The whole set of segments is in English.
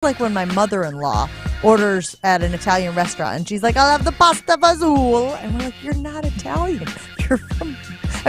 like when my mother-in-law orders at an Italian restaurant, and she's like, I'll have the pasta fazool. And we're like, you're not Italian. You're from,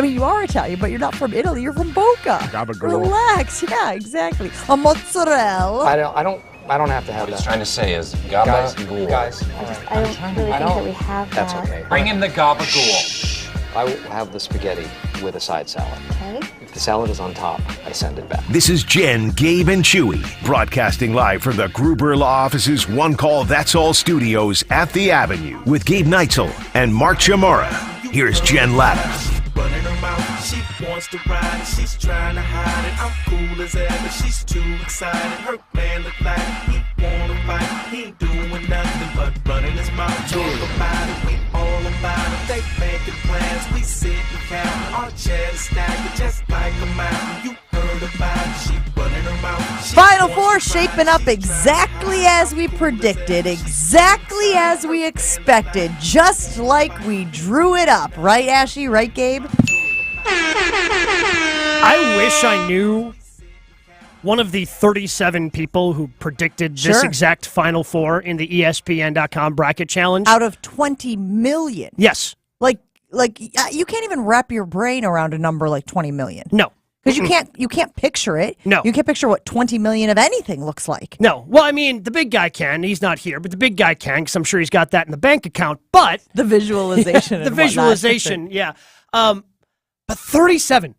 you are Italian, but you're not from Italy. You're from Boca. Gabagool. Relax. Yeah, exactly. A mozzarella. I don't have to have What he's that. trying to say is gabagool. Guys, I don't really think that we have that's that. okay. Bring in the gabagool. I will have the spaghetti with a side salad. Okay. If the salad is on top, I send it back. This is Jen, Gabe, and Chewy, broadcasting live from the Gruber Law Office's One Call That's All studios at the Avenue with Gabe Neitzel and Mark Chamorro. Here's Jen Latta. Running her mouth, she wants to ride it, she's trying to hide it. I'm cool as ever, she's too excited. Her man look like he wanna fight. He ain't doing nothing but running his mouth. Talk about it, we all about it. They making plans, we sit and count. Our chairs stacked just like a mountain. You heard about it, she running her mouth. Final Four shaping up exactly as we predicted, exactly as we expected, just like we drew it up. Right, Ashley? Right, Gabe? I wish I knew one of the 37 people who predicted this exact Final Four in the ESPN.com bracket challenge. Out of 20 million. Yes. Like you can't even wrap your brain around a number like 20 million. No. Because you can't picture it. No. You can't picture what 20 million of anything looks like. No. Well, I mean, the big guy can. He's not here, but the big guy can because I'm sure he's got that in the bank account. But the visualization. The visualization, yeah. But 37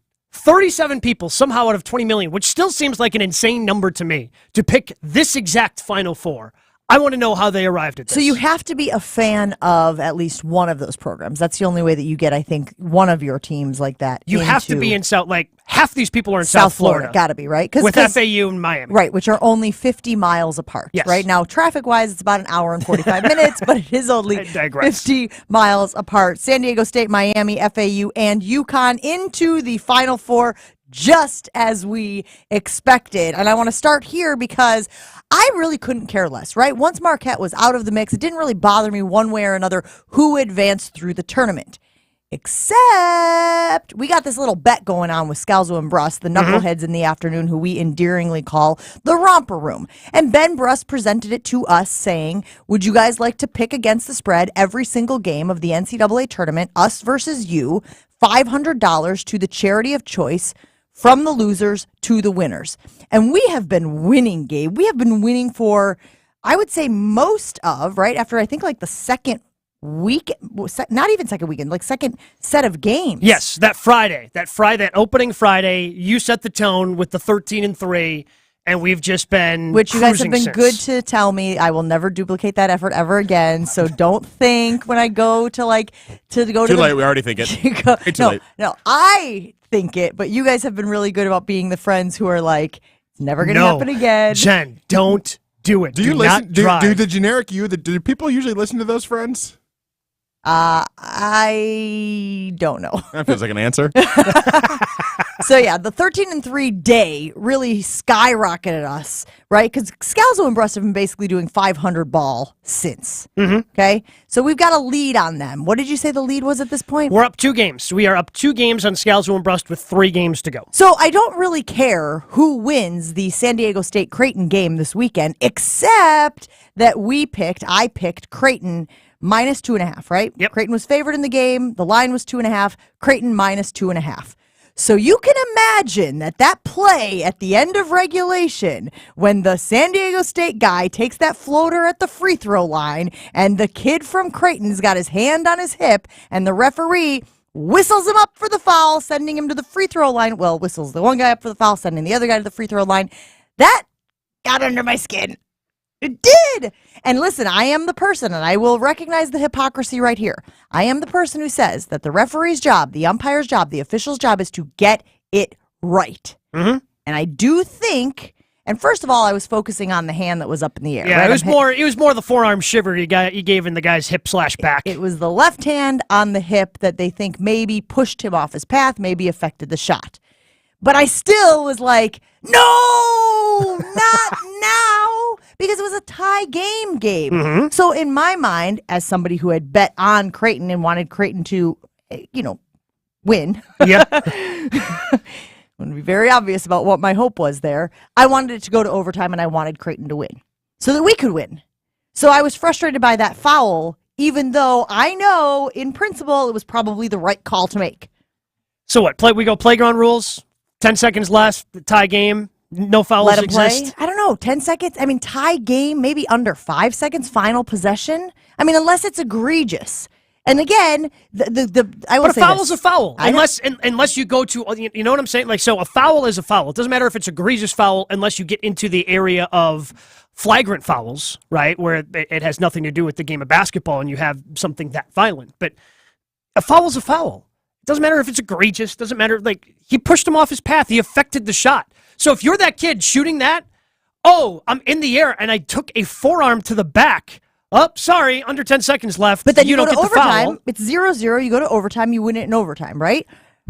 people somehow out of 20 million, which still seems like an insane number to me, to pick this exact Final Four. I want to know how they arrived at this. So you have to be a fan of at least one of those programs. That's the only way that you get, I think, one of your teams like that. You have to be in South, like half these people are in South Florida. Got to be, right? With FAU and Miami. Right, which are only 50 miles apart. Yes. Right now, traffic-wise, it's about an hour and 45 minutes, but it is only 50 miles apart. San Diego State, Miami, FAU, and UConn into the Final Four, just as we expected. And I want to start here because I really couldn't care less, right? Once Marquette was out of the mix, it didn't really bother me one way or another who advanced through the tournament. Except we got this little bet going on with Scalzo and Bruss, the knuckleheads in the afternoon, who we endearingly call the Romper Room. And Ben Bruss presented it to us saying, would you guys like to pick against the spread every single game of the NCAA tournament, us versus you, $500 to the charity of choice, from the losers to the winners. And we have been winning, Gabe. We have been winning for, I would say, most of, right, after I think like the second week, not even second weekend, like second set of games. Yes, that opening Friday, you set the tone with the 13-3, and we've just been which you guys have been since. Good to tell me. I will never duplicate that effort ever again. So don't think when I go to go Too late. We already think it. It's too late. No, I think it, but you guys have been really good about being the friends who are like, it's never going to happen again. Jen, don't do it. Do you listen? Do the generic you? Do people usually listen to those friends? I don't know. That feels like an answer. So yeah, the 13-3 day really skyrocketed us, right? Because Scalzo and Bruss have been basically doing 500 ball since. Okay, so we've got a lead on them. What did you say the lead was at this point? We're up 2 games. We are up 2 games on Scalzo and Bruss with 3 games to go. So I don't really care who wins the San Diego State Creighton game this weekend, except that I picked Creighton minus 2.5, right? Yep. Creighton was favored in the game. The line was 2.5. Creighton minus 2.5. So you can imagine that play at the end of regulation, when the San Diego State guy takes that floater at the free throw line and the kid from Creighton's got his hand on his hip and the referee whistles him up for the foul, sending him to the free throw line. Well, whistles the one guy up for the foul, sending the other guy to the free throw line. That got under my skin. It did. And listen, I am the person, and I will recognize the hypocrisy right here. I am the person who says that the referee's job, the umpire's job, the official's job is to get it right. And I do think, and first of all, I was focusing on the hand that was up in the air. Yeah, right? it was more the forearm shiver you gave in the guy's hip/back. It was the left hand on the hip that they think maybe pushed him off his path, maybe affected the shot. But I still was like, no, not now, because it was a tie game. So in my mind, as somebody who had bet on Creighton and wanted Creighton to, win. Yep. I'm going to be very obvious about what my hope was there. I wanted it to go to overtime, and I wanted Creighton to win. so that we could win. So I was frustrated by that foul, even though I know in principle it was probably the right call to make. So what? We go playground rules. 10 seconds left. Tie game. No fouls Let him exist. play. I don't know. 10 seconds. I mean, tie game, maybe under 5 seconds. Final possession. I mean, unless it's egregious. And again, I will But a say foul this. is a foul, unless you go to, you know what I'm saying? Like, so a foul is a foul. It doesn't matter if it's egregious foul unless you get into the area of flagrant fouls, right, where it has nothing to do with the game of basketball and you have something that violent. But a foul is a foul. It doesn't matter if it's egregious. It doesn't matter. Like, he pushed him off his path. He affected the shot. So if you're that kid shooting that, oh, I'm in the air and I took a forearm to the back. Oh, sorry, under 10 seconds left. But then you don't go to get the overtime. foul. It's 0-0. You go to overtime. You win it in overtime, right?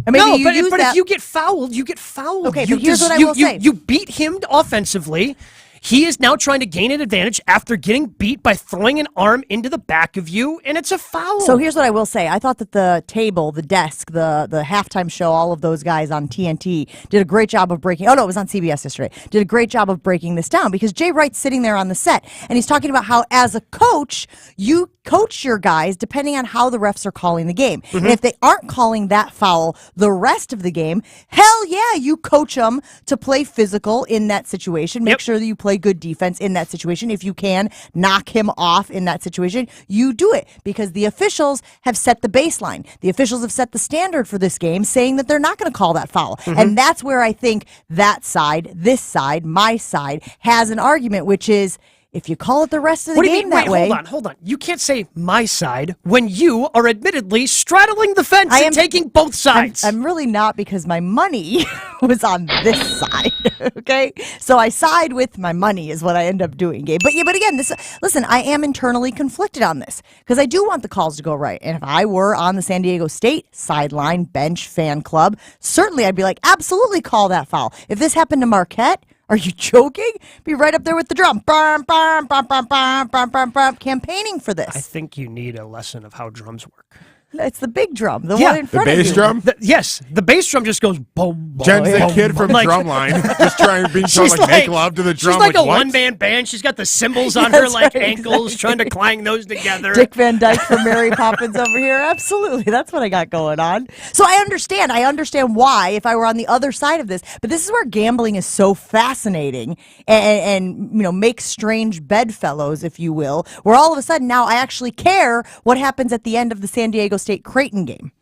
Or maybe No, you but use if that. you get fouled, you get fouled. Okay, you but here's what I will say. You beat him offensively. He is now trying to gain an advantage after getting beat by throwing an arm into the back of you, and it's a foul. So here's what I will say. I thought that the table, the desk, the halftime show, all of those guys on TNT did a great job of breaking. Oh, no, it was on CBS yesterday. Did a great job of breaking this down because Jay Wright's sitting there on the set, and he's talking about how, as a coach, you coach your guys depending on how the refs are calling the game. Mm-hmm. And if they aren't calling that foul the rest of the game, hell yeah, you coach them to play physical in that situation. Make sure that you play good defense in that situation. If you can knock him off in that situation, you do it because the officials have set the baseline. The officials have set the standard for this game, saying that they're not going to call that foul. Mm-hmm. And that's where I think that side, this side, my side, has an argument, which is if you call it the rest of the game that way. Hold on. You can't say my side when you are admittedly straddling the fence and taking both sides. I'm really not because my money was on this side. Okay, so I side with my money is what I end up doing, Gabe. But again, listen, I am internally conflicted on this because I do want the calls to go right. And if I were on the San Diego State sideline bench fan club, certainly I'd be like, absolutely call that foul. If this happened to Marquette. Are you joking? Be right up there with the drum. Bum, bum, bum, bum, bum, bum, bum, bum, campaigning for this. I think you need a lesson of how drums work. It's the big drum, the one in front of you. The bass drum? Yes, the bass drum just goes boom, boom. Jen's the boom, kid from boom. Drumline, just trying to be told like make love to the drum. She's like a what? one-man band. She's got the cymbals on her That's like right, ankles, exactly. trying to clang those together. Dick Van Dyke from Mary Poppins over here. Absolutely. That's what I got going on. So I understand. I understand why if I were on the other side of this. But this is where gambling is so fascinating and makes strange bedfellows, if you will, where all of a sudden now I actually care what happens at the end of the San Diego State Creighton game.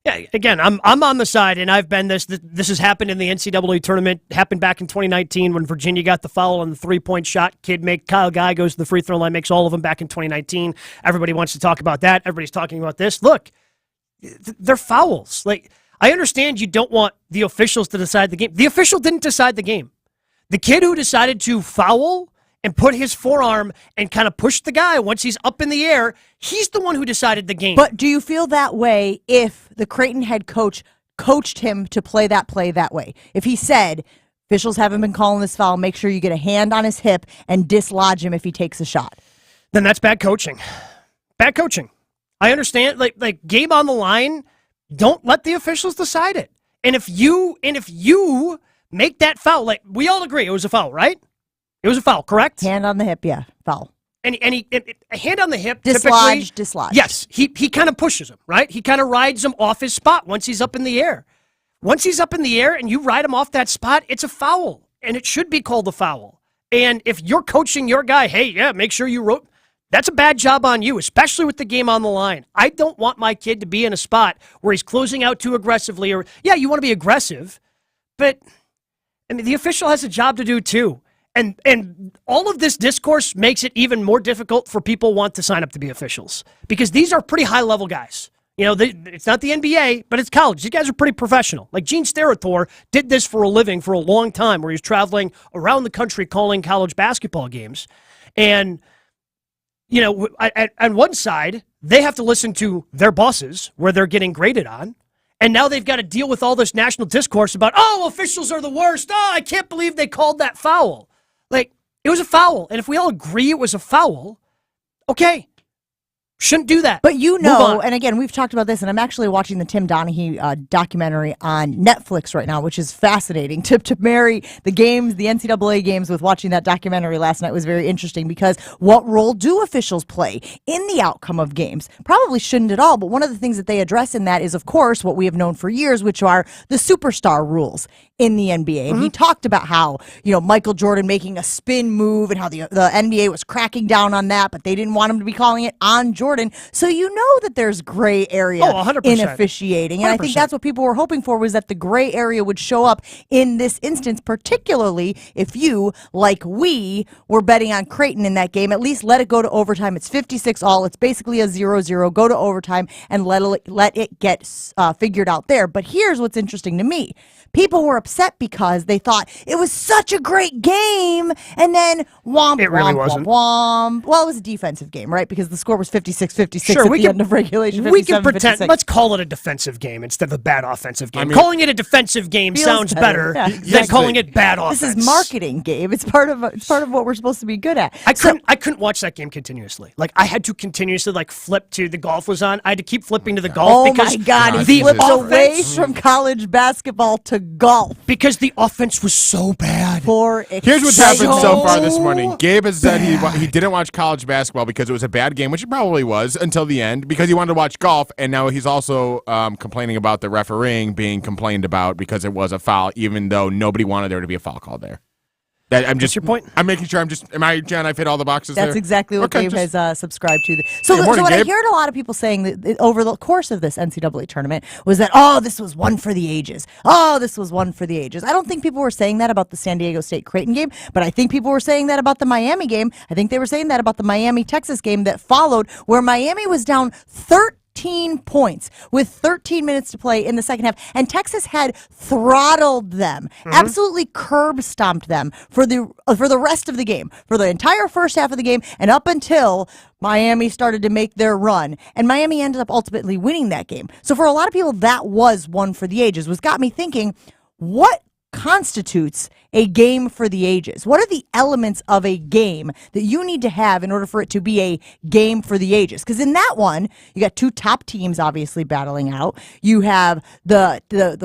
Yeah, again, I'm on the side, and I've been this. This has happened in the NCAA tournament. Happened back in 2019 when Virginia got the foul on the 3-point shot. Kyle Guy goes to the free throw line, makes all of them back in 2019. Everybody wants to talk about that. Everybody's talking about this. Look, they're fouls. Like, I understand you don't want the officials to decide the game. The official didn't decide the game. The kid who decided to foul and put his forearm and kind of push the guy once he's up in the air, he's the one who decided the game. But do you feel that way if the Creighton head coach coached him to play that way? If he said, officials haven't been calling this foul, make sure you get a hand on his hip and dislodge him if he takes a shot. Then that's bad coaching. Bad coaching. I understand. Like Gabe on the line, don't let the officials decide it. And if you make that foul, like we all agree it was a foul, right? It was a foul, correct? Hand on the hip, yeah, foul. And a hand on the hip, Dislodge. Yes, he kind of pushes him, right? He kind of rides him off his spot once he's up in the air. Once he's up in the air and you ride him off that spot, it's a foul, and it should be called a foul. And if you're coaching your guy, hey, yeah, make sure you wrote. That's a bad job on you, especially with the game on the line. I don't want my kid to be in a spot where he's closing out too aggressively. Or yeah, you want to be aggressive, but I mean the official has a job to do too. And all of this discourse makes it even more difficult for people who want to sign up to be officials because these are pretty high-level guys. You know, it's not the NBA, but it's college. These guys are pretty professional. Like Gene Steratore did this for a living for a long time where he was traveling around the country calling college basketball games. And, you know, on one side, they have to listen to their bosses where they're getting graded on. And now they've got to deal with all this national discourse about, oh, officials are the worst. Oh, I can't believe they called that foul. Like, it was a foul. And if we all agree it was a foul, okay, Shouldn't do that. But you Move know, on. and again, we've talked about this, and I'm actually watching the Tim Donaghy documentary on Netflix right now, which is fascinating. To marry the games, the NCAA games, with watching that documentary last night was very interesting because what role do officials play in the outcome of games? Probably shouldn't at all, but one of the things that they address in that is, of course, what we have known for years, which are the superstar rules in the NBA. And he talked about how, Michael Jordan making a spin move and how the NBA was cracking down on that, but they didn't want him to be calling it on Jordan. So you know that there's gray area 100%. in officiating. And I think 100%. that's what people were hoping for, was that the gray area would show up in this instance, particularly if you, like we, were betting on Creighton in that game. At least let it go to overtime. It's 56 all. It's basically a 0-0. Go to overtime and let it get figured out there. But here's what's interesting to me. People were upset because they thought it was such a great game, and then womp, It really womp, wasn't. womp, womp. Well, it was a defensive game, right? Because the score was 56-56 Sure, at we the can- end of regulation. We can pretend. 57-56. Let's call it a defensive game instead of a bad offensive game. I mean- Calling it a defensive game Feels sounds better. better Yeah, than exactly. calling it bad offense. This is marketing, Gabe. It's part of what we're supposed to be good at. I couldn't watch that game continuously. Like, I had to continuously flip to the golf was on. I had to keep flipping to the golf Oh because my God! He the flipped away offense, from college basketball to golf. because the offense was so bad. For Here's what's happened so exciting. far this morning. Gabe has said he didn't watch college basketball because it was a bad game, which it probably was until the end, because he wanted to watch golf, and now he's also complaining about the refereeing being complained about because it was a foul, even though nobody wanted there to be a foul call there. What's your point? I'm making sure I've hit all the boxes there? That's exactly what Okay, Gabe just- has subscribed to. So, Good morning, what I Gabe. heard a lot of people saying that over the course of this NCAA tournament was that, oh, this was one for the ages. Oh, this was one for the ages. I don't think people were saying that about the San Diego State Creighton game, but I think people were saying that about the Miami game. I think they were saying that about the Miami-Texas game that followed, where Miami was down 13 points with 13 minutes to play in the second half, and Texas had throttled them, absolutely curb stomped them for the rest of the game, for the entire first half of the game, and up until Miami started to make their run, and Miami ended up ultimately winning that game. So for a lot of people, that was one for the ages. What got me thinking, what constitutes a game for the ages? What are the elements of a game that you need to have in order for it to be a game for the ages? Because in that one, you got two top teams obviously battling out. You have the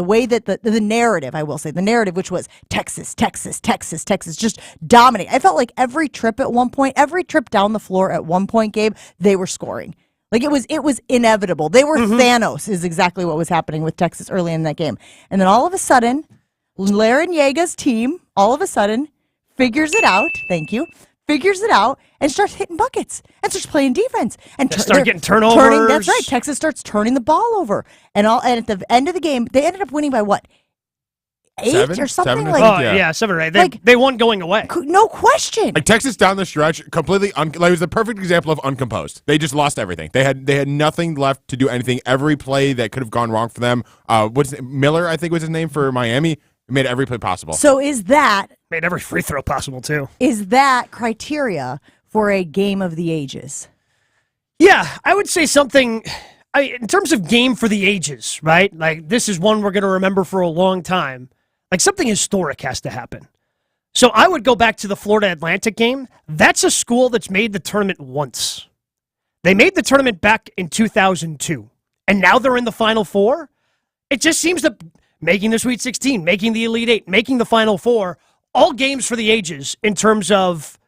way that the narrative, I will say, the narrative, which was Texas, just dominate. I felt like every trip down the floor at one point, Gabe, they were scoring. Like it was inevitable. They were Thanos is exactly what was happening with Texas early in that game. And then all of a sudden, Larinaaga's team all of a sudden figures it out. Thank you. Figures it out and starts hitting buckets and starts playing defense and start getting turnovers. That's right. Texas starts turning the ball over and at the end of the game, they ended up winning by what? 8 Seven? or something Seven or like. something? Oh, Yeah. yeah, 7 or 8. They won going away. No question. Like Texas down the stretch, completely it was the perfect example of uncomposed. They just lost everything. They had nothing left to do anything. Every play that could have gone wrong for them. Miller, I think was his name for Miami, made every play possible. So is that Made every free throw possible, too. criteria for a game of the ages? Yeah, I would say something in terms of game for the ages, right? Like, this is one we're going to remember for a long time. Like, something historic has to happen. So I would go back to the Florida Atlantic game. That's a school that's made the tournament once. They made the tournament back in 2002, and now they're in the Final Four. It just seems that making the Sweet 16, making the Elite Eight, making the Final Four, all games for the ages in terms of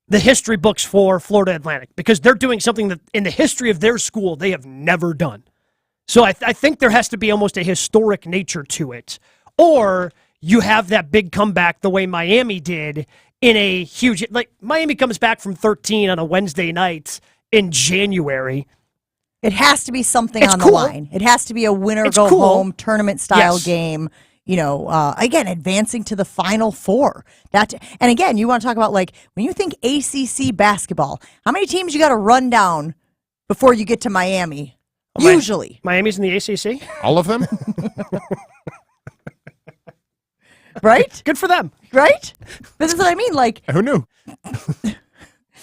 the history books for Florida Atlantic, because they're doing something that in the history of their school they have never done. So I think there has to be almost a historic nature to it. Or you have that big comeback the way Miami did in a huge, like Miami comes back from 13 on a Wednesday night in January. It has to be something It's on cool. the line. It has to be a winner It's go cool. home tournament style Yes. game. Again, advancing to the Final Four. And again, you want to talk about like when you think ACC basketball, how many teams you got to run down before you get to Miami? Usually, Miami's in the ACC. All of them? right? Good for them. Right? This is what I mean. Like, Who knew?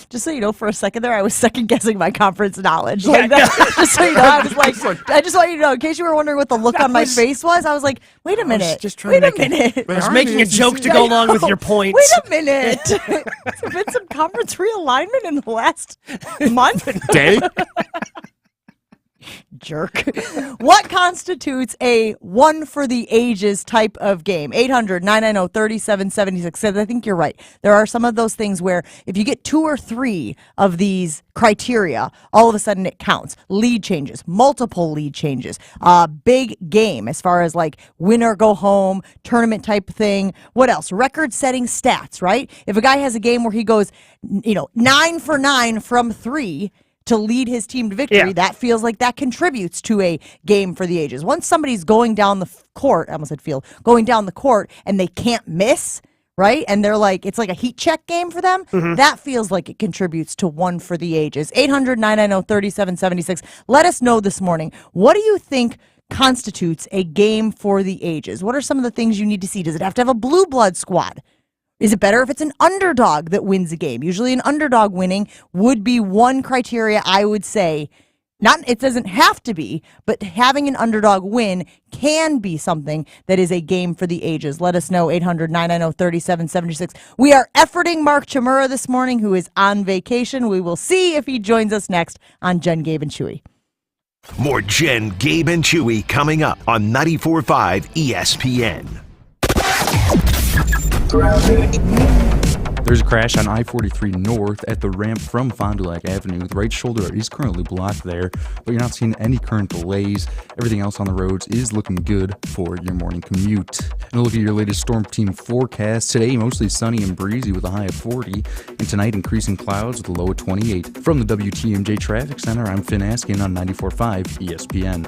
just so you know, for a second there, I was second guessing my conference knowledge. Yeah, Like that. Just so you know, I was like, I just want you to know, in case you were wondering what the look on my face was, I was like, wait a minute. just trying wait to a make minute. I was are making in a the joke ACC. to go along with your point. Wait a minute. Has there been some conference realignment in the last month? Day? Jerk. What constitutes a one for the ages type of game? 800-990-3776. I think you're right. There are some of those things where if you get 2 or 3 of these criteria, all of a sudden it counts. Lead changes, multiple lead changes, big game as far as like win or go home, tournament type thing. What else? Record-setting stats, right? If a guy has a game where he goes, 9 for 9 from 3 to lead his team to victory, that feels like that contributes to a game for the ages. Once somebody's going down the court, I almost said field, going down the court and they can't miss, right? And they're like, it's like a heat check game for them. That feels like it contributes to one for the ages. 800-990-3776. Let us know this morning. What do you think constitutes a game for the ages? What are some of the things you need to see? Does it have to have a blue blood squad? Is it better if it's an underdog that wins a game? Usually an underdog winning would be one criteria, I would say. It doesn't have to be, but having an underdog win can be something that is a game for the ages. Let us know, 800-990-3776. We are efforting Mark Chimura this morning, who is on vacation. We will see if he joins us next on Jen, Gabe, and Chewy. More Jen, Gabe, and Chewy coming up on 94.5 ESPN. There's a crash on I-43 North at the ramp from Fond du Lac Avenue. The right shoulder is currently blocked there, but you're not seeing any current delays. Everything else on the roads is looking good for your morning commute. And a look at your latest Storm Team forecast. Today, mostly sunny and breezy with a high of 40. And tonight, increasing clouds with a low of 28. From the WTMJ Traffic Center, I'm Finn Askin on 94.5 ESPN.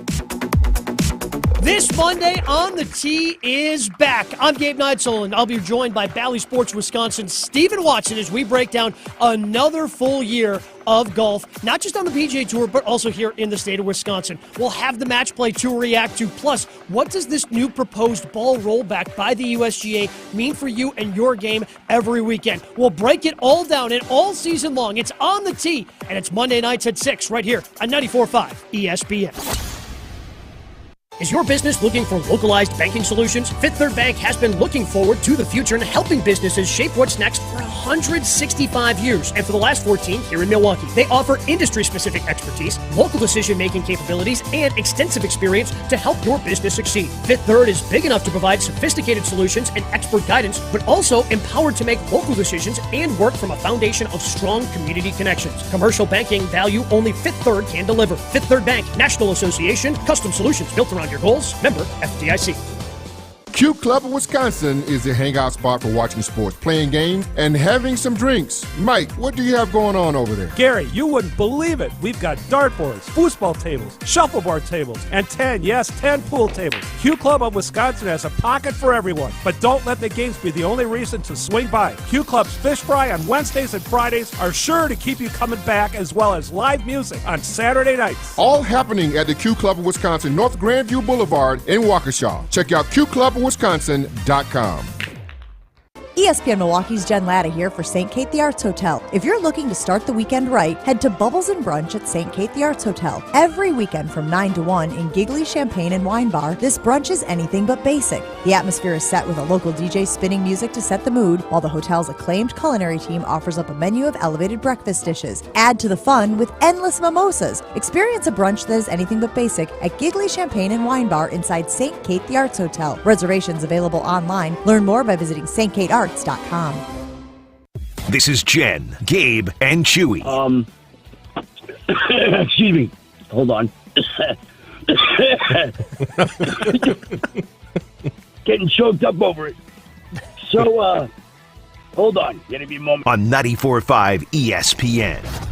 This Monday on the Tee is back. I'm Gabe Neitzel, and I'll be joined by Bally Sports Wisconsin Stephen Watson as we break down another full year of golf, not just on the PGA Tour, but also here in the state of Wisconsin. We'll have the match play to react to. Plus, what does this new proposed ball rollback by the USGA mean for you and your game every weekend? We'll break it all down and all season long. It's on the Tee, and it's Monday nights at 6 right here on 94.5 ESPN. Is your business looking for localized banking solutions? Fifth Third Bank has been looking forward to the future and helping businesses shape what's next for 165 years. And for the last 14 here in Milwaukee, they offer industry-specific expertise, local decision-making capabilities, and extensive experience to help your business succeed. Fifth Third is big enough to provide sophisticated solutions and expert guidance, but also empowered to make local decisions and work from a foundation of strong community connections. Commercial banking value only Fifth Third can deliver. Fifth Third Bank, National Association, custom solutions built around your goals. Member FDIC. Q Club of Wisconsin is the hangout spot for watching sports, playing games, and having some drinks. Mike, what do you have going on over there? Gary, you wouldn't believe it. We've got dartboards, foosball tables, shuffleboard tables, and 10 pool tables. Q Club of Wisconsin has a pocket for everyone. But don't let the games be the only reason to swing by. Q Club's Fish Fry on Wednesdays and Fridays are sure to keep you coming back, as well as live music on Saturday nights. All happening at the Q Club of Wisconsin, North Grandview Boulevard in Waukesha. Check out QClubofWisconsin.com. ESPN Milwaukee's Jen Latta here for St. Kate the Arts Hotel. If you're looking to start the weekend right, head to Bubbles and Brunch at St. Kate the Arts Hotel. Every weekend from 9 to 1 in Giggly Champagne and Wine Bar, this brunch is anything but basic. The atmosphere is set with a local DJ spinning music to set the mood, while the hotel's acclaimed culinary team offers up a menu of elevated breakfast dishes. Add to the fun with endless mimosas. Experience a brunch that is anything but basic at Giggly Champagne and Wine Bar inside St. Kate the Arts Hotel. Reservations available online. Learn more by visiting stkatearts.com. This is Jen, Gabe, and Chewy. Excuse me. Hold on. Getting choked up over it. So, hold on. Give me a moment. On 94.5 ESPN.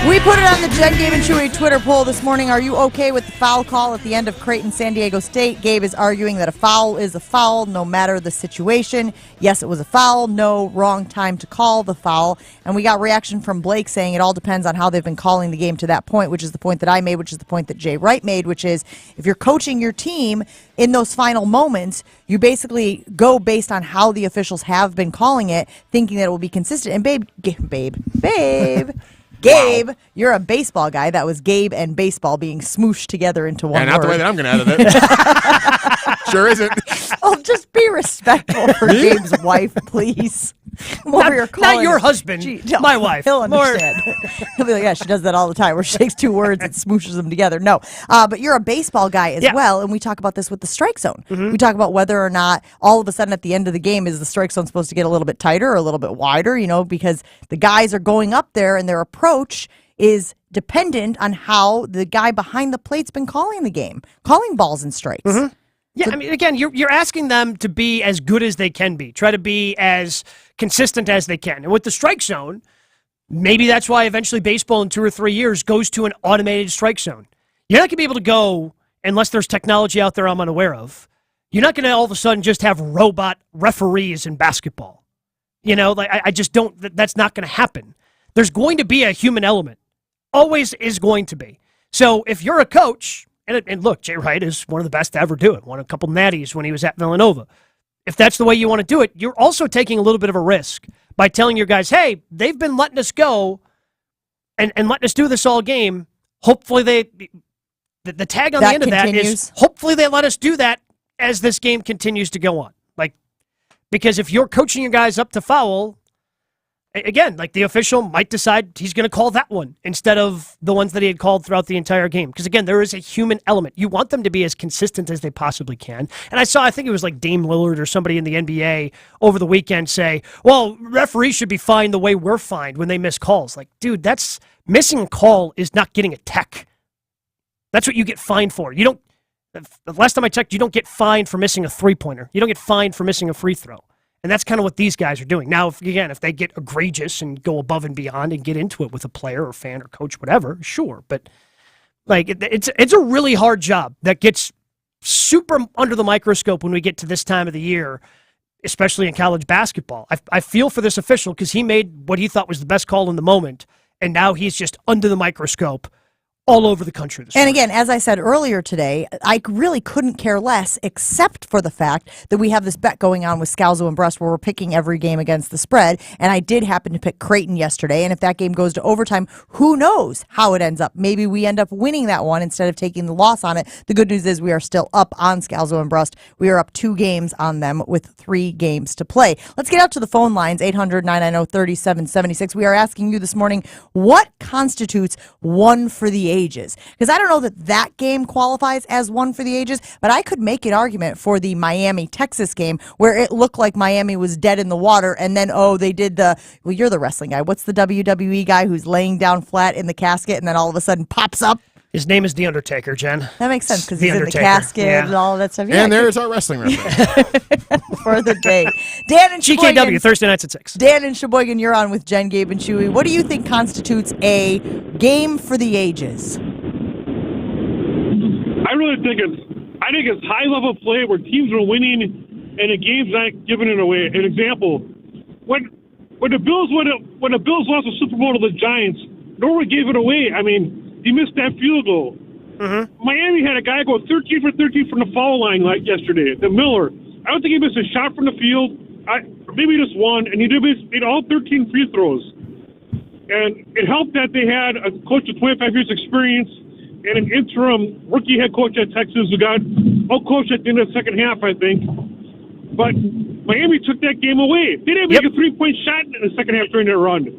We put it on the Jen, Gabe, and Chewy Twitter poll this morning. Are you okay with the foul call at the end of Creighton San Diego State? Gabe is arguing that a foul is a foul no matter the situation. Yes, it was a foul. No, wrong time to call the foul. And we got reaction from Blake saying it all depends on how they've been calling the game to that point, which is the point that I made, which is the point that Jay Wright made, which is if you're coaching your team in those final moments, you basically go based on how the officials have been calling it, thinking that it will be consistent. And babe. Gabe, you're a baseball guy. That was Gabe and baseball being smooshed together into one And not the way word. that I'm going to edit it. Sure isn't. Oh, just be respectful for Gabe's wife, please. Not your husband, my wife. He'll understand. He'll be like, yeah, she does that all the time, where she takes two words and smooshes them together. No, but you're a baseball guy as well, and we talk about this with the strike zone. We talk about whether or not all of a sudden at the end of the game is the strike zone supposed to get a little bit tighter or a little bit wider, because the guys are going up there and their approach is dependent on how the guy behind the plate's been calling the game, calling balls and strikes. Yeah, I mean, again, you're asking them to be as good as they can be. Try to be as consistent as they can. And with the strike zone, maybe that's why eventually baseball in 2 or 3 years goes to an automated strike zone. You're not going to be able to go, unless there's technology out there I'm unaware of, you're not going to all of a sudden just have robot referees in basketball. I just don't, that's not going to happen. There's going to be a human element. Always is going to be. So if you're a coach, and look, Jay Wright is one of the best to ever do it. Won a couple natties when he was at Villanova. If that's the way you want to do it, you're also taking a little bit of a risk by telling your guys, hey, they've been letting us go and letting us do this all game. Hopefully the tag on the end of that is hopefully they let us do that as this game continues to go on. Because if you're coaching your guys up to foul, again, the official might decide he's going to call that one instead of the ones that he had called throughout the entire game. Because, again, there is a human element. You want them to be as consistent as they possibly can. And I think it was Dame Lillard or somebody in the NBA over the weekend say, well, referees should be fined the way we're fined when they miss calls. Dude, that's missing a call is not getting a tech. That's what you get fined for. You don't. The last time I checked, you don't get fined for missing a three-pointer. You don't get fined for missing a free throw. And that's kind of what these guys are doing. Now, if they get egregious and go above and beyond and get into it with a player or fan or coach, whatever, sure. But it's a really hard job that gets super under the microscope when we get to this time of the year, especially in college basketball. I feel for this official because he made what he thought was the best call in the moment, and now he's just under the microscope all over the country. And again, as I said earlier today, I really couldn't care less except for the fact that we have this bet going on with Scalzo and Brust where we're picking every game against the spread. And I did happen to pick Creighton yesterday. And if that game goes to overtime, who knows how it ends up? Maybe we end up winning that one instead of taking the loss on it. The good news is we are still up on Scalzo and Brust. We are up 2 games on them with 3 games to play. Let's get out to the phone lines, 800-990-3776. We are asking you this morning, what constitutes one for the ages? Because I don't know that game qualifies as one for the ages, but I could make an argument for the Miami-Texas game where it looked like Miami was dead in the water, and then, they did you're the wrestling guy. What's the WWE guy who's laying down flat in the casket and then all of a sudden pops up? His name is The Undertaker, Jen. That makes sense because he's in the casket and all of that stuff. And there's our wrestling reference. For the day. Dan and Sheboygan. GKW, Thursday nights at 6. Dan and Sheboygan, you're on with Jen, Gabe, and Chewy. What do you think constitutes a game for the ages? I think it's high level play where teams are winning and the game's not giving it away. An example, when the Bills lost the Super Bowl to the Giants, Norwood gave it away. I mean, he missed that field goal. Miami had a guy go 13 for 13 from the foul line yesterday, the Miller. I don't think he missed a shot from the field. Maybe just one, and he did all 13 free throws. And it helped that they had a coach with 25 years experience and an interim rookie head coach at Texas who got out-coached at the end of the second half, I think. But Miami took that game away. They didn't make a three-point shot in the second half during their run.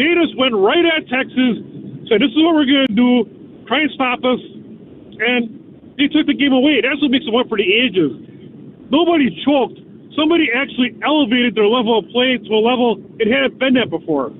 They just went right at Texas, said, this is what we're going to do, try and stop us, and they took the game away. That's what makes it one for the ages. Nobody choked. Somebody actually elevated their level of play to a level it hadn't been at before.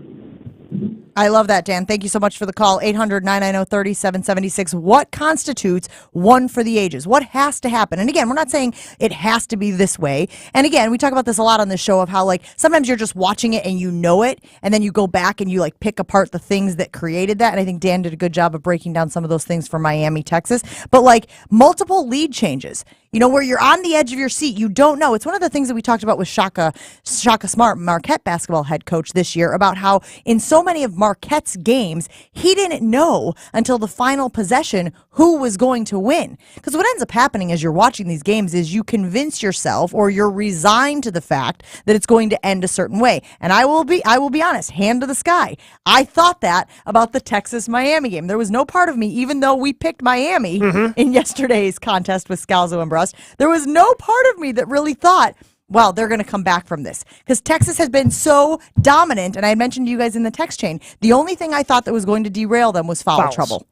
I love that, Dan. Thank you so much for the call. 800-990-3776. What constitutes one for the ages? What has to happen? And again, we're not saying it has to be this way. And again, we talk about this a lot on this show of how sometimes you're just watching it and you know it, and then you go back and you pick apart the things that created that. And I think Dan did a good job of breaking down some of those things for Miami, Texas. But multiple lead changes. where you're on the edge of your seat. You don't know. It's one of the things that we talked about with Shaka Smart, Marquette basketball head coach this year, about how in so many of Marquette's games, he didn't know until the final possession who was going to win. Because what ends up happening as you're watching these games is you convince yourself, or you're resigned to the fact that it's going to end a certain way. And I will be honest, hand to the sky. I thought that about the Texas-Miami game. There was no part of me, even though we picked Miami in yesterday's contest with Scalzo and Brust, there was no part of me that really thought, well, they're going to come back from this. Because Texas has been so dominant, and I mentioned to you guys in the text chain, the only thing I thought that was going to derail them was foul trouble.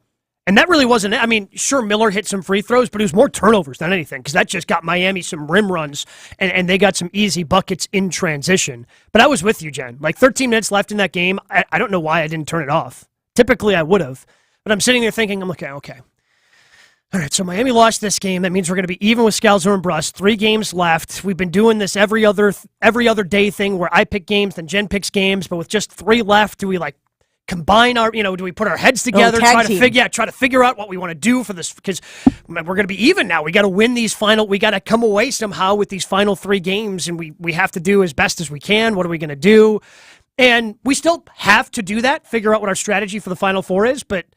And that really wasn't it. I mean, sure, Miller hit some free throws, but it was more turnovers than anything, because that just got Miami some rim runs, and they got some easy buckets in transition. But I was with you, Jen. Like 13 minutes left in that game. I don't know why I didn't turn it off. Typically, I would have. But I'm sitting there thinking, I'm like, okay. All right, so Miami lost this game. That means we're going to be even with Scalzo and Brust. 3 games left. We've been doing this every other day thing where I pick games, then Jen picks games. But with just 3 left, do we combine our? Do we put our heads together, try to figure out what we want to do for this? Because we're going to be even now. We got to win these final. We got to come away somehow with these final 3 games, and we have to do as best as we can. What are we going to do? And we still have to do that. Figure out what our strategy for the Final Four is, but.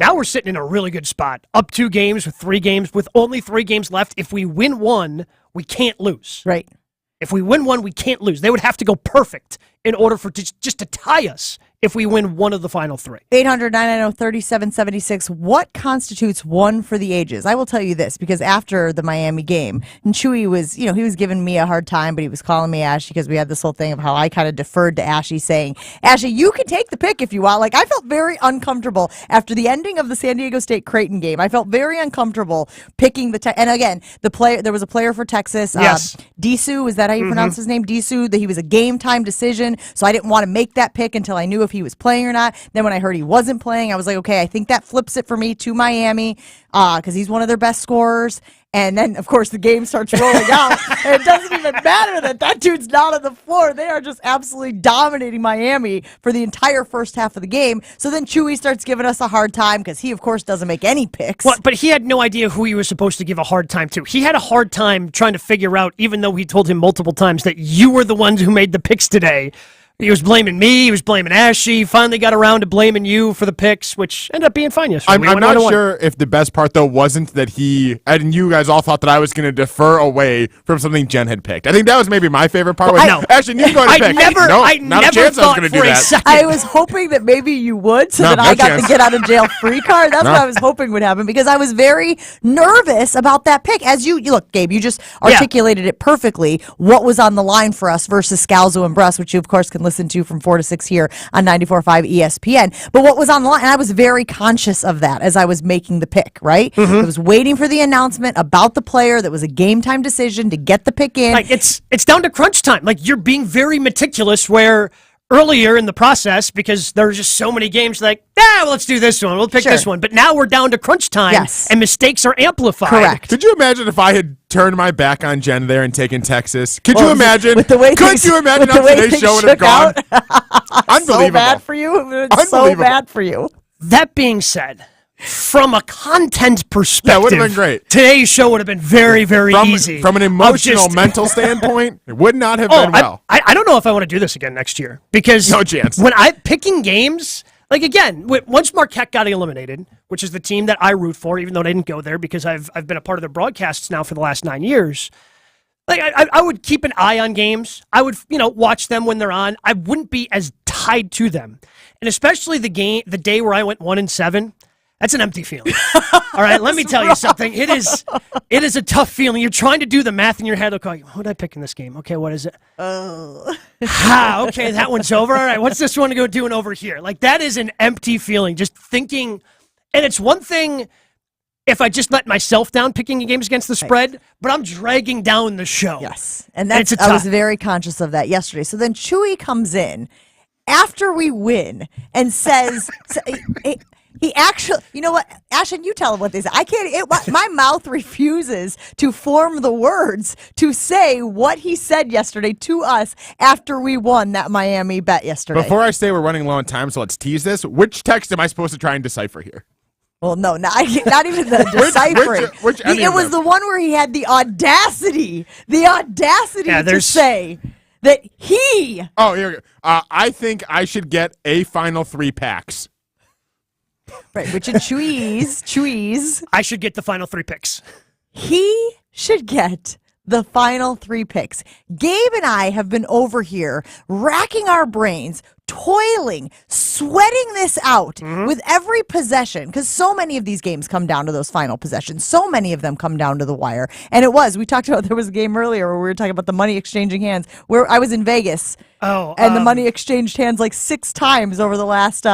Now we're sitting in a really good spot. Up 2 games with only 3 games left. If we win 1, we can't lose. Right. If we win 1, we can't lose. They would have to go perfect in order for just to tie us if we win 1 of the final 3. 800-990-3776. What constitutes 1 for the ages? I will tell you this, because after the Miami game, and Chewy was, he was giving me a hard time, but he was calling me Ashy because we had this whole thing of how I kind of deferred to Ashy, saying, Ashy, you can take the pick if you want. Like, I felt very uncomfortable after the ending of the San Diego State Creighton game. I felt very uncomfortable picking and again, there was a player for Texas, yes. Disu, is that how you pronounce his name? Disu, that he was a game time decision, so I didn't want to make that pick until I knew if he was playing or not. Then when I heard he wasn't playing, I was like, okay, I think that flips it for me to Miami, because he's one of their best scorers. And then, of course, the game starts rolling out. And it doesn't even matter that dude's not on the floor. They are just absolutely dominating Miami for the entire first half of the game. So then Chewy starts giving us a hard time because he, of course, doesn't make any picks. Well, but he had no idea who he was supposed to give a hard time to. He had a hard time trying to figure out, even though he told him multiple times that you were the ones who made the picks today. He was blaming me. He was blaming Ashy. Finally got around to blaming you for the picks, which ended up being fine yesterday. I'm not sure if the best part, though, wasn't that he and you guys all thought that I was going to defer away from something Jen had picked. I think that was maybe my favorite part. Ashley, you go to pick. I never thought for a second. I was hoping that maybe you would, so that I got the get out of jail free card. That's what I was hoping would happen, because I was very nervous about that pick. As you look, Gabe, you just articulated it perfectly. What was on the line for us versus Scalzo and Brust, which you, of course, can listen to from 4 to 6 here on 94.5 ESPN. But what was on the line, and I was very conscious of that as I was making the pick, right? I was waiting for the announcement about the player that was a game time decision to get the pick in. Like it's down to crunch time. Like, you're being very meticulous, where earlier in the process, because there were just so many games, like, well, let's do this one. We'll pick this one. But now we're down to crunch time, and mistakes are amplified. Correct. Could you imagine if I had turned my back on Jen there and taken Texas? Could you imagine? Could you imagine how today's show would have gone? Unbelievable. So bad for you. It's so bad for you. That being said, from a content perspective, would have been great. Today's show would have been very, very easy. From an emotional, mental standpoint, it would not have been well. I don't know if I want to do this again next year, because no chance. When I'm picking games, like, again, once Marquette got eliminated, which is the team that I root for, even though they didn't go there, because I've been a part of their broadcasts now for the last 9 years. Like, I would keep an eye on games. I would, watch them when they're on. I wouldn't be as tied to them, and especially the day where I went 1-7. That's an empty feeling. All right, let me tell you something. It is a tough feeling. You're trying to do the math in your head. Okay, who did I pick in this game? Okay, what is it? Okay, that one's over. All right, what's this one doing over here? Like, that is an empty feeling, just thinking. And it's one thing if I just let myself down picking games against the spread, but I'm dragging down the show. Yes, and I was very conscious of that yesterday. So then Chewy comes in after we win and says... He actually, you know what, Ashton, you tell him what they say. I can't, my mouth refuses to form the words to say what he said yesterday to us after we won that Miami bet yesterday. Before I say we're running low on time, so let's tease this. Which text am I supposed to try and decipher here? Well, no, not even the deciphering. It was the one where he had the audacity to say that he. Oh, here we go. I think I should get a final 3 packs. Right, which is Chewy's. I should get the final 3 picks. He should get the final 3 picks. Gabe and I have been over here racking our brains, toiling, sweating this out with every possession, because so many of these games come down to those final possessions. So many of them come down to the wire. And we talked about, there was a game earlier where we were talking about the money exchanging hands, where I was in Vegas. And the money exchanged hands like 6 times over the last,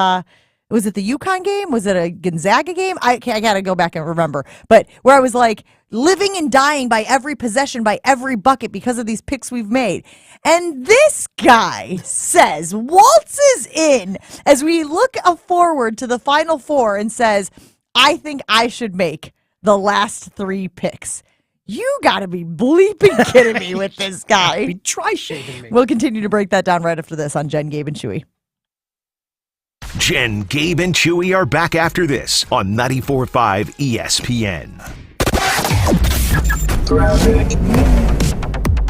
was it the UConn game? Was it a Gonzaga game? I got to go back and remember. But where I was like living and dying by every possession, by every bucket because of these picks we've made. And this guy says, waltzes in as we look forward to the Final Four and says, I think I should make the last 3 picks. You got to be bleeping kidding me with this guy. Try shaving me. We'll continue to break that down right after this on Jen, Gabe, and Chewy. Jen, Gabe, and Chewy are back after this on 94.5 ESPN.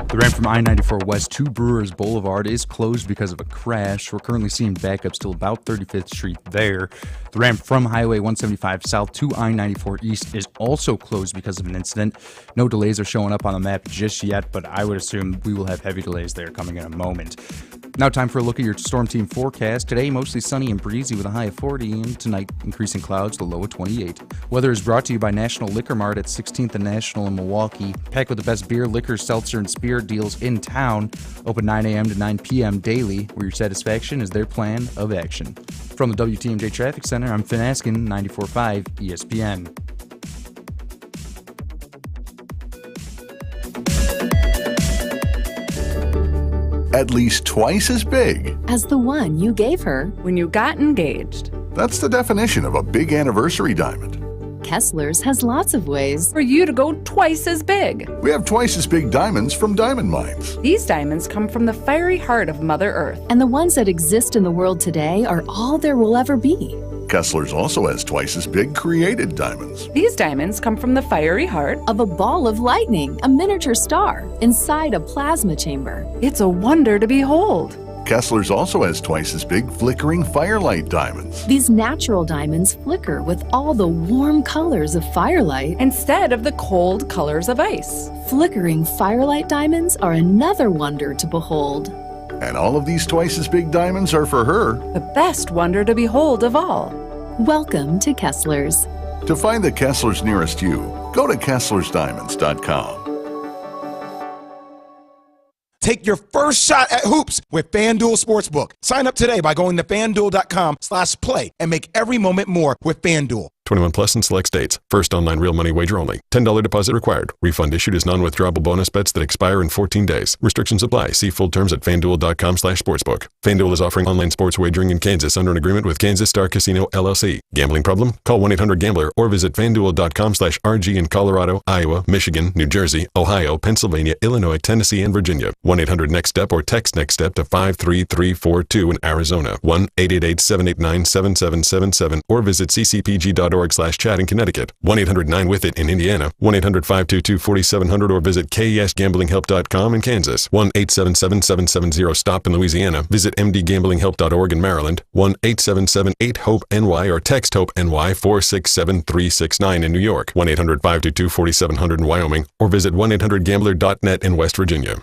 The ramp from I-94 west to Brewers Boulevard is closed because of a crash. We're currently seeing backups till about 35th Street there. The ramp from Highway 175 south to I-94 east is also closed because of an incident. No delays are showing up on the map just yet, but I would assume we will have heavy delays there coming in a moment. Now time for a look at your storm team forecast. Today, mostly sunny and breezy with a high of 40, and tonight, increasing clouds, the low of 28. Weather is brought to you by National Liquor Mart at 16th and National in Milwaukee. Packed with the best beer, liquor, seltzer, and spirit deals in town. Open 9 a.m. to 9 p.m. daily, where your satisfaction is their plan of action. From the WTMJ Traffic Center, I'm Finn Askin, 94.5 ESPN. At least twice as big as the one you gave her when you got engaged. That's the definition of a big anniversary diamond. Kessler's has lots of ways for you to go twice as big. We have twice as big diamonds from diamond mines. These diamonds come from the fiery heart of Mother Earth. And the ones that exist in the world today are all there will ever be. Kessler's also has twice as big created diamonds. These diamonds come from the fiery heart of a ball of lightning, a miniature star, inside a plasma chamber. It's a wonder to behold. Kessler's also has twice as big flickering firelight diamonds. These natural diamonds flicker with all the warm colors of firelight instead of the cold colors of ice. Flickering firelight diamonds are another wonder to behold. And all of these twice as big diamonds are for her. The best wonder to behold of all. Welcome to Kessler's. To find the Kessler's nearest you, go to Kessler'sDiamonds.com. Take your first shot at hoops with FanDuel Sportsbook. Sign up today by going to FanDuel.com/play and make every moment more with FanDuel. 21 plus in select states. First online real money wager only. $10 deposit required. Refund issued as non-withdrawable bonus bets that expire in 14 days. Restrictions apply. See full terms at FanDuel.com/sportsbook. FanDuel is offering online sports wagering in Kansas under an agreement with Kansas Star Casino, LLC. Gambling problem? Call 1-800-GAMBLER or visit FanDuel.com/RG in Colorado, Iowa, Michigan, New Jersey, Ohio, Pennsylvania, Illinois, Tennessee, and Virginia. 1-800-NEXT-STEP or text NEXT-STEP to 53342 in Arizona. 1-888-789-7777 or visit ccpg.org/chat in Connecticut. 1-800-9-WITH-IT in Indiana. 1-800-522-4700 or visit KESGamblingHelp.com in Kansas. 1-877-770-STOP in Louisiana. Visit mdgamblinghelp.org in Maryland. 1-877-8-HOPE-NY or text HOPE-NY 467-369 in New York. 1-800-522-4700 in Wyoming or visit 1-800-GAMBLER.net in West Virginia.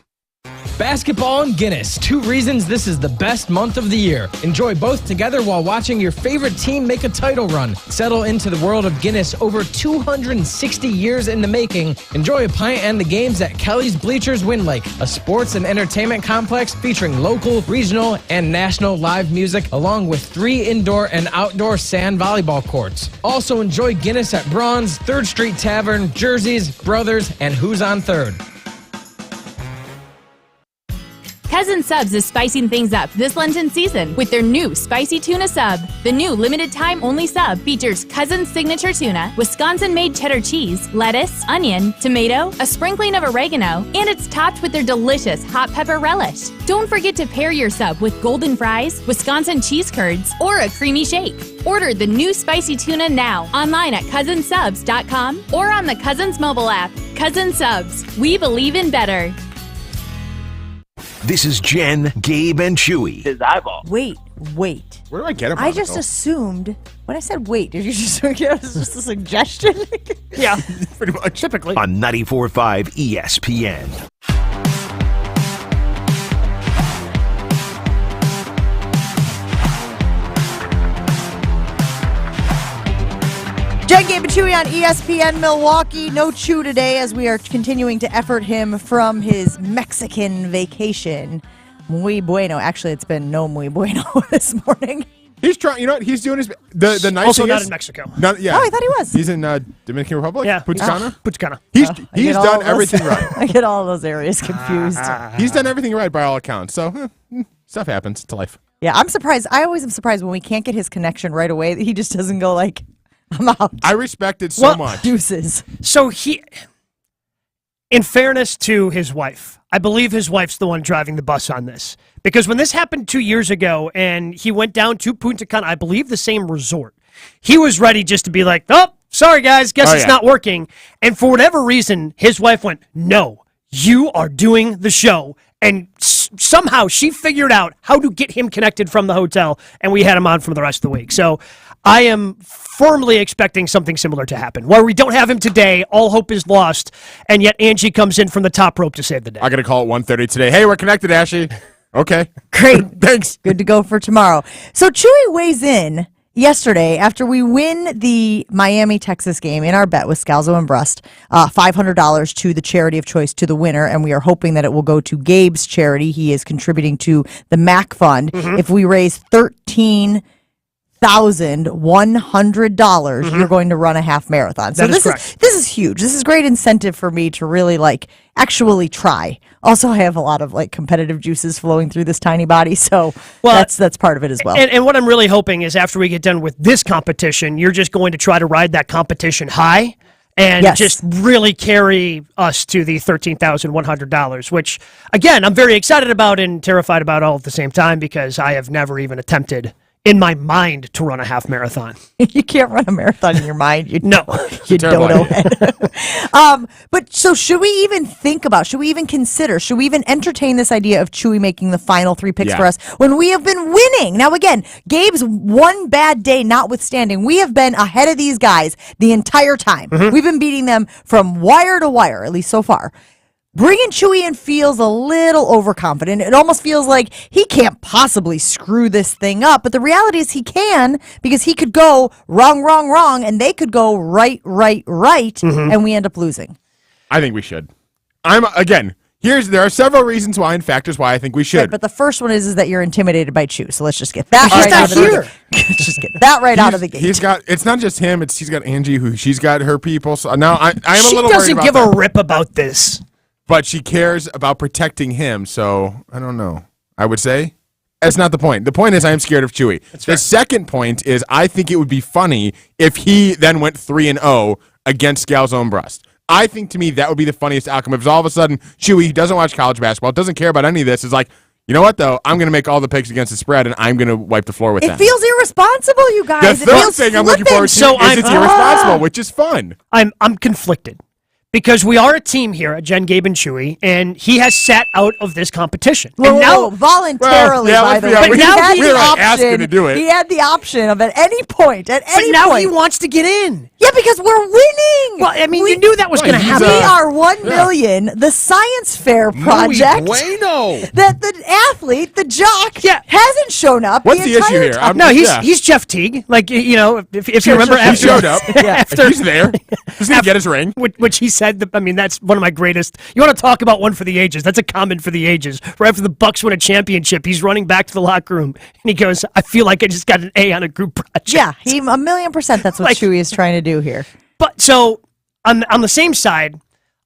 Basketball and Guinness, 2 reasons this is the best month of the year. Enjoy both together while watching your favorite team make a title run. Settle into the world of Guinness, over 260 years in the making. Enjoy a pint and the games at Kelly's Bleachers Wind Lake, a sports and entertainment complex featuring local, regional, and national live music, along with 3 indoor and outdoor sand volleyball courts. Also enjoy Guinness at Braun's, 3rd Street Tavern, Jersey's, Brothers, and Who's on 3rd. Cousin Subs is spicing things up this Lenten season with their new Spicy Tuna Sub. The new limited-time only sub features Cousin's signature tuna, Wisconsin-made cheddar cheese, lettuce, onion, tomato, a sprinkling of oregano, and it's topped with their delicious hot pepper relish. Don't forget to pair your sub with golden fries, Wisconsin cheese curds, or a creamy shake. Order the new spicy tuna now online at cousinsubs.com or on the Cousins mobile app. Cousin Subs, we believe in better. This is Jen, Gabe, and Chewy. His eyeball. Wait. Where do I get him? I just assumed when I said wait, did you just think it was just a suggestion? Yeah, pretty much. Typically. On 94.5 ESPN. Jen, Gabe, and Chewy on ESPN Milwaukee. No Chew today as we are continuing to effort him from his Mexican vacation. Muy bueno. Actually, it's been no muy bueno this morning. He's trying. You know what? He's doing his the nice also thing not is, in Mexico. Yeah. Oh, I thought he was. He's in Dominican Republic. Yeah, Punta Cana. He's I get all done those- everything right. I get all those areas confused. He's done everything right by all accounts. So stuff happens to life. Yeah, I'm surprised. I always am surprised when we can't get his connection right away that he just doesn't go like, I'm out. I respect it so much. Deuces. So he, in fairness to his wife, I believe his wife's the one driving the bus on this. Because when this happened 2 years ago and he went down to Punta Cana, I believe the same resort, he was ready just to be like, oh, sorry guys, guess it's not working. And for whatever reason, his wife went, no, you are doing the show. And somehow she figured out how to get him connected from the hotel, and we had him on for the rest of the week. So I am firmly expecting something similar to happen, where we don't have him today, all hope is lost, and yet Angie comes in from the top rope to save the day. I got to call at 1:30 today. Hey, we're connected, Ashley. Okay. Great. Thanks. Good to go for tomorrow. So Chewy weighs in yesterday after we win the Miami-Texas game in our bet with Scalzo and Brust, $500 to the charity of choice to the winner, and we are hoping that it will go to Gabe's charity. He is contributing to the MAC Fund. If we raise $13,100, you're going to run a half marathon. So That is correct. this is huge. This is great incentive for me to really actually try. Also, I have a lot of competitive juices flowing through this tiny body, so that's part of it as well. And what I'm really hoping is after we get done with this competition, you're just going to try to ride that competition high and just really carry us to the $13,100, which, again, I'm very excited about and terrified about all at the same time because I have never even attempted in my mind to run a half marathon. You can't run a marathon in your mind. You No. You don't know it. But so should we even consider, should we even entertain this idea of Chewy making the final 3 picks for us when we have been winning? Now, again, Gabe's one bad day notwithstanding, we have been ahead of these guys the entire time. We've been beating them from wire to wire, at least so far. Bringing Chewy in feels a little overconfident. It almost feels like he can't possibly screw this thing up. But the reality is he can, because he could go wrong, and they could go right, and we end up losing. I think we should. There are several reasons why and factors why I think we should. Right, but the first one is that you're intimidated by Chew. So let's just get that He's right not out of the here. gate. Just get that right out of the gate. It's not just him, he's got Angie, who she's got her people. So now I'm a little worried about She doesn't give a rip about this. But she cares about protecting him, so I don't know. I would say that's not the point. The point is I am scared of Chewy. The second point is I think it would be funny if he then went 3-0 against Scalzo and Brust. I think to me that would be the funniest outcome. If all of a sudden Chewy, who doesn't watch college basketball, doesn't care about any of this, is like, you know what though? I'm going to make all the picks against the spread, and I'm going to wipe the floor with them. It feels irresponsible, you guys. The third thing I'm looking forward to is it's irresponsible, which is fun. I'm conflicted. Because we are a team here at Jen, Gabe, and Chewy, and he has sat out of this competition. Well, and now, voluntarily, by the way. But now we were asking to do it. He had the option of at any point, But now he wants to get in. Yeah, because we're winning. Well, I mean, you knew that was going to happen. We are 1 million, the science fair project. That the athlete, the jock, hasn't shown up. What's the issue here? Time. No, he's Jeff Teague. Like, you know, if you remember, he showed up. After, he's there. Doesn't he get his ring? Which he said. I mean, that's one of my greatest. You want to talk about one for the ages? That's a comment for the ages. Right after the Bucks win a championship, he's running back to the locker room and he goes, "I feel like I just got an A on a group project." Yeah, he 1,000,000%. That's what Chewy is trying to do here. But so on the same side,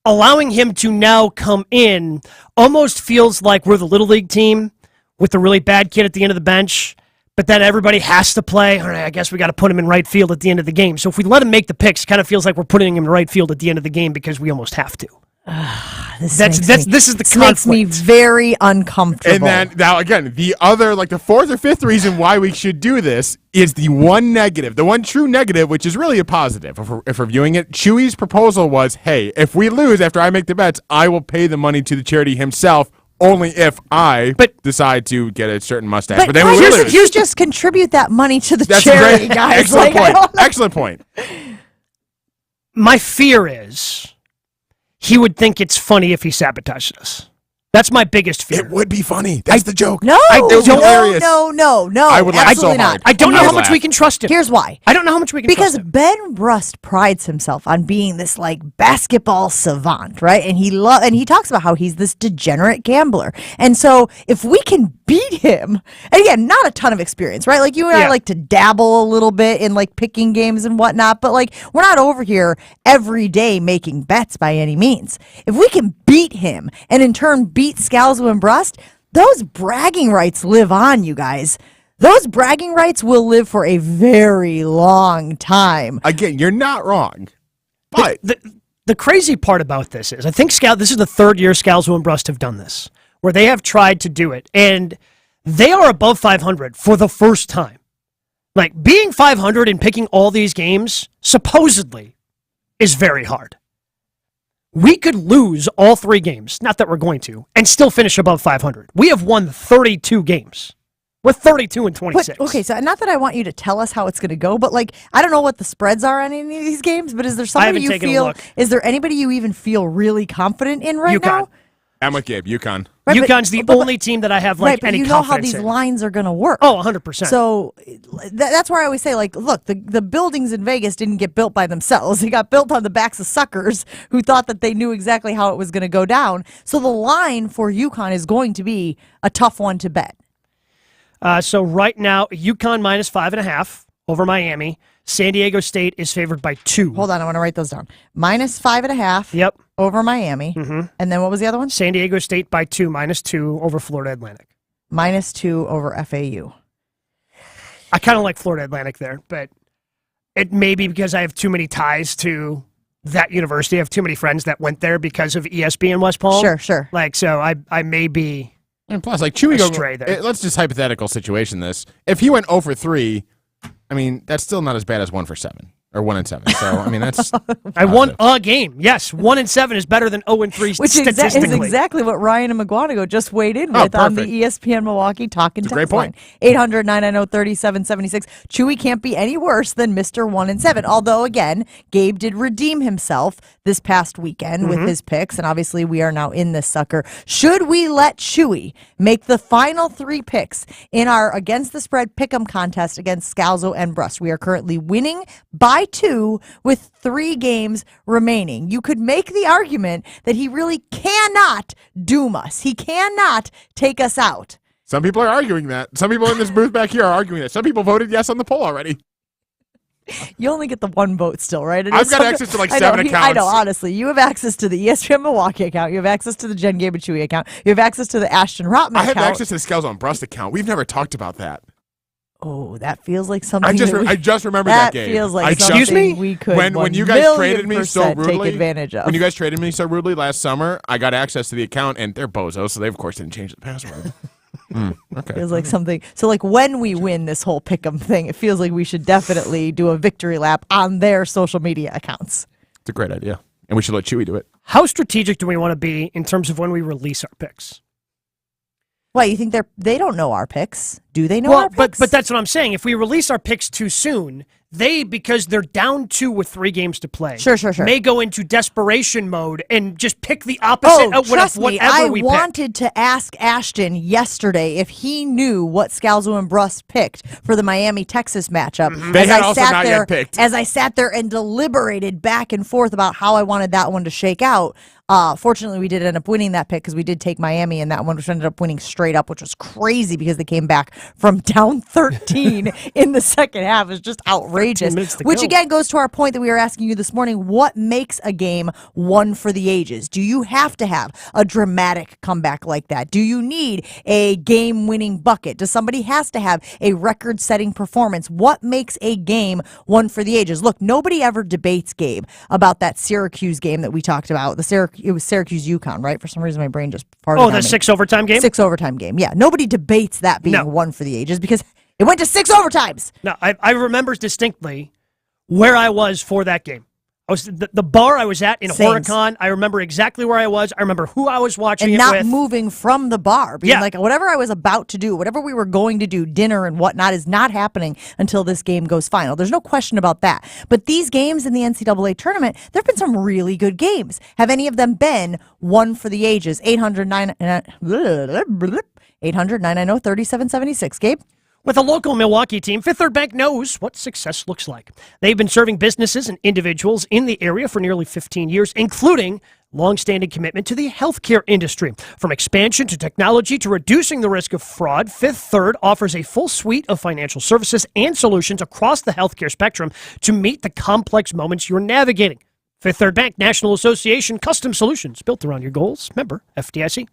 allowing him to now come in almost feels like we're the Little League team with the really bad kid at the end of the bench, but then everybody has to play. All right, I guess we got to put him in right field at the end of the game. So if we let him make the picks, it kind of feels like we're putting him in right field at the end of the game because we almost have to. This is the conflict. Makes me very uncomfortable. And then now again, the other, like the fourth or fifth reason why we should do this is the one negative, the one true negative, which is really a positive. If we're viewing it, Chewy's proposal was, hey, if we lose after I make the bets, I will pay the money to the charity himself. Only if I decide to get a certain mustache. But then we lose. You just contribute that money to the charity, great. guys. Excellent point. Excellent point. My fear is he would think it's funny if he sabotaged us. That's my biggest fear. It would be funny. That's the joke. No, it would be hilarious. no. I would laugh so absolutely hard. not. I don't know how much we can trust him. Here's why. I don't know how much we can trust him. Because Ben Rust prides himself on being this like basketball savant, right? And he talks about how he's this degenerate gambler. And so if we can beat him, and again, not a ton of experience, right? Like you and I like to dabble a little bit in like picking games and whatnot, but like we're not over here every day making bets by any means. If we can beat him and in turn beat Scalzo and Brust, those bragging rights live on, you guys. Those bragging rights will live for a very long time. Again, you're not wrong. But the crazy part about this is I think this is the third year Scalzo and Brust have done this, where they have tried to do it, and they are above 500 for the first time. Like, being 500 and picking all these games, supposedly, is very hard. We could lose all 3 games, not that we're going to, and still finish above 500. We have won 32 games. We're 32 and 26. But, okay, so not that I want you to tell us how it's going to go, but like I don't know what the spreads are on any of these games, but is there somebody you feel? Is there anybody you even feel really confident in right now? I'm with Gabe. UConn. Right, UConn's the only team that I have like any confidence in. You know how these lines are going to work. Oh, 100%. So that's where I always say, like, look, the buildings in Vegas didn't get built by themselves. They got built on the backs of suckers who thought that they knew exactly how it was going to go down. So the line for UConn is going to be a tough one to bet. So right now, UConn minus 5.5 over Miami. San Diego State is favored by 2. Hold on, I want to write those down. Minus 5.5. Yep. Over Miami. Mm-hmm. And then what was the other one? San Diego State by 2, minus 2 over Florida Atlantic. Minus 2 over FAU. I kind of like Florida Atlantic there, but it may be because I have too many ties to that university. I have too many friends that went there because of ESB in West Palm. Sure. Like, so I may be and plus, like Chewy astray there. Let's just hypothetical situation this. If he went 0 for 3, I mean, that's still not as bad as 1 for 7 or 1 and 7. So, I mean, that's I won a game. Yes, 1 and 7 is better than 0 and 3 Which statistically. is exactly what Ryan and McGuanago just weighed in with on the ESPN Milwaukee Talking Text great point. line. 800-990-3776. Chewy can't be any worse than Mr. 1 and 7. Although, again, Gabe did redeem himself this past weekend with his picks, and obviously we are now in this sucker. Should we let Chewy make the final 3 picks in our Against the Spread Pick'em contest against Scalzo and Brust? We are currently winning by 2 with 3 games remaining. You could make the argument that he really cannot doom us. He cannot take us out. Some people are arguing that. Some people in this booth back here are arguing that. Some people voted yes on the poll already. You only get the 1 vote still, right? I've got access to like 7 accounts. I know, honestly. You have access to the ESPN Milwaukee account. You have access to the Jen Gabe and Chewy account. You have access to the Ashton Rotman account. I have access to the Scalzo and Brust account. We've never talked about that. Oh, that feels like something. I just remembered that game. That feels like something we could. When you guys traded me so rudely, take advantage of. When you guys traded me so rudely last summer, I got access to the account, and they're bozos, so they of course didn't change the password. Okay. Feels like something. So, like when we win this whole pick'em thing, it feels like we should definitely do a victory lap on their social media accounts. It's a great idea, and we should let Chewy do it. How strategic do we want to be in terms of when we release our picks? Why, you think they don't know our picks? Do they know our picks? But that's what I'm saying. If we release our picks too soon, because they're down 2 with 3 games to play, sure, may go into desperation mode and just pick the opposite of trust whatever me, I we wanted to ask Ashton yesterday if he knew what Scalzo and Brust picked for the Miami-Texas matchup. They had also not yet picked. As I sat there and deliberated back and forth about how I wanted that one to shake out, Fortunately, we did end up winning that pick because we did take Miami in that one, which ended up winning straight up, which was crazy because they came back from down 13 in the second half. It was just outrageous. Which again goes to our point that we were asking you this morning: what makes a game one for the ages? Do you have to have a dramatic comeback like that? Do you need a game-winning bucket? Does somebody has to have a record-setting performance? What makes a game one for the ages? Look, nobody ever debates, Gabe, about that Syracuse game that we talked about. It was Syracuse UConn, right? For some reason, my brain just farted. Oh, the 6 overtime game? 6 overtime game. Yeah, nobody debates that being one for the ages because it went to 6 overtimes. No, I remember distinctly where I was for that game. I was the bar I was at in Horicon. I remember exactly where I was. I remember who I was watching and it not with. moving from the bar. Being like, whatever I was about to do, whatever we were going to do, dinner and whatnot, is not happening until this game goes final. There's no question about that. But these games in the NCAA tournament, there have been some really good games. Have any of them been one for the ages? 800-990-3776. Gabe? With a local Milwaukee team, Fifth Third Bank knows what success looks like. They've been serving businesses and individuals in the area for nearly 15 years, including long-standing commitment to the healthcare industry. From expansion to technology to reducing the risk of fraud, Fifth Third offers a full suite of financial services and solutions across the healthcare spectrum to meet the complex moments you're navigating. Fifth Third Bank National Association, custom solutions built around your goals. Member FDIC.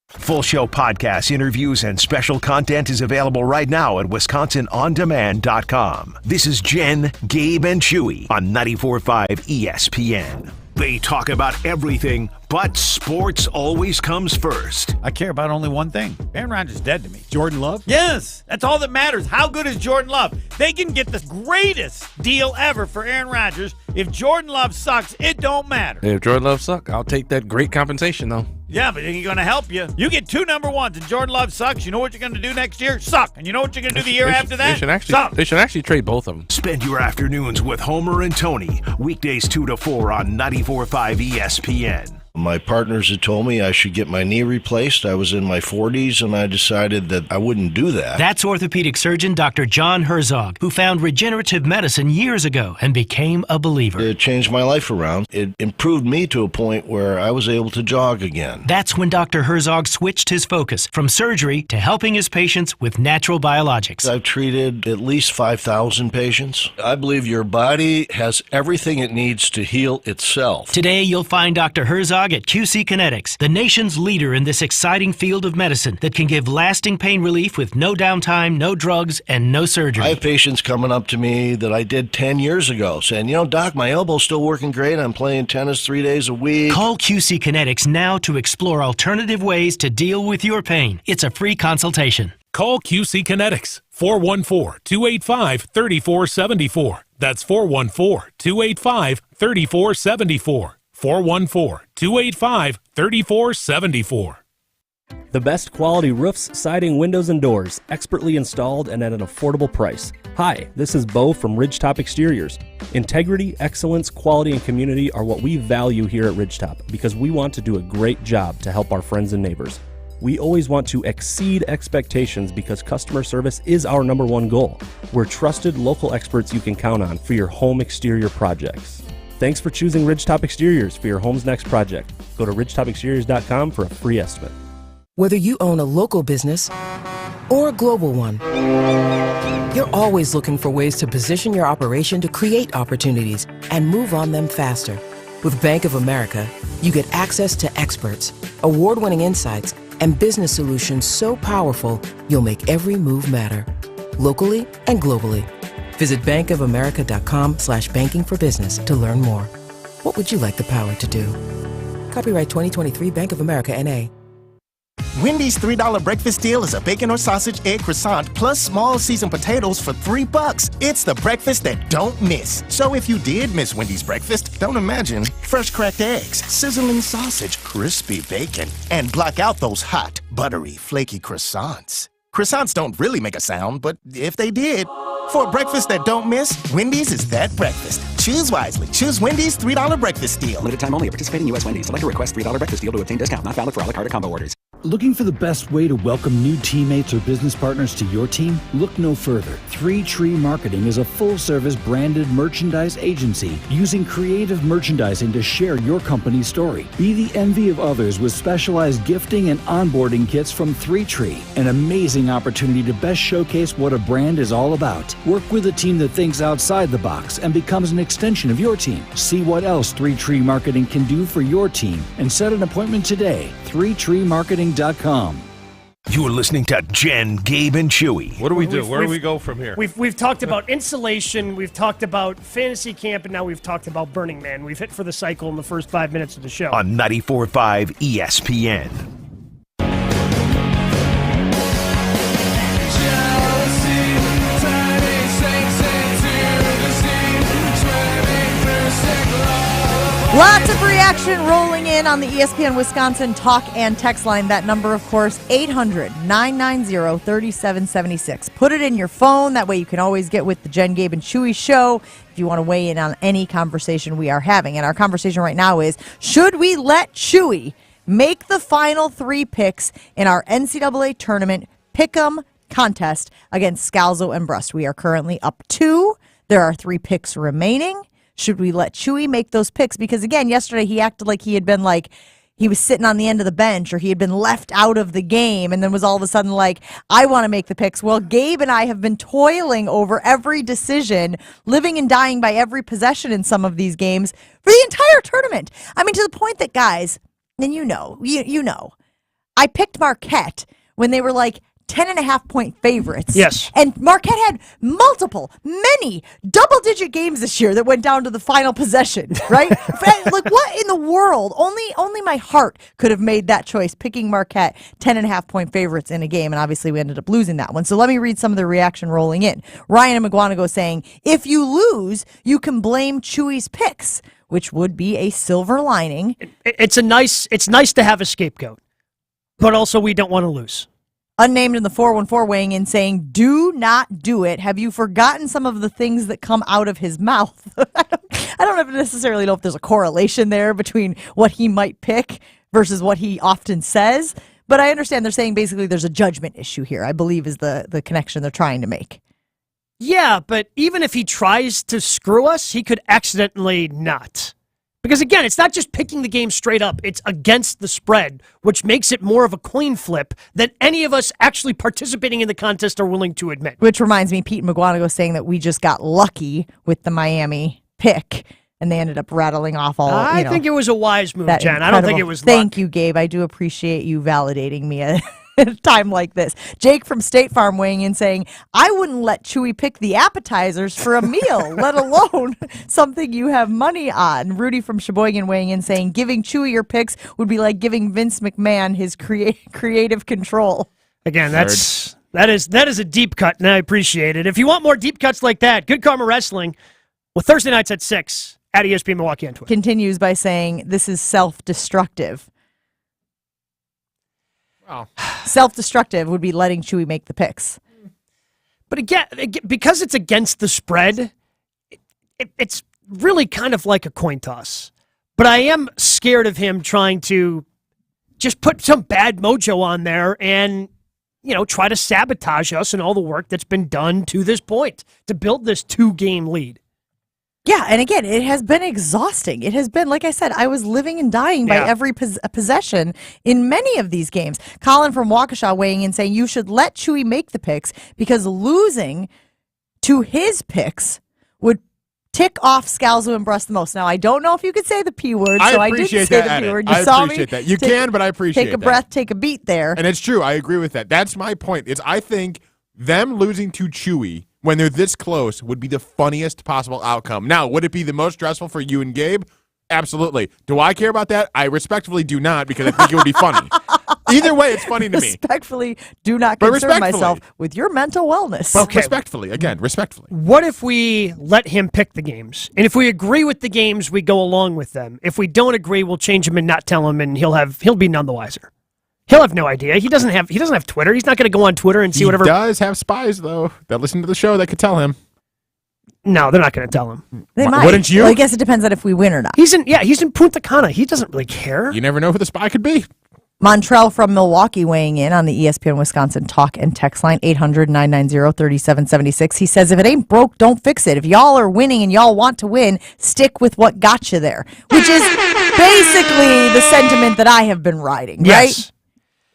Full show podcasts, interviews, and special content is available right now at WisconsinOnDemand.com. This is Jen, Gabe, and Chewy on 94.5 ESPN. They talk about everything, but sports always comes first. I care about only one thing. Aaron Rodgers is dead to me. Jordan Love? Yes, that's all that matters. How good is Jordan Love? They can get the greatest deal ever for Aaron Rodgers. If Jordan Love sucks, it don't matter. If Jordan Love sucks, I'll take that great compensation, though. Yeah, but it ain't going to help you. You get 2 number ones and Jordan Love sucks. You know what you're going to do next year? Suck. And you know what you're going to do the year after that? They should actually trade both of them. Spend your afternoons with Homer and Tony. Weekdays 2 to 4 on 94.5 ESPN. My partners had told me I should get my knee replaced. I was in my 40s, and I decided that I wouldn't do that. That's orthopedic surgeon Dr. John Herzog, who found regenerative medicine years ago and became a believer. It changed my life around. It improved me to a point where I was able to jog again. That's when Dr. Herzog switched his focus from surgery to helping his patients with natural biologics. I've treated at least 5,000 patients. I believe your body has everything it needs to heal itself. Today, you'll find Dr. Herzog at QC Kinetics, the nation's leader in this exciting field of medicine that can give lasting pain relief with no downtime, no drugs, and no surgery. I have patients coming up to me that I did 10 years ago saying, Doc, my elbow's still working great. I'm playing tennis 3 days a week. Call QC Kinetics now to explore alternative ways to deal with your pain. It's a free consultation. Call QC Kinetics, 414-285-3474. That's 414-285-3474. 414-285-3474. The best quality roofs, siding, windows, and doors, expertly installed and at an affordable price. Hi, this is Bo from Ridgetop Exteriors. Integrity, excellence, quality, and community are what we value here at Ridgetop because we want to do a great job to help our friends and neighbors. We always want to exceed expectations because customer service is our #1 goal. We're trusted local experts you can count on for your home exterior projects. Thanks for choosing Ridgetop Exteriors for your home's next project. Go to ridgetopexteriors.com for a free estimate. Whether you own a local business or a global one, you're always looking for ways to position your operation to create opportunities and move on them faster. With Bank of America, you get access to experts, award-winning insights, and business solutions so powerful you'll make every move matter, locally and globally. Visit bankofamerica.com/banking for business to learn more. What would you like the power to do? Copyright 2023 Bank of America, N.A. Wendy's $3 breakfast deal is a bacon or sausage egg croissant plus small seasoned potatoes for $3. It's the breakfast that don't miss. So if you did miss Wendy's breakfast, don't imagine fresh cracked eggs, sizzling sausage, crispy bacon, and block out those hot, buttery, flaky croissants. Croissants don't really make a sound, but if they did, for a breakfast that don't miss, Wendy's is that breakfast. Choose wisely. Choose Wendy's $3 breakfast deal. Limited time only. Participating U.S. Wendy's. Select a request $3 breakfast deal to obtain discount. Not valid for a la carte or combo orders. Looking for the best way to welcome new teammates or business partners to your team? Look no further. 3 Tree Marketing is a full-service branded merchandise agency using creative merchandising to share your company's story. Be the envy of others with specialized gifting and onboarding kits from 3 Tree, an amazing opportunity to best showcase what a brand is all about. Work with a team that thinks outside the box and becomes an extension of your team. See what else 3 Tree Marketing can do for your team and set an appointment today. 3treemarketing.com. You're listening to Jen, Gabe, and Chewy. What do we do? Where do we go from here? We've talked about insulation, we've talked about fantasy camp, and now we've talked about Burning Man. We've hit for the cycle in the first 5 minutes of the show. On 94.5 ESPN. Lots of reaction rolling in on the ESPN Wisconsin talk and text line. That number, of course, 800-990-3776. Put it in your phone. That way you can always get with the Jen, Gabe, and Chewy show if you want to weigh in on any conversation we are having. And our conversation right now is, should we let Chewy make the final 3 picks in our NCAA tournament pick'em contest against Scalzo and Brust? We are currently up 2. There are 3 picks remaining. Should we let Chewy make those picks? Because, again, yesterday he acted like he had been he was sitting on the end of the bench or he had been left out of the game and then was all of a sudden like, I want to make the picks. Well, Gabe and I have been toiling over every decision, living and dying by every possession in some of these games for the entire tournament. I mean, to the point that, guys, and you know, I picked Marquette when they were 10.5-point favorites. Yes. And Marquette had many double-digit games this year that went down to the final possession, right? What in the world? Only my heart could have made that choice, picking Marquette 10.5-point favorites in a game, and obviously we ended up losing that one. So let me read some of the reaction rolling in. Ryan and McGuanago saying, if you lose, you can blame Chewy's picks, which would be a silver lining. It's nice to have a scapegoat, but also we don't want to lose. Unnamed in the 414 weighing in saying, do not do it. Have you forgotten some of the things that come out of his mouth? I don't necessarily know if there's a correlation there between what he might pick versus what he often says, but I understand they're saying basically there's a judgment issue here, I believe is the connection they're trying to make. Yeah, but even if he tries to screw us, he could accidentally not. Because, again, it's not just picking the game straight up. It's against the spread, which makes it more of a coin flip than any of us actually participating in the contest are willing to admit. Which reminds me, Pete McGuanago saying that we just got lucky with the Miami pick, and they ended up rattling off all, I think it was a wise move, Jen. I don't think it was luck. Thank you, Gabe. I do appreciate you validating me at a time like this. Jake from State Farm weighing in saying, I wouldn't let Chewy pick the appetizers for a meal, let alone something you have money on. Rudy from Sheboygan weighing in saying, giving Chewy your picks would be like giving Vince McMahon his creative control. Again, that is a deep cut, and I appreciate it. If you want more deep cuts like that, Good Karma Wrestling, well, Thursday nights at 6 at ESPN Milwaukee on Twitter. Continues by saying, this is self-destructive. Wow. Self-destructive would be letting Chewy make the picks. But again, because it's against the spread, it's really kind of like a coin toss. But I am scared of him trying to just put some bad mojo on there and, try to sabotage us and all the work that's been done to this point to build this 2-game lead. Yeah, and again, it has been exhausting. It has been, like I said, I was living and dying by every possession in many of these games. Colin from Waukesha weighing in saying you should let Chewy make the picks because losing to his picks would tick off Scalzo and Brust the most. Now, I don't know if you could say the P word, so I didn't say the P word. You saw me. That. You can, but I appreciate that. Take a breath, take a beat there. And it's true. I agree with that. That's my point. I think them losing to Chewy when they're this close would be the funniest possible outcome. Now, would it be the most stressful for you and Gabe? Absolutely. Do I care about that? I respectfully do not because I think it would be funny. Either way, it's funny to me. Respectfully do not concern myself with your mental wellness. Okay. Respectfully. What if we let him pick the games? And if we agree with the games, we go along with them. If we don't agree, we'll change them and not tell him, and he'll be none the wiser. He'll have no idea. He doesn't have Twitter. He's not going to go on Twitter and see whatever. He does have spies, though, that listen to the show that could tell him. No, they're not going to tell him. They might. Wouldn't you? Well, I guess it depends on if we win or not. He's in Punta Cana. He doesn't really care. You never know who the spy could be. Montrell from Milwaukee weighing in on the ESPN Wisconsin talk and text line 800-990-3776. He says, if it ain't broke, don't fix it. If y'all are winning and y'all want to win, stick with what got you there, which is basically the sentiment that I have been riding, right? Yes.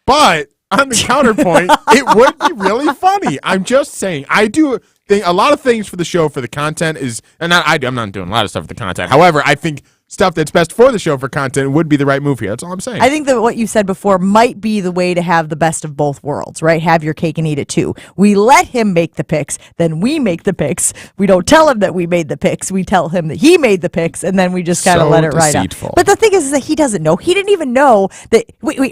But on the counterpoint, it would be really funny. I'm just saying, I do think a lot of things for the show for the content is, and I'm not doing a lot of stuff for the content. However, I think stuff that's best for the show for content would be the right move here. That's all I'm saying. I think that what you said before might be the way to have the best of both worlds, right? Have your cake and eat it too. We let him make the picks, then we make the picks. We don't tell him that we made the picks. We tell him that he made the picks, and then we just kind of let it ride out. But the thing is that he doesn't know. He didn't even know that.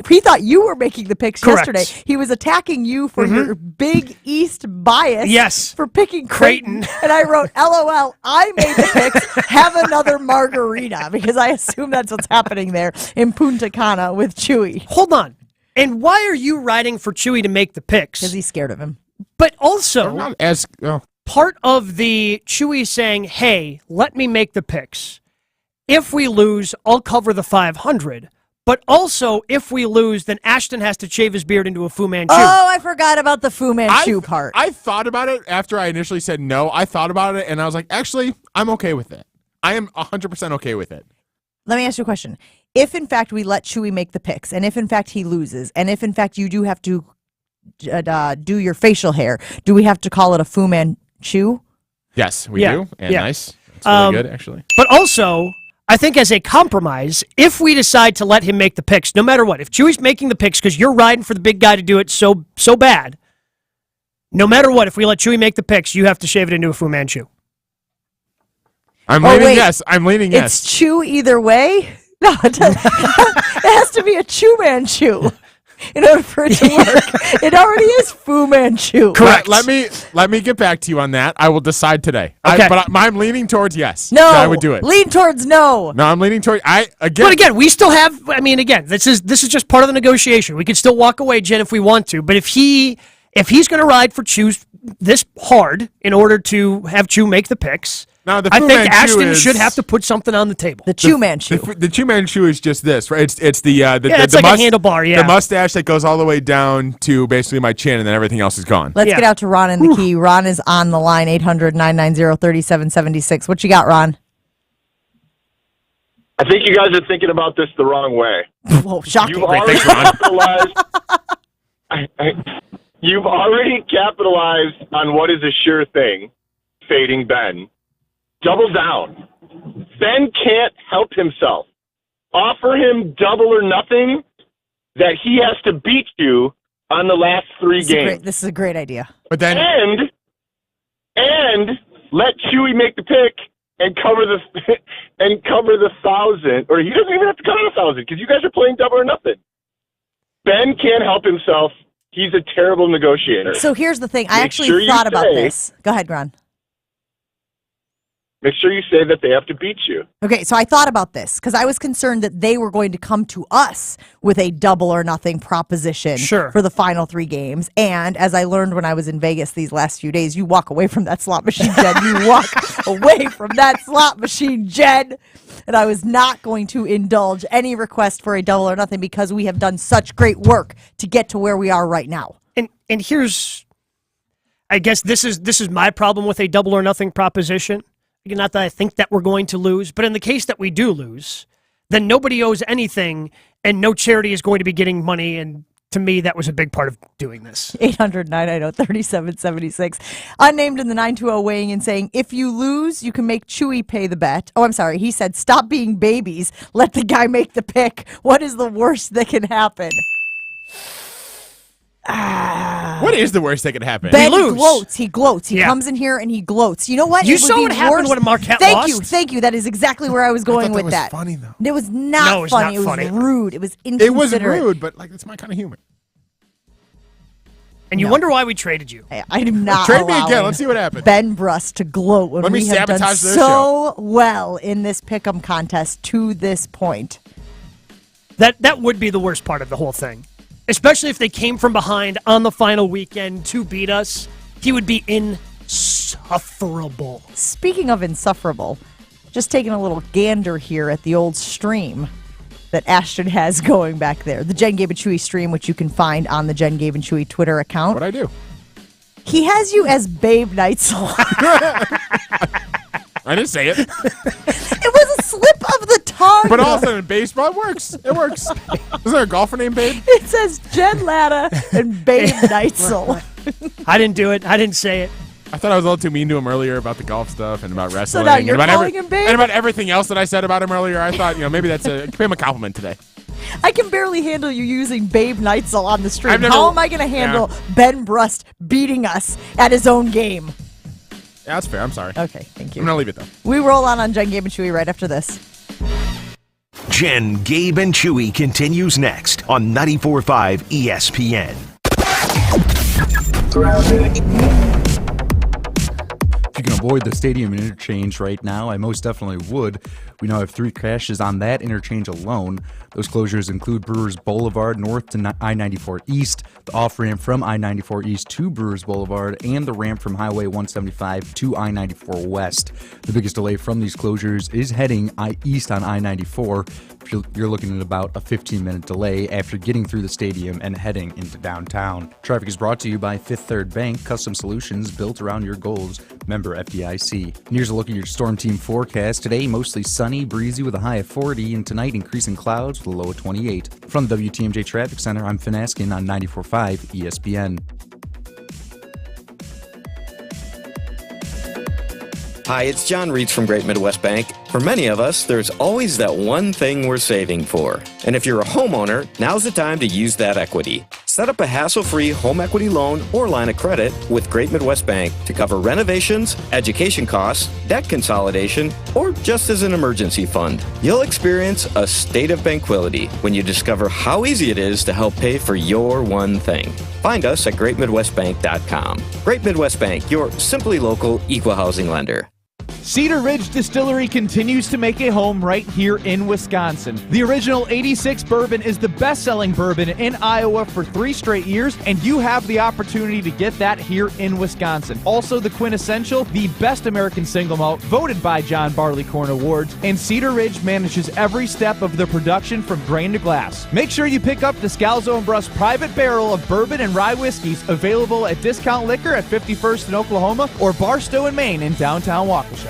He thought you were making the picks yesterday. He was attacking you for your Big East bias. Yes. For picking Creighton. And I wrote, LOL, I made the picks. Have another margarita. Because I assume that's what's happening there in Punta Cana with Chewy. Hold on. And why are you riding for Chewy to make the picks? Because he's scared of him. But also, not as part of the Chewy saying, hey, let me make the picks. If we lose, I'll cover the 500. But also, if we lose, then Ashton has to shave his beard into a Fu Manchu. Oh, I forgot about the Fu Manchu part. I thought about it after I initially said no. I thought about it, and I was like, actually, I'm okay with it. I am 100% okay with it. Let me ask you a question. If, in fact, we let Chewy make the picks, and if, in fact, he loses, and if, in fact, you do have to do your facial hair, do we have to call it a Fu Manchu? Yes, we do. And nice. It's really good, actually. But also, I think as a compromise, if we decide to let him make the picks, no matter what, if Chewy's making the picks because you're riding for the big guy to do it so bad, no matter what, if we let Chewy make the picks, you have to shave it into a Fu Manchu. I'm leaning yes. I'm leaning yes. It's Chew either way? No, it has to be a Chew Manchu in order for it to work. It already is Fu Manchu. Correct. Let me get back to you on that. I will decide today. Okay. I'm leaning towards yes. No. I would do it. Lean towards no. No, I'm leaning towards But again, we still have, I mean, again, this is just part of the negotiation. We could still walk away, Jen, if we want to. But if he's going to ride for Chew this hard in order to have Chew make the picks, now, I think Ashton should have to put something on the table. The Chew Manchu. The Chew Manchu is just this, right? It's the it's like a handlebar, the mustache that goes all the way down to basically my chin, and then everything else is gone. Let's get out to Ron in the key. Ron is on the line, 800-990-3776. What you got, Ron? I think you guys are thinking about this the wrong way. Whoa, shocking. You've already You've already capitalized on what is a sure thing, fading Ben. Double down. Ben can't help himself. Offer him double or nothing that he has to beat you on the last three games. This is a great idea. But then and let Chewy make the pick and cover the 1,000, or he doesn't even have to cover the 1,000 because you guys are playing double or nothing. Ben can't help himself. He's a terrible negotiator. So here's the thing. I actually thought about this. Go ahead, Ron. Make sure you say that they have to beat you. Okay, so I thought about this because I was concerned that they were going to come to us with a double or nothing proposition for the final three games. And as I learned when I was in Vegas these last few days, you walk away from that slot machine, Jen. You walk away from that slot machine, Jen. And I was not going to indulge any request for a double or nothing because we have done such great work to get to where we are right now. And here's, I guess this is my problem with a double or nothing proposition. Not that I think that we're going to lose, but in the case that we do lose, then nobody owes anything and no charity is going to be getting money. And to me, that was a big part of doing this. 800-990-3776. Unnamed in the 920 weighing in saying, if you lose, you can make Chewy pay the bet. Oh, I'm sorry. He said, stop being babies. Let the guy make the pick. What is the worst that can happen? What is the worst that could happen? Ben gloats. He gloats. He comes in here and he gloats. You know what? You saw what happened when Marquette lost? Thank you. That is exactly where I was going with that. Funny though. It was not funny. It was rude. It was inconsiderate. It was rude, but like it's my kind of humor. And you wonder why we traded you. I do not. Trade me again. Let's see what happens. Ben Brust to gloat when we have done so well in this pick'em contest to this point. That would be the worst part of the whole thing. Especially if they came from behind on the final weekend to beat us. He would be insufferable. Speaking of insufferable, just taking a little gander here at the old stream. that Ashton has going back there. The Jen, Gabe, and Chewy stream, which you can find on the Jen, Gabe, and Chewy Twitter account. What'd I do? He has you as Babe Neitzel. I didn't say it. It was a slip of the tongue. But also in baseball, it works. It works. Isn't there a golfer named Babe? It says Jen Latta and Babe Neitzel. I didn't do it. I didn't say it. I thought I was a little too mean to him earlier about the golf stuff and about wrestling. now you're and about calling him Babe? And about everything else that I said about him earlier. I thought, maybe that's pay him a compliment today. I can barely handle you using Babe Neitzel on the stream. Never, How am I going to handle Ben Brust beating us at his own game? Yeah, that's fair. I'm sorry. Okay, thank you. I'm going to leave it, though. We roll on Jen, Gabe, and Chewy right after this. Jen, Gabe, and Chewy continues next on 94.5 ESPN. If you can avoid the stadium interchange right now, I most definitely would. We now have 3 crashes on that interchange alone. Those closures include Brewers Boulevard north to I-94 East, the off-ramp from I-94 East to Brewers Boulevard, and the ramp from Highway 175 to I-94 West. The biggest delay from these closures is heading east on I-94. You're looking at about a 15-minute delay after getting through the stadium and heading into downtown. Traffic is brought to you by Fifth Third Bank, custom solutions built around your goals. Member FDIC. And here's a look at your Storm Team forecast. Today, mostly sunny, breezy with a high of 40, and tonight, increasing clouds with a low of 28. From the WTMJ Traffic Center, I'm Finn Askin on 94.5 ESPN. Hi, it's John Reitz from Great Midwest Bank. For many of us, there's always that one thing we're saving for. And if you're a homeowner, now's the time to use that equity. Set up a hassle-free home equity loan or line of credit with Great Midwest Bank to cover renovations, education costs, debt consolidation, or just as an emergency fund. You'll experience a state of tranquility when you discover how easy it is to help pay for your one thing. Find us at greatmidwestbank.com. Great Midwest Bank, your simply local equal housing lender. Cedar Ridge Distillery continues to make a home right here in Wisconsin. The original 86 bourbon is the best-selling bourbon in Iowa for 3 straight years, and you have the opportunity to get that here in Wisconsin. Also, the quintessential, the best American single malt, voted by John Barleycorn Awards, and Cedar Ridge manages every step of the production from grain to glass. Make sure you pick up the Scalzo and Brust private barrel of bourbon and rye whiskeys, available at Discount Liquor at 51st in Oklahoma or Barstow in Maine in downtown Waukesha.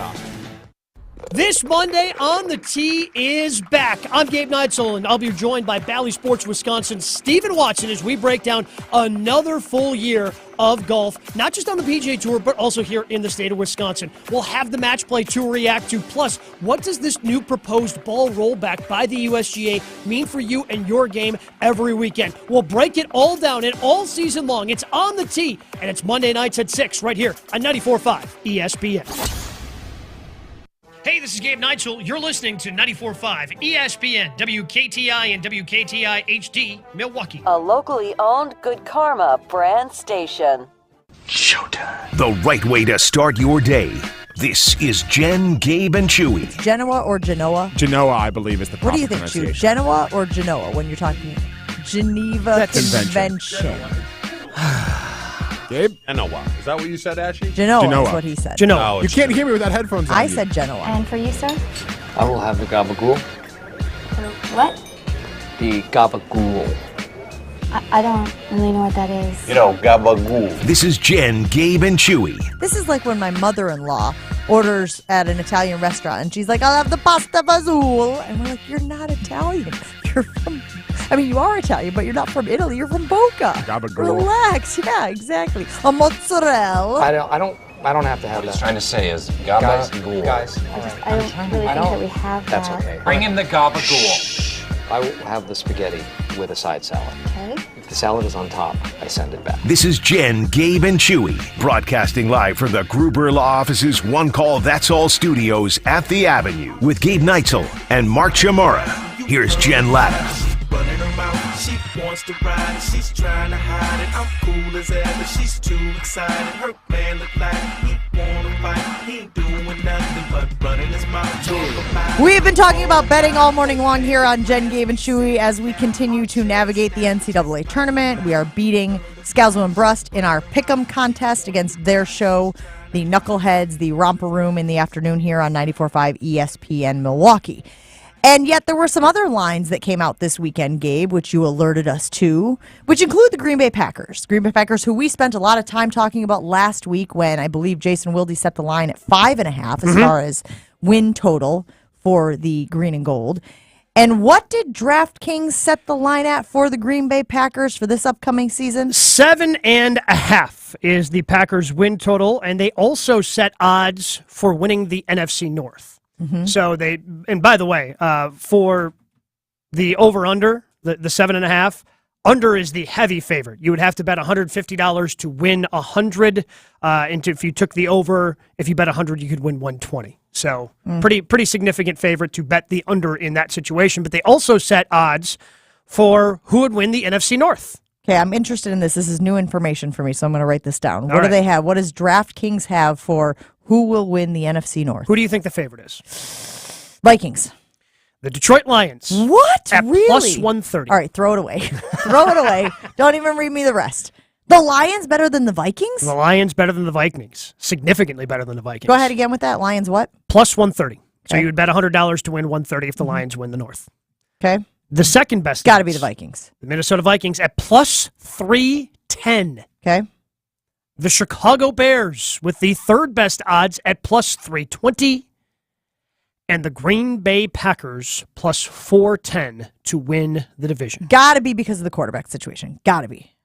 This Monday on the Tee is back. I'm Gabe Neitzel, and I'll be joined by Bally Sports Wisconsin's Stephen Watson as we break down another full year of golf, not just on the PGA Tour, but also here in the state of Wisconsin. We'll have the match play to react to. Plus, what does this new proposed ball rollback by the USGA mean for you and your game every weekend? We'll break it all down and all season long. It's on the Tee, and it's Monday nights at 6 right here on 94.5 ESPN. Hey, this is Gabe Neitzel. You're listening to 94.5 ESPN, WKTI and WKTI HD, Milwaukee. A locally owned Good Karma brand station. Showtime. The right way to start your day. This is Jen, Gabe, and Chewy. Genoa or Genoa? Genoa, I believe, is the proper What do you think, Chewy? pronunciation. Genoa or Genoa when you're talking Geneva Convention? Gabe? Genoa. Is that what you said, Ashley? Genoa is what he said. Genoa. You can't hear me without headphones on. I said Genoa. And for you, sir? I will have the gabagool. What? The gabagool. I don't really know what that is. You know, gabagool. This is Jen, Gabe, and Chewy. This is like when my mother-in-law orders at an Italian restaurant, and she's like, I'll have the pasta fazool. And we're like, you're not Italian. You're from... I mean, you are Italian, but you're not from Italy. You're from Boca. Gabagool. Relax. Yeah, exactly. A mozzarella. I don't have to have that. What he's trying to say is gabagool. Guys. I don't really think that we have that. That's okay. Bring in the gabagool. I will have the spaghetti with a side salad. Okay. If the salad is on top, I send it back. This is Jen, Gabe, and Chewy, broadcasting live from the Gruber Law Office's One Call That's All studios at the Avenue with Gabe Neitzel and Mark Chamorro. Here's Jen Latta. Running around, she wants to ride it, she's trying to hide it. I'm cool as ever, she's too excited. Her man look like he wanna fight, he ain't doing nothing but running his mouth. We've been talking about betting all morning long here on Jen, Gabe, and Chewy as we continue to navigate the NCAA tournament. We are beating Scalzo and Brust in our Pick'em contest against their show, the Knuckleheads, the Romper Room in the afternoon here on 94.5 ESPN Milwaukee. And yet there were some other lines that came out this weekend, Gabe, which you alerted us to, which include the Green Bay Packers. Green Bay Packers, who we spent a lot of time talking about last week when I believe Jason Wilde set the line at 5.5 as far as win total for the green and gold. And what did DraftKings set the line at for the Green Bay Packers for this upcoming season? 7.5 is the Packers win total, and they also set odds for winning the NFC North. So and by the way, for the over-under, the 7.5, under is the heavy favorite. You would have to bet $150 to win 100. And if you took the over, if you bet 100, you could win 120. So pretty significant favorite to bet the under in that situation. But they also set odds for who would win the NFC North. Okay, I'm interested in this. This is new information for me, so I'm going to write this down. What do they have? What does DraftKings have for who will win the NFC North? Who do you think the favorite is? Vikings. The Detroit Lions. What? At really? plus 130. All right, throw it away. Throw it away. Don't even read me the rest. The Lions better than the Vikings? The Lions better than the Vikings. Significantly better than the Vikings. Go ahead again with that. Lions what? Plus 130. So you would bet $100 to win 130 if the Lions win the North. Okay. The second best. Got to be the Vikings. The Minnesota Vikings at plus 310. Okay. The Chicago Bears with the third best odds at plus 320. And the Green Bay Packers plus 410 to win the division. Got to be because of the quarterback situation. Got to be.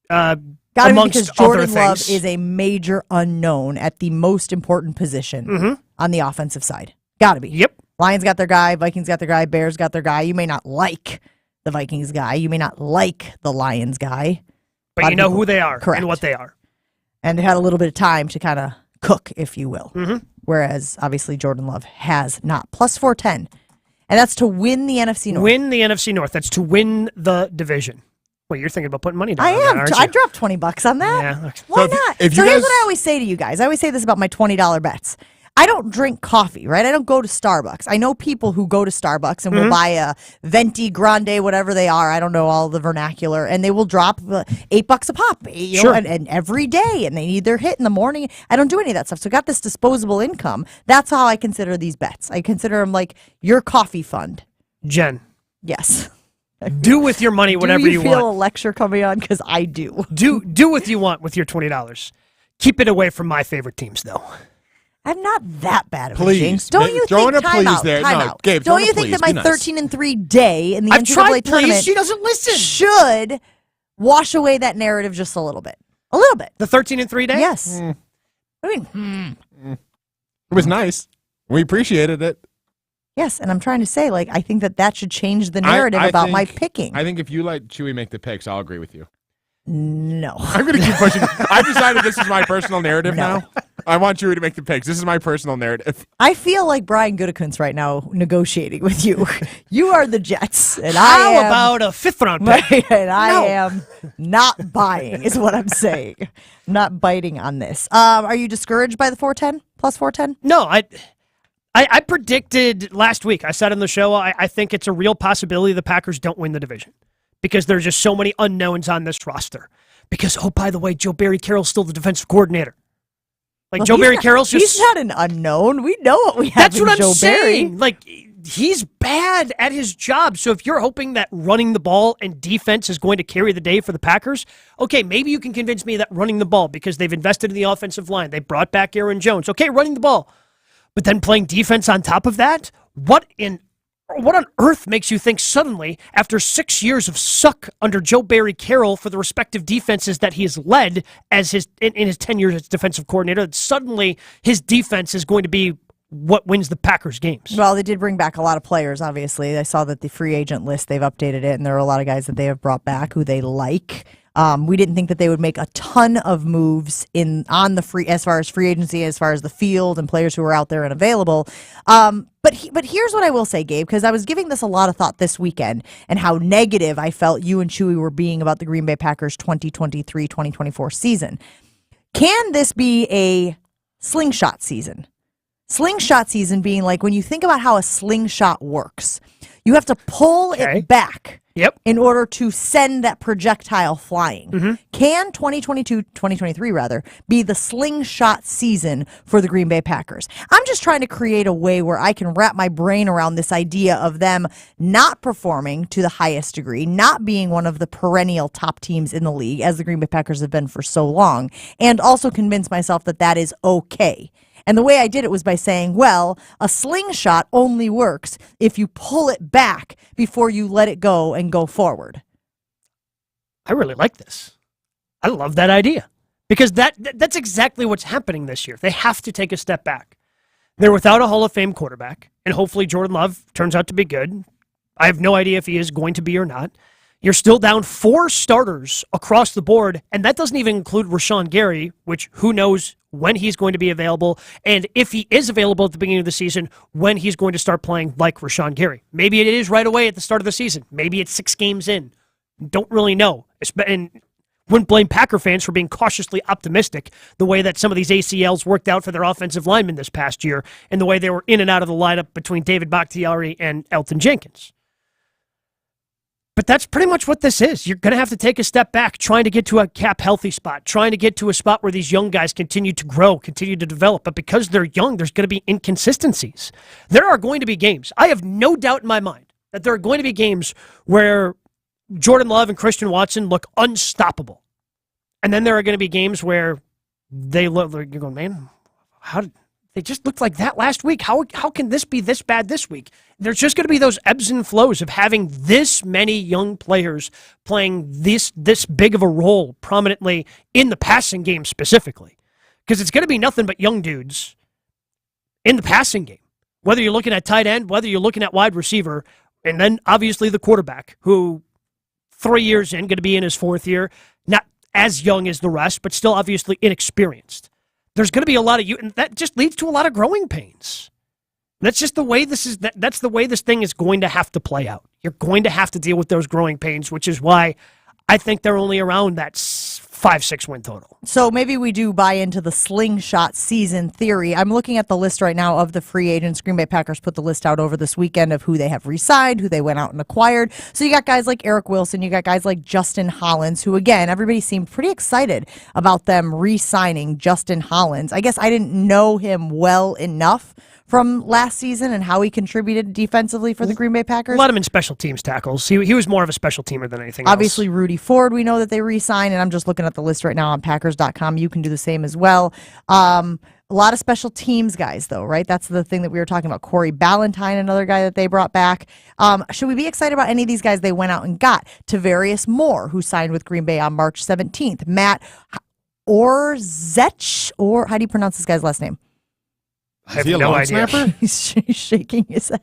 Got to be because other Jordan Love things. is a major unknown at the most important position on the offensive side. Got to be. Yep. Lions got their guy. Vikings got their guy. Bears got their guy. You may not like the Vikings guy. You may not like the Lions guy. But you know who they are and what they are. And they had a little bit of time to kind of cook, if you will. Whereas, obviously, Jordan Love has not. Plus 410. And that's to win the NFC North. Win the NFC North. That's to win the division. Well, you're thinking about putting money down I on am. that, aren't you? I dropped $20 on that. Yeah. Why not? if So you here's guys- what I always say to you guys. I always say this about my $20 bets. I don't drink coffee, right? I don't go to Starbucks. I know people who go to Starbucks and will buy a venti grande, whatever they are. I don't know all the vernacular, and they will drop $8 a pop, you know, and every day, and they need their hit in the morning. I don't do any of that stuff. So I got this disposable income. That's how I consider these bets. I consider them like your coffee fund. Jen. Yes. Do with your money whatever do you feel want. a lecture coming on? Because I do. Do what you want with your $20. Keep it away from my favorite teams, though. I'm not that bad of a Please. jinx. Don't you Throw think? in a Time please out, there. time No, out. Gabe, throw Don't in you a think please. that my Be nice. 13-3 day in the I've NCAA tried, tournament please. She doesn't listen. should wash away that narrative just a little bit? A little bit. The 13-3 day? Yes. I mean, It was nice. We appreciated it. yes, and I'm trying to say, like, I think that should change the narrative I about my think- picking. I think if you let Chewy make the picks, I'll agree with you. No. I'm going to keep pushing. I've decided this is my personal narrative now. I want Chewy to make the picks. This is my personal narrative. I feel like Brian Gutekunst right now negotiating with you. You are the Jets, and I How am, about a fifth-round pick? and I No. am not buying, is what I'm saying. I'm not biting on this. Are you discouraged by the 410? Plus 410? No, I predicted last week. I said on the show, I think it's a real possibility the Packers don't win the division because there's just so many unknowns on this roster. Because, oh, by the way, Joe Barry Carroll's still the defensive coordinator. Like, Well, Joe he's Barry not- Carroll's just... He's not an unknown. We know what we have That's in what I'm Joe saying. Barry. Like, he's bad at his job. So if you're hoping that running the ball and defense is going to carry the day for the Packers, okay, maybe you can convince me that running the ball because they've invested in the offensive line. They brought back Aaron Jones. Okay, running the ball. But then playing defense on top of that? What on earth makes you think suddenly, after 6 years of suck under Joe Barry Carroll for the respective defenses that he has led as in his 10 years as defensive coordinator, that suddenly his defense is going to be what wins the Packers games? Well, they did bring back a lot of players, obviously. I saw that the free agent list, they've updated it, and there are a lot of guys that they have brought back who they like. We didn't think that they would make a ton of moves as far as free agency, as far as the field and players who are out there and available. But here's what I will say, Gabe, because I was giving this a lot of thought this weekend and how negative I felt you and Chewy were being about the Green Bay Packers 2023-2024 season. Can this be a slingshot season? Slingshot season being like when you think about how a slingshot works, You have to pull it back. Yep. In order to send that projectile flying. Can 2023 rather, be the slingshot season for the Green Bay Packers? I'm just trying to create a way where I can wrap my brain around this idea of them not performing to the highest degree, not being one of the perennial top teams in the league, as the Green Bay Packers have been for so long, and also convince myself that that is okay. And the way I did it was by saying, well, a slingshot only works if you pull it back before you let it go and go forward. I really like this. I love that idea because that's exactly what's happening this year. They have to take a step back. They're without a Hall of Fame quarterback, and hopefully Jordan Love turns out to be good. I have no idea if he is going to be or not. You're still down 4 starters across the board, and that doesn't even include Rashawn Gary, which who knows when he's going to be available, and if he is available at the beginning of the season, when he's going to start playing like Rashawn Gary. Maybe it is right away at the start of the season. Maybe it's 6 games in. Don't really know. And wouldn't blame Packer fans for being cautiously optimistic the way that some of these ACLs worked out for their offensive linemen this past year and the way they were in and out of the lineup between David Bakhtiari and Elton Jenkins. But that's pretty much what this is. You're going to have to take a step back, trying to get to a cap healthy spot, trying to get to a spot where these young guys continue to grow, continue to develop. But because they're young, there's going to be inconsistencies. There are going to be games. I have no doubt in my mind that there are going to be games where Jordan Love and Christian Watson look unstoppable. And then there are going to be games where they look, you're going, man, how did they just looked like that last week? How can this be this bad this week? There's just going to be those ebbs and flows of having this many young players playing this big of a role prominently in the passing game specifically. Because it's going to be nothing but young dudes in the passing game. Whether you're looking at tight end, whether you're looking at wide receiver, and then obviously the quarterback, who 3 years in, going to be in his 4th year, not as young as the rest, but still obviously inexperienced. There's going to be a lot of you, and that just leads to a lot of growing pains. That's just the way this is. That's the way this thing is going to have to play out. You're going to have to deal with those growing pains, which is why I think they're only around that 5-6 win total. So maybe we do buy into the slingshot season theory. I'm looking at the list right now of the free agents. Green Bay Packers put the list out over this weekend of who they have re-signed, who they went out and acquired. So you got guys like Eric Wilson, you got guys like Justin Hollins, who again, everybody seemed pretty excited about them re-signing Justin Hollins. I guess I didn't know him well enough from last season and how he contributed defensively for the Green Bay Packers. A lot of him in special teams tackles. He was more of a special teamer than anything else. Obviously, Rudy Ford, we know that they re-signed, and I'm just looking at the list right now on Packers.com. You can do the same as well. A lot of special teams guys, though, right? That's the thing that we were talking about. Corey Ballantyne, another guy that they brought back. Should we be excited about any of these guys they went out and got? Tavarius Moore, who signed with Green Bay on March 17th. Matt Orzech, or how do you pronounce this guy's last name? I have no idea. Snapper? He's shaking his head.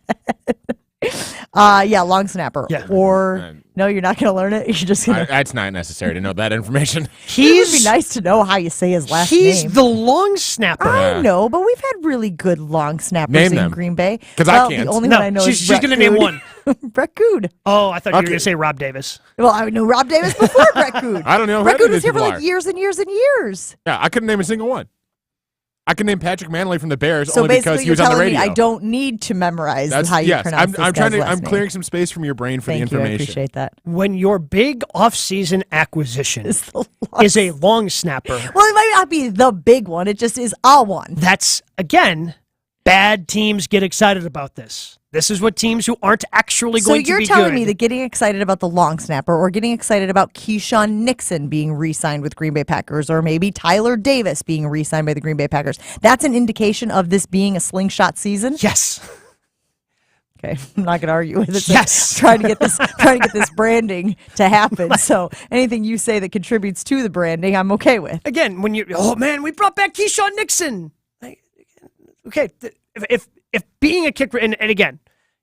Long snapper. Yeah. Or no, you're not going to learn it. You're just going to. That's not necessary to know that information. It would be nice to know how you say his last name. He's the long snapper. I know, but we've had really good long snappers Name in them. Green Bay. 'Cause I can't. The only No, one I know she's is Brett going to name Cood. one. Brett Cood. Oh, I thought you were Okay. going to say Rob Davis. Well, I knew Rob Davis before Brett Cood. I don't know who Brett any of Cood was these here for people like are. years and years and years. Yeah, I couldn't name a single one. I could name Patrick Manley from the Bears So only because basically, he you're was on the telling me radio. I don't need to memorize how you yes. pronounce this I'm trying guy's to. last I'm name. clearing some space from your brain for Thank the you. I information. appreciate that. When your big off-season acquisition is a long snapper, Well, it might not be the big one. It just is a one. that's, again, bad teams get excited about this. This is what teams who aren't actually So going to you're be telling good. me that getting excited about the long snapper or getting excited about Keyshawn Nixon being re-signed with Green Bay Packers or maybe Tyler Davis being re-signed by the Green Bay Packers, that's an indication of this being a slingshot season? Yes. Okay, I'm not going to argue with it. Yes. Trying to get this branding to happen. So anything you say that contributes to the branding, I'm okay with. Again, when oh man, we brought back Keyshawn Nixon. Okay, if being a kicker, and again,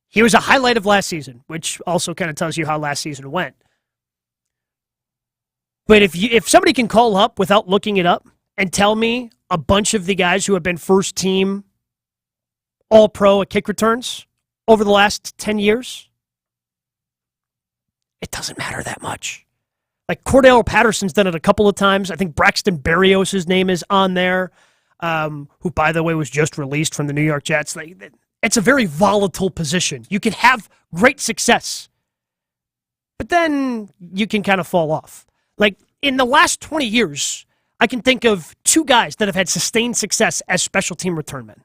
he was a highlight of last season, which also kind of tells you how last season went. But if somebody can call up without looking it up and tell me a bunch of the guys who have been first team All-Pro at kick returns over the last 10 years, it doesn't matter that much. Like Cordell Patterson's done it a couple of times. I think Braxton Berrios' name is on there, who, by the way, was just released from the New York Jets. it's a very volatile position. You can have great success, but then you can kind of fall off. Like in the last 20 years, I can think of 2 guys that have had sustained success as special team returnmen.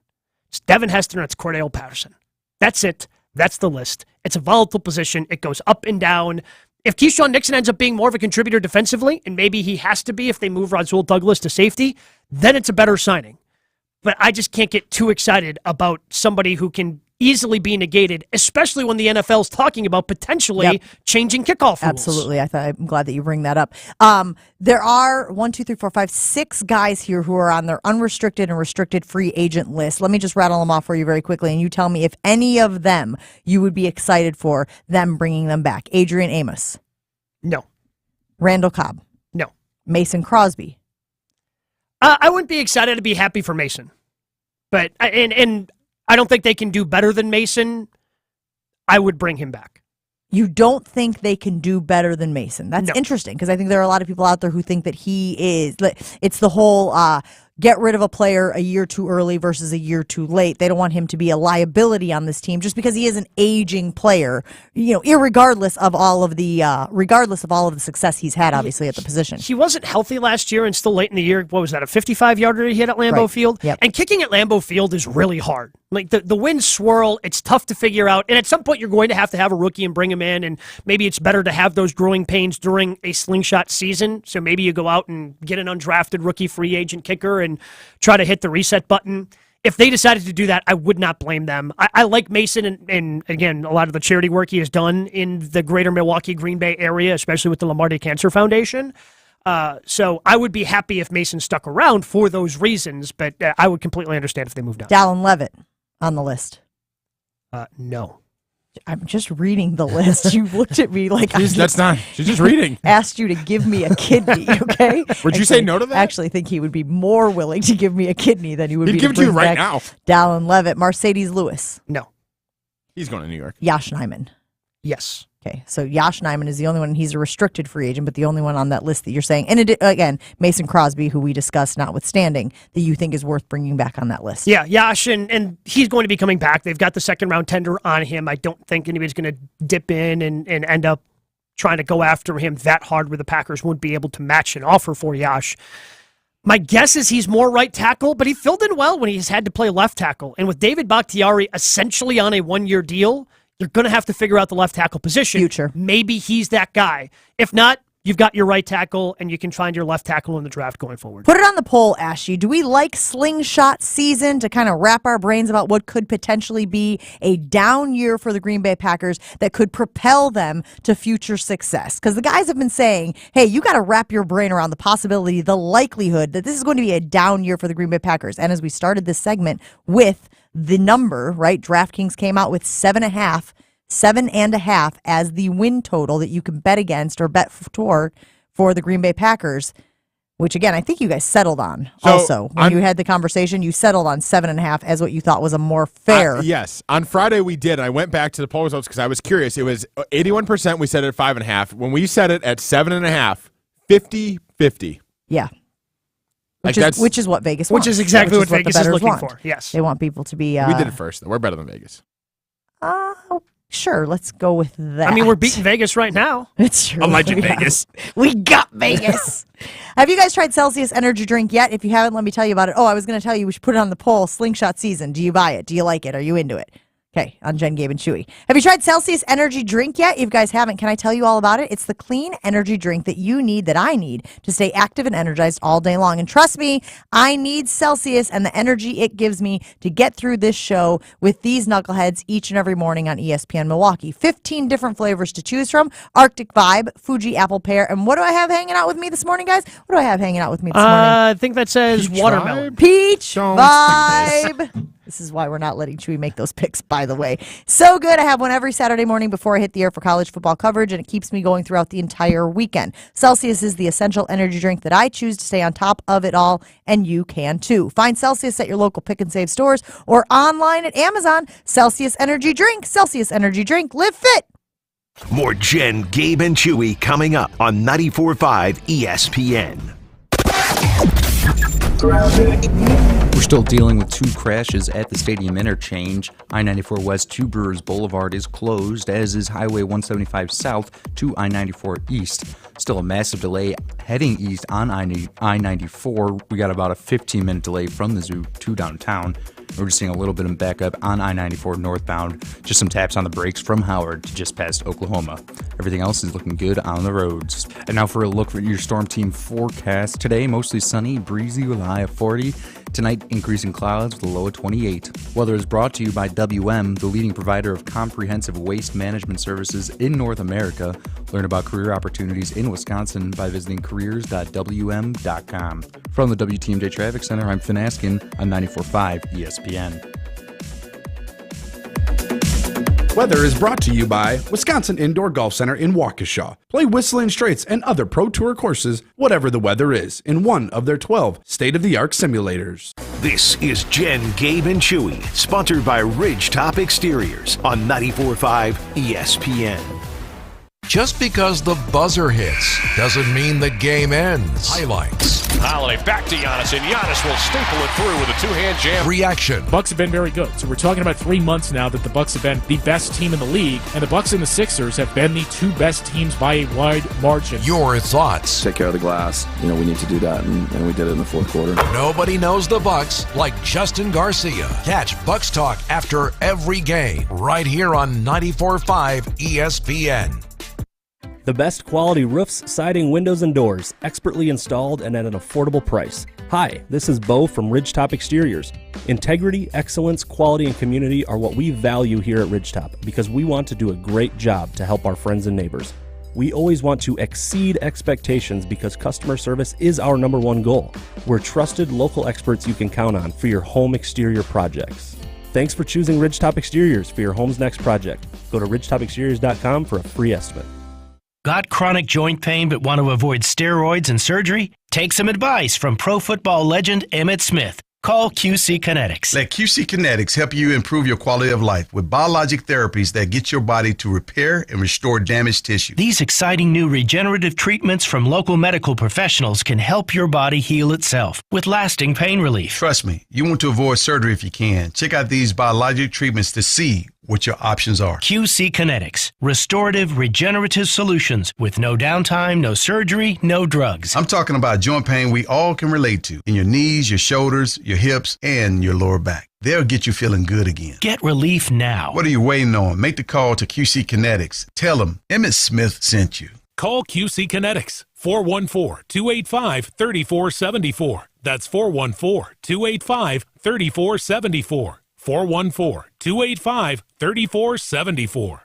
It's Devin Hester and it's Cordell Patterson. That's it. That's the list. It's a volatile position. It goes up and down. If Keyshawn Nixon ends up being more of a contributor defensively, and maybe he has to be if they move Rasul Douglas to safety, then it's a better signing. But I just can't get too excited about somebody who can easily be negated, especially when the NFL's talking about potentially changing kickoff rules. Absolutely. I'm glad that you bring that up. There are 6 guys here who are on their unrestricted and restricted free agent list. Let me just rattle them off for you very quickly, and you tell me if any of them you would be excited for them bringing them back. Adrian Amos. No. Randall Cobb. No. Mason Crosby. I wouldn't be excited to be happy for Mason. But, and I don't think they can do better than Mason. I would bring him back. You don't think they can do better than Mason? That's interesting, because I think there are a lot of people out there who think that he is. It's the whole get rid of a player a year too early versus a year too late. They don't want him to be a liability on this team just because he is an aging player, regardless of all of the success he's had, obviously, at the position. He wasn't healthy last year and still late in the year. What was that, a 55-yarder he hit at Lambeau Field? Yep. And kicking at Lambeau Field is really hard. Like the winds swirl, it's tough to figure out. And at some point, you're going to have a rookie and bring him in. And maybe it's better to have those growing pains during a slingshot season. So maybe you go out and get an undrafted rookie free agent kicker and try to hit the reset button. If they decided to do that, I would not blame them. I like Mason and again, a lot of the charity work he has done in the greater Milwaukee, Green Bay area, especially with the Lamar Day Cancer Foundation. So I would be happy if Mason stuck around for those reasons, but I would completely understand if they moved on. Dallin Levitt on the list. No. I'm just reading the list. You looked at me like she's just reading. Asked you to give me a kidney, okay? Would you say no to that? I actually think he would be more willing to give me a kidney than he would be give it to you right now. Dallin Levitt. Mercedes Lewis. No. He's going to New York. Yash Nyman. Yes. Okay, so Yash Nyman is the only one. He's a restricted free agent, but the only one on that list that you're saying. And again, Mason Crosby, who we discussed notwithstanding, that you think is worth bringing back on that list. Yeah, Yash, and he's going to be coming back. They've got the second-round tender on him. I don't think anybody's going to dip in and end up trying to go after him that hard where the Packers won't be able to match an offer for Yash. My guess is he's more right tackle, but he filled in well when he's had to play left tackle. And with David Bakhtiari essentially on a one-year deal, you're going to have to figure out the left tackle position. Future. Maybe he's that guy. If not, you've got your right tackle, and you can find your left tackle in the draft going forward. Put it on the poll, Ashy. Do we like slingshot season to kind of wrap our brains about what could potentially be a down year for the Green Bay Packers that could propel them to future success? Because the guys have been saying, hey, you got to wrap your brain around the possibility, the likelihood that this is going to be a down year for the Green Bay Packers. And as we started this segment with the number, right? DraftKings came out with 7.5 as the win total that you can bet against or bet for the Green Bay Packers, which again, I think you guys settled on. So also, when you had the conversation, you settled on 7.5 as what you thought was a more fair. Yes. On Friday we did. I went back to the poll results because I was curious. It was 81% we set it at 5.5. When we set it at 7.5, 50-50. Yeah. Which is what Vegas wants. Which is exactly what the Vegas is looking want. for. Yes. They want people to be... we did it first, though. We're better than Vegas. Sure, let's go with that. I mean, we're beating Vegas right now. It's true. Alleged Vegas. We got Vegas. Have you guys tried Celsius energy drink yet? If you haven't, let me tell you about it. Oh, I was going to tell you we should put it on the poll. Slingshot season. Do you buy it? Do you like it? Are you into it? Okay, on Jen, Gabe, and Chewy. Have you tried Celsius energy drink yet? If you guys haven't, can I tell you all about it? It's the clean energy drink that you need, that I need, to stay active and energized all day long. And trust me, I need Celsius and the energy it gives me to get through this show with these knuckleheads each and every morning on ESPN Milwaukee. 15 different flavors to choose from. Arctic Vibe, Fuji Apple Pear, and what do I have hanging out with me this morning, guys? What do I have hanging out with me this morning? I think that says Peach watermelon. Vibe? Peach Don't Vibe. This is why we're not letting Chewy make those picks, by the way. So good. I have one every Saturday morning before I hit the air for college football coverage, and it keeps me going throughout the entire weekend. Celsius is the essential energy drink that I choose to stay on top of it all, and you can too. Find Celsius at your local Pick and Save stores or online at Amazon. Celsius Energy Drink. Celsius Energy Drink. Live fit. More Jen, Gabe, and Chewy coming up on 94.5 ESPN. We're still dealing with 2 crashes at the stadium interchange. I-94 West to Brewers Boulevard is closed, as is Highway 175 South to I-94 East. Still a massive delay heading east on I-94. We got about a 15-minute delay from the zoo to downtown. We're just seeing a little bit of backup on I-94 northbound. Just some taps on the brakes from Howard to just past Oklahoma. Everything else is looking good on the roads. And now for a look at your Storm Team forecast. Today, mostly sunny, breezy with a high of 40. Tonight, increasing clouds with a low of 28. Weather is brought to you by WM, the leading provider of comprehensive waste management services in North America. Learn about career opportunities in Wisconsin by visiting careers.wm.com. From the WTMJ Traffic Center, I'm Finn Askin on 94.5 ESPN. Weather is brought to you by Wisconsin Indoor Golf Center in Waukesha. Play Whistling Straits and other Pro Tour courses, whatever the weather is, in one of their 12 state-of-the-art simulators. This is Jen, Gabe, and Chewy, sponsored by Ridgetop Exteriors on 94.5 ESPN. Just because the buzzer hits doesn't mean the game ends. Highlights. Holiday back to Giannis, and Giannis will staple it through with a two-hand jam. Reaction. Bucks have been very good. So we're talking about 3 months now that the Bucks have been the best team in the league, and the Bucks and the Sixers have been the 2 best teams by a wide margin. Your thoughts. Take care of the glass. We need to do that, and we did it in the fourth quarter. Nobody knows the Bucks like Justin Garcia. Catch Bucks Talk after every game right here on 94.5 ESPN. The best quality roofs, siding, windows, and doors, expertly installed and at an affordable price. Hi, this is Bo from Ridgetop Exteriors. Integrity, excellence, quality, and community are what we value here at Ridgetop because we want to do a great job to help our friends and neighbors. We always want to exceed expectations because customer service is our #1 goal. We're trusted local experts you can count on for your home exterior projects. Thanks for choosing Ridgetop Exteriors for your home's next project. Go to ridgetopexteriors.com for a free estimate. Got chronic joint pain but want to avoid steroids and surgery? Take some advice from pro football legend Emmitt Smith. Call QC Kinetics. Let QC Kinetics help you improve your quality of life with biologic therapies that get your body to repair and restore damaged tissue. These exciting new regenerative treatments from local medical professionals can help your body heal itself with lasting pain relief. Trust me, you want to avoid surgery if you can. Check out these biologic treatments to see what your options are. QC Kinetics. Restorative, regenerative solutions with no downtime, no surgery, no drugs. I'm talking about joint pain we all can relate to in your knees, your shoulders, your hips, and your lower back. They'll get you feeling good again. Get relief now. What are you waiting on? Make the call to QC Kinetics. Tell them Emmitt Smith sent you. Call QC Kinetics, 414-285-3474. That's 414-285-3474. 414-285-3474.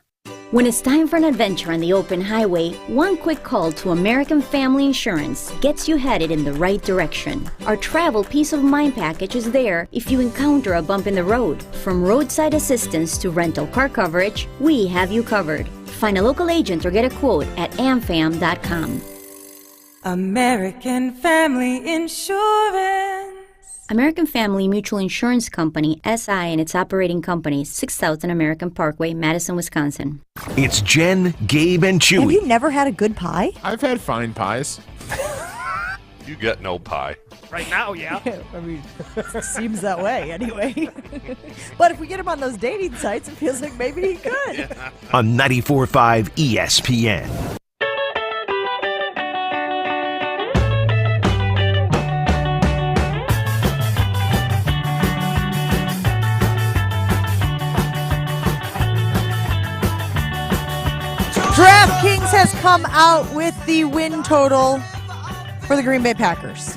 When it's time for an adventure on the open highway, one quick call to American Family Insurance gets you headed in the right direction. Our travel peace of mind package is there if you encounter a bump in the road. From roadside assistance to rental car coverage, we have you covered. Find a local agent or get a quote at amfam.com. American Family Insurance. American Family Mutual Insurance Company, SI, and its operating companies, 6000 American Parkway, Madison, Wisconsin. It's Jen, Gabe, and Chewy. Have you never had a good pie? I've had fine pies. You get no pie. Right now, yeah. I mean, it seems that way anyway. But if we get him on those dating sites, it feels like maybe he could. On 94.5 ESPN. DraftKings has come out with the win total for the Green Bay Packers.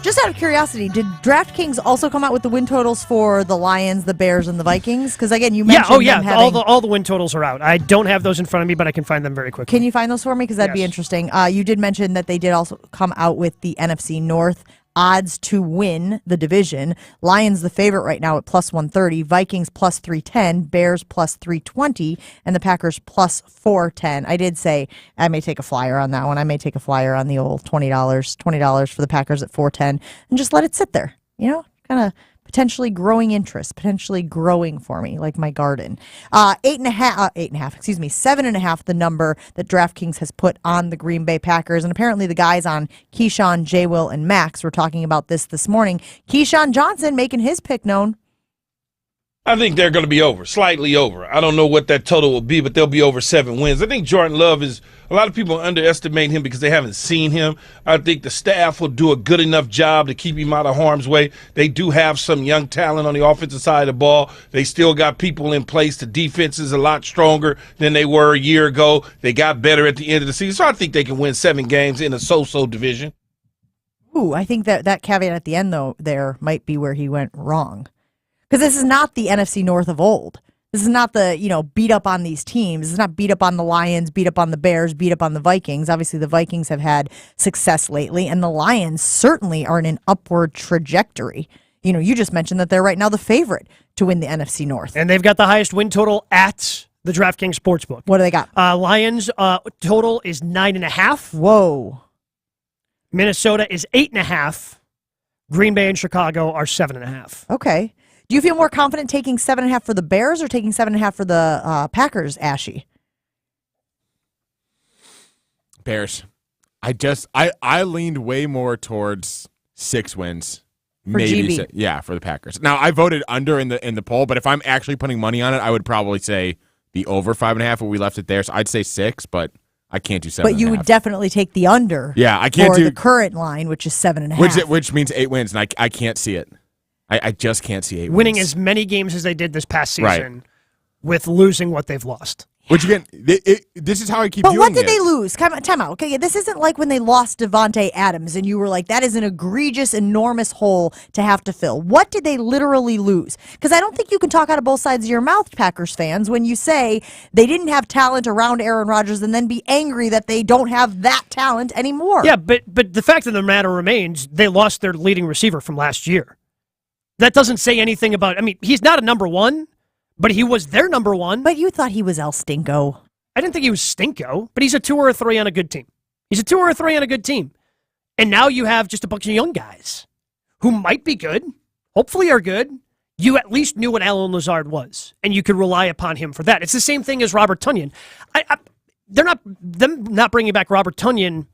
Just out of curiosity, did DraftKings also come out with the win totals for the Lions, the Bears, and the Vikings? Because again, you mentioned them having... all the win totals are out. I don't have those in front of me, but I can find them very quickly. Can you find those for me? Because that'd be interesting. You did mention that they did also come out with the NFC North odds to win the division. Lions the favorite right now at plus 130, Vikings plus 310, Bears plus 320, and the Packers plus 410. I did say I may take a flyer on that one. I may take a flyer on the old $20 for the Packers at 410 and just let it sit there. Kind of potentially growing interest, potentially growing for me, like my garden. 7.5, the number that DraftKings has put on the Green Bay Packers. And apparently the guys on Keyshawn, J. Will, and Max were talking about this morning. Keyshawn Johnson making his pick known. I think they're going to be over, slightly over. I don't know what that total will be, but they'll be over 7 wins. I think Jordan Love is – a lot of people underestimate him because they haven't seen him. I think the staff will do a good enough job to keep him out of harm's way. They do have some young talent on the offensive side of the ball. They still got people in place. The defense is a lot stronger than they were a year ago. They got better at the end of the season. So I think they can win 7 games in a so-so division. Ooh, I think that caveat at the end, though, there might be where he went wrong. Because this is not the NFC North of old. This is not the, beat up on these teams. This is not beat up on the Lions, beat up on the Bears, beat up on the Vikings. Obviously, the Vikings have had success lately, and the Lions certainly are in an upward trajectory. You just mentioned that they're right now the favorite to win the NFC North. And they've got the highest win total at the DraftKings Sportsbook. What do they got? Lions total is 9.5. Whoa. Minnesota is 8.5. Green Bay and Chicago are 7.5. Okay. Do you feel more confident taking 7.5 for the Bears or taking 7.5 for the Packers, Ashy? Bears. I leaned way more towards 6 wins. For GB. Yeah, for the Packers. Now I voted under in the poll, but if I'm actually putting money on it, I would probably say the over 5.5, but we left it there. So I'd say 6, but I can't do 7. But you would definitely take the under. Yeah, I can't do the current line, which is 7.5. Which means 8 wins, and I can't see it. I just can't see 8 winning wins. as many games as they did this past season with losing what they've lost. Which again, this is how I keep But viewing what did it. they lose? Time out. Okay, this isn't like when they lost Devontae Adams and you were like, that is an egregious, enormous hole to have to fill. What did they literally lose? Because I don't think you can talk out of both sides of your mouth, Packers fans, when you say they didn't have talent around Aaron Rodgers and then be angry that they don't have that talent anymore. Yeah, but the fact of the matter remains, they lost their leading receiver from last year. That doesn't say anything about, he's not a number one, but he was their number one. But you thought he was El Stinko. I didn't think he was Stinko, but he's a 2 or a 3 on a good team. He's a 2 or a 3 on a good team. And now you have just a bunch of young guys who might be good, hopefully are good. You at least knew what Allen Lazard was, and you could rely upon him for that. It's the same thing as Robert Tonyan. Them not bringing back Robert Tonyan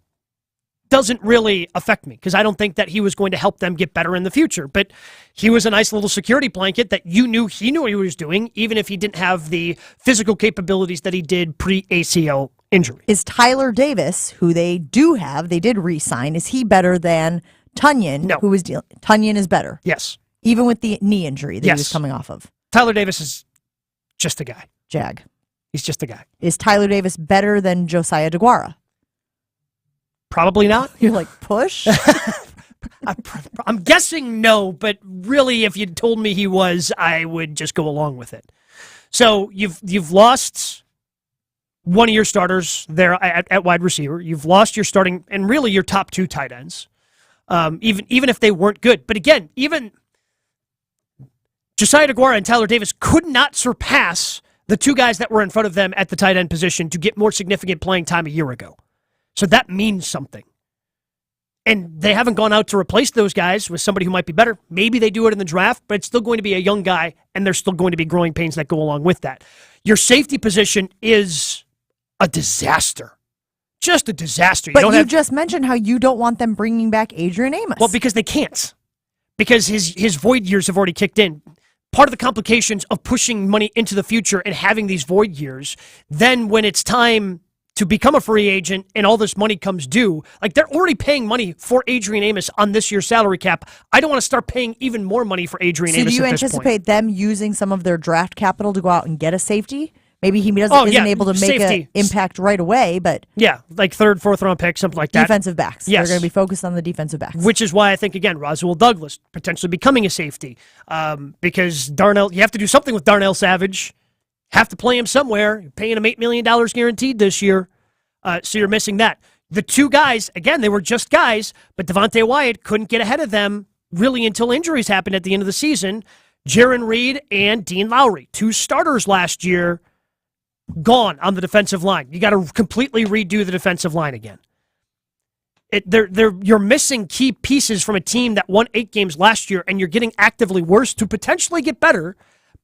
doesn't really affect me because I don't think that he was going to help them get better in the future. But he was a nice little security blanket that you knew he knew what he was doing, even if he didn't have the physical capabilities that he did pre-ACL injury. Is Tyler Davis, who they did re-sign, is he better than Tonyan? No. Tonyan is better? Yes. Even with the knee injury that he was coming off of? Tyler Davis is just a guy. Jag. He's just a guy. Is Tyler Davis better than Josiah DeGuara? Probably not. You're like, push? I'm guessing no, but really, if you told me he was, I would just go along with it. So you've lost one of your starters there at wide receiver. You've lost your starting and really your top 2 tight ends, even if they weren't good. But again, even Josiah DeGuara and Tyler Davis could not surpass the 2 guys that were in front of them at the tight end position to get more significant playing time a year ago. So that means something. And they haven't gone out to replace those guys with somebody who might be better. Maybe they do it in the draft, but it's still going to be a young guy, and there's still going to be growing pains that go along with that. Your safety position is a disaster. Just a disaster. But you just mentioned how you don't want them bringing back Adrian Amos. Well, because they can't. Because his void years have already kicked in. Part of the complications of pushing money into the future and having these void years, then when it's time to become a free agent and all this money comes due, like they're already paying money for Adrian Amos on this year's salary cap. I don't want to start paying even more money for Adrian Amos at this point. So do you anticipate them using some of their draft capital to go out and get a safety? Maybe he isn't able to make an impact right away, but... Yeah, like 3rd, 4th round pick, something like that. Defensive backs. Yes. They're going to be focused on the defensive backs. Which is why I think, again, Roswell Douglas potentially becoming a safety. Because you have to do something with Darnell Savage. Have to play him somewhere. You're paying him $8 million guaranteed this year. So you're missing that. The 2 guys, again, they were just guys, but Devontae Wyatt couldn't get ahead of them really until injuries happened at the end of the season. Jaron Reed and Dean Lowry, 2 starters last year, gone on the defensive line. You got to completely redo the defensive line again. You're missing key pieces from a team that won 8 games last year, and you're getting actively worse to potentially get better.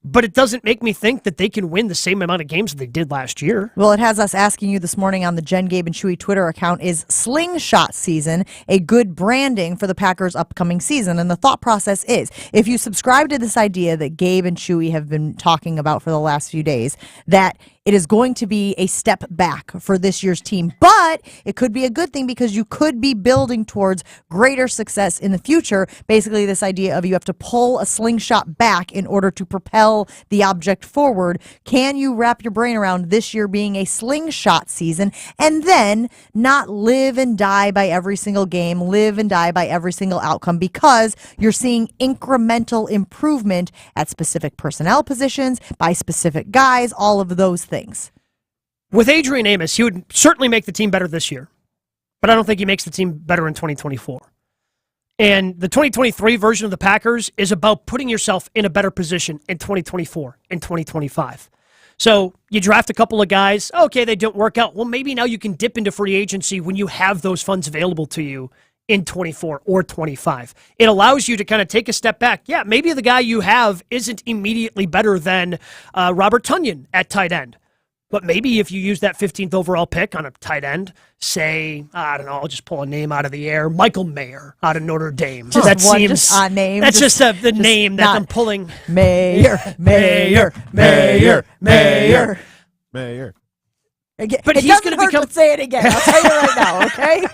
But it doesn't make me think that they can win the same amount of games that they did last year. Well, it has us asking you this morning on the Jen, Gabe, and Chewy Twitter account, is slingshot season a good branding for the Packers' upcoming season? And the thought process is, if you subscribe to this idea that Gabe and Chewy have been talking about for the last few days, that it is going to be a step back for this year's team, but it could be a good thing because you could be building towards greater success in the future. Basically, this idea of you have to pull a slingshot back in order to propel the object forward. Can you wrap your brain around this year being a slingshot season and then not live and die by every single game, live and die by every single outcome, because you're seeing incremental improvement at specific personnel positions, by specific guys, all of those things. With Adrian Amos, he would certainly make the team better this year, but I don't think he makes the team better in 2024. And the 2023 version of the Packers is about putting yourself in a better position in 2024 and 2025. So you draft a couple of guys, okay, they don't work out. Well, maybe now you can dip into free agency when you have those funds available to you in 24 or 25. It allows you to kind of take a step back. Yeah, maybe the guy you have isn't immediately better than Robert Tonyan at tight end. But maybe if you use that 15th overall pick on a tight end, say, I don't know, I'll just pull a name out of the air, Michael Mayer out of Notre Dame. Just that one, seems, just a name. That's just the name that I'm pulling. Mayer. But it he's going to become. Say it again. I'll tell you right now, okay?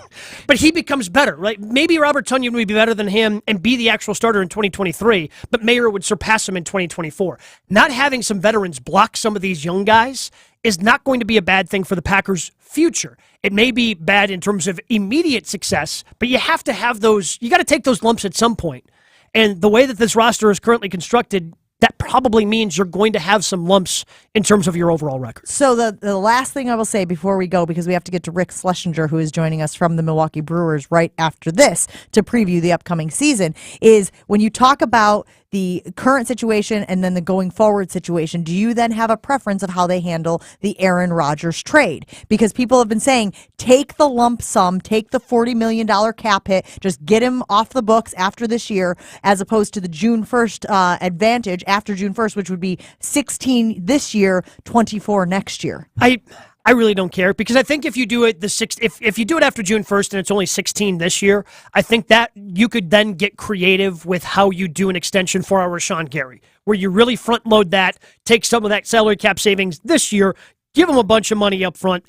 But he becomes better, right? Maybe Robert Tonyan would be better than him and be the actual starter in 2023, but Mayer would surpass him in 2024. Not having some veterans block some of these young guys is not going to be a bad thing for the Packers' future. It may be bad in terms of immediate success, but you have to have those. You got to take those lumps at some point. And the way that this roster is currently constructed, that probably means you're going to have some lumps in terms of your overall record. So the last thing I will say before we go, because we have to get to Rick Schlesinger, who is joining us from the Milwaukee Brewers right after this to preview the upcoming season, is when you talk about the current situation and then the going forward situation, do you then have a preference of how they handle the Aaron Rodgers trade? Because people have been saying, take the lump sum, take the $40 million cap hit, just get him off the books after this year, as opposed to the June 1st advantage after June 1st, which would be 16 this year, 24 next year. I really don't care, because I think if you do it if you do it after June 1st and it's only 16 this year, I think that you could then get creative with how you do an extension for our Rashawn Gary, where you really front load that, take some of that salary cap savings this year, give him a bunch of money up front,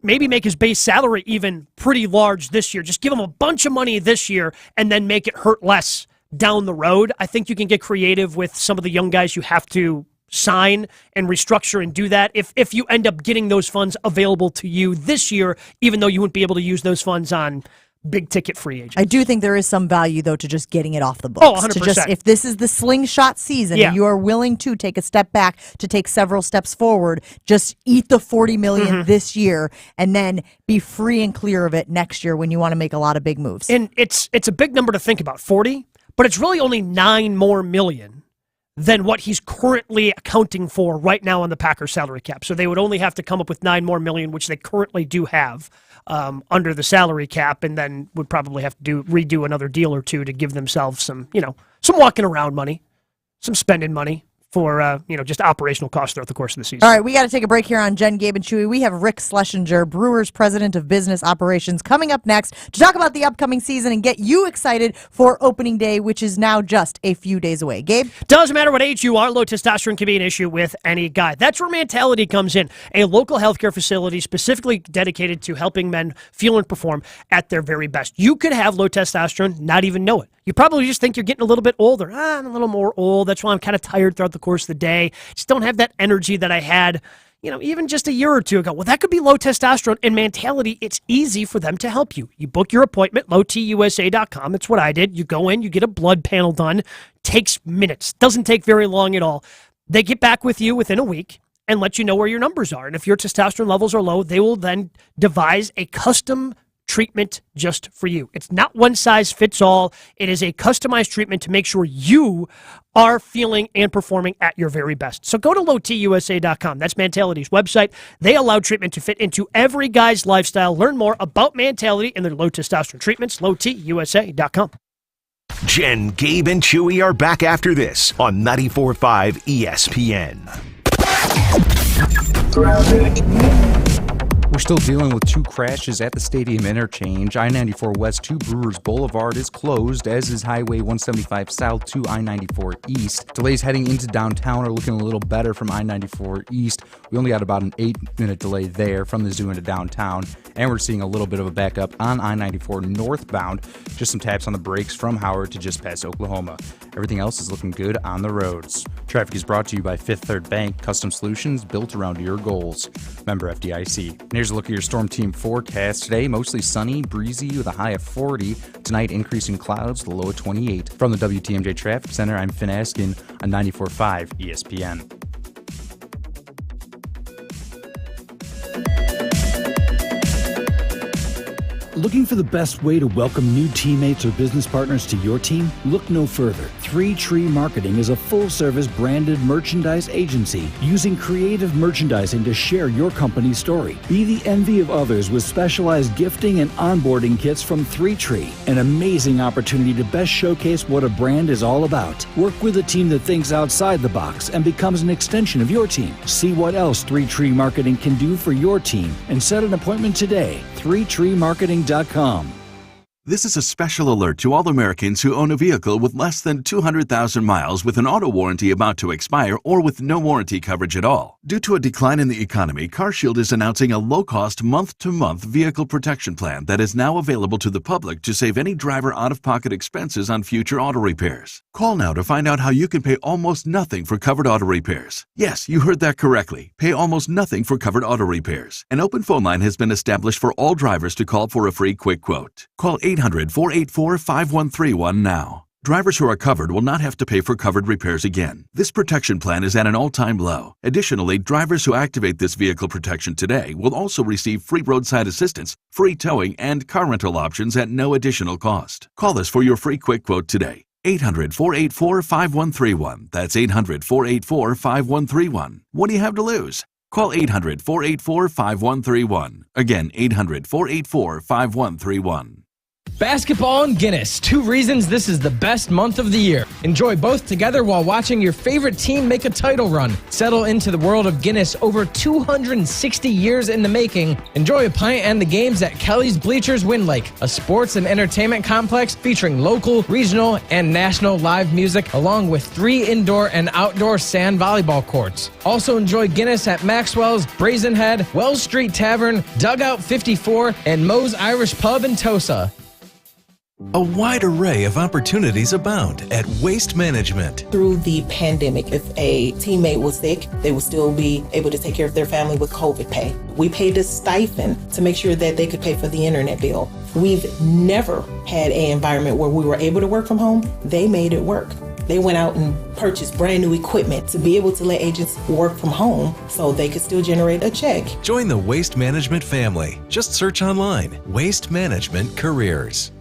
maybe make his base salary even pretty large this year. Just give him a bunch of money this year and then make it hurt less down the road. I think you can get creative with some of the young guys you have to sign and restructure and do that if you end up getting those funds available to you this year, even though you wouldn't be able to use those funds on big ticket free agents. I do think there is some value, though, to just getting it off the books. Oh, 100%. To just, if this is the slingshot season and you are willing to take a step back to take several steps forward, just eat the $40 million this year and then be free and clear of it next year when you want to make a lot of big moves. And it's a big number to think about, 40, but it's really only $9 more million than what he's currently accounting for right now on the Packers salary cap. So they would only have to come up with $9 more million, which they currently do have under the salary cap, and then would probably have to redo another deal or two to give themselves some walking around money, some spending money for just operational costs throughout the course of the season. All right, we got to take a break here on Jen, Gabe, and Chewy. We have Rick Schlesinger, Brewers President of Business Operations, coming up next to talk about the upcoming season and get you excited for opening day, which is now just a few days away. Gabe? Doesn't matter what age you are, low testosterone can be an issue with any guy. That's where Mentality comes in, a local healthcare facility specifically dedicated to helping men feel and perform at their very best. You could have low testosterone, not even know it. You probably just think you're getting a little bit older. I'm a little more old. That's why I'm kind of tired throughout the course of the day. Just don't have that energy that I had, even just a year or two ago. Well, that could be low testosterone. And Mentality, it's easy for them to help you. You book your appointment, lowtusa.com. That's what I did. You go in, you get a blood panel done. Takes minutes. Doesn't take very long at all. They get back with you within a week and let you know where your numbers are. And if your testosterone levels are low, they will then devise a custom treatment just for you. It's not one size fits all. It is a customized treatment to make sure you are feeling and performing at your very best. So go to lowtusa.com. That's Mentality's website. They allow treatment to fit into every guy's lifestyle. Learn more about Mentality and their low testosterone treatments. lowtusa.com. Jen, Gabe, and Chewy are back after this on 94.5 ESPN. We're still dealing with two crashes at the stadium interchange. I-94 West to Brewers Boulevard is closed, as is Highway 175 South to I-94 East. Delays heading into downtown are looking a little better from I-94 East. We only got about an 8-minute delay there from the zoo into downtown, and we're seeing a little bit of a backup on I-94 northbound. Just some taps on the brakes from Howard to just past Oklahoma. Everything else is looking good on the roads. Traffic is brought to you by Fifth Third Bank, custom solutions built around your goals. Member FDIC. And here's a look at your Storm Team forecast. Today, mostly sunny, breezy with a high of 40. Tonight, increasing clouds, the low of 28. From the WTMJ Traffic Center, I'm Finn Askin on 94.5 ESPN. Looking for the best way to welcome new teammates or business partners to your team? Look no further. 3 Tree Marketing is a full-service branded merchandise agency using creative merchandising to share your company's story. Be the envy of others with specialized gifting and onboarding kits from 3 Tree, an amazing opportunity to best showcase what a brand is all about. Work with a team that thinks outside the box and becomes an extension of your team. See what else 3 Tree Marketing can do for your team and set an appointment today. 3treemarketing.com. This is a special alert to all Americans who own a vehicle with less than 200,000 miles with an auto warranty about to expire or with no warranty coverage at all. Due to a decline in the economy, CarShield is announcing a low-cost month-to-month vehicle protection plan that is now available to the public to save any driver out-of-pocket expenses on future auto repairs. Call now to find out how you can pay almost nothing for covered auto repairs. Yes, you heard that correctly. Pay almost nothing for covered auto repairs. An open phone line has been established for all drivers to call for a free quick quote. Call 800-484-5131 now. Drivers who are covered will not have to pay for covered repairs again. This protection plan is at an all-time low. Additionally, drivers who activate this vehicle protection today will also receive free roadside assistance, free towing, and car rental options at no additional cost. Call us for your free quick quote today. 800-484-5131. That's 800-484-5131. What do you have to lose? Call 800-484-5131. Again, 800-484-5131. Basketball and Guinness, 2 reasons this is the best month of the year. Enjoy both together while watching your favorite team make a title run. Settle into the world of Guinness, over 260 years in the making. Enjoy a pint and the games at Kelly's Bleachers Windlake, a sports and entertainment complex featuring local, regional, and national live music, along with 3 indoor and outdoor sand volleyball courts. Also enjoy Guinness at Maxwell's, Brazen Head, Wells Street Tavern, Dugout 54, and Moe's Irish Pub in Tosa. A wide array of opportunities abound at Waste Management. Through the pandemic, if a teammate was sick, they would still be able to take care of their family with COVID pay. We paid a stipend to make sure that they could pay for the internet bill. We've never had an environment where we were able to work from home. They made it work. They went out and purchased brand new equipment to be able to let agents work from home so they could still generate a check. Join the Waste Management family. Just search online, Waste Management Careers.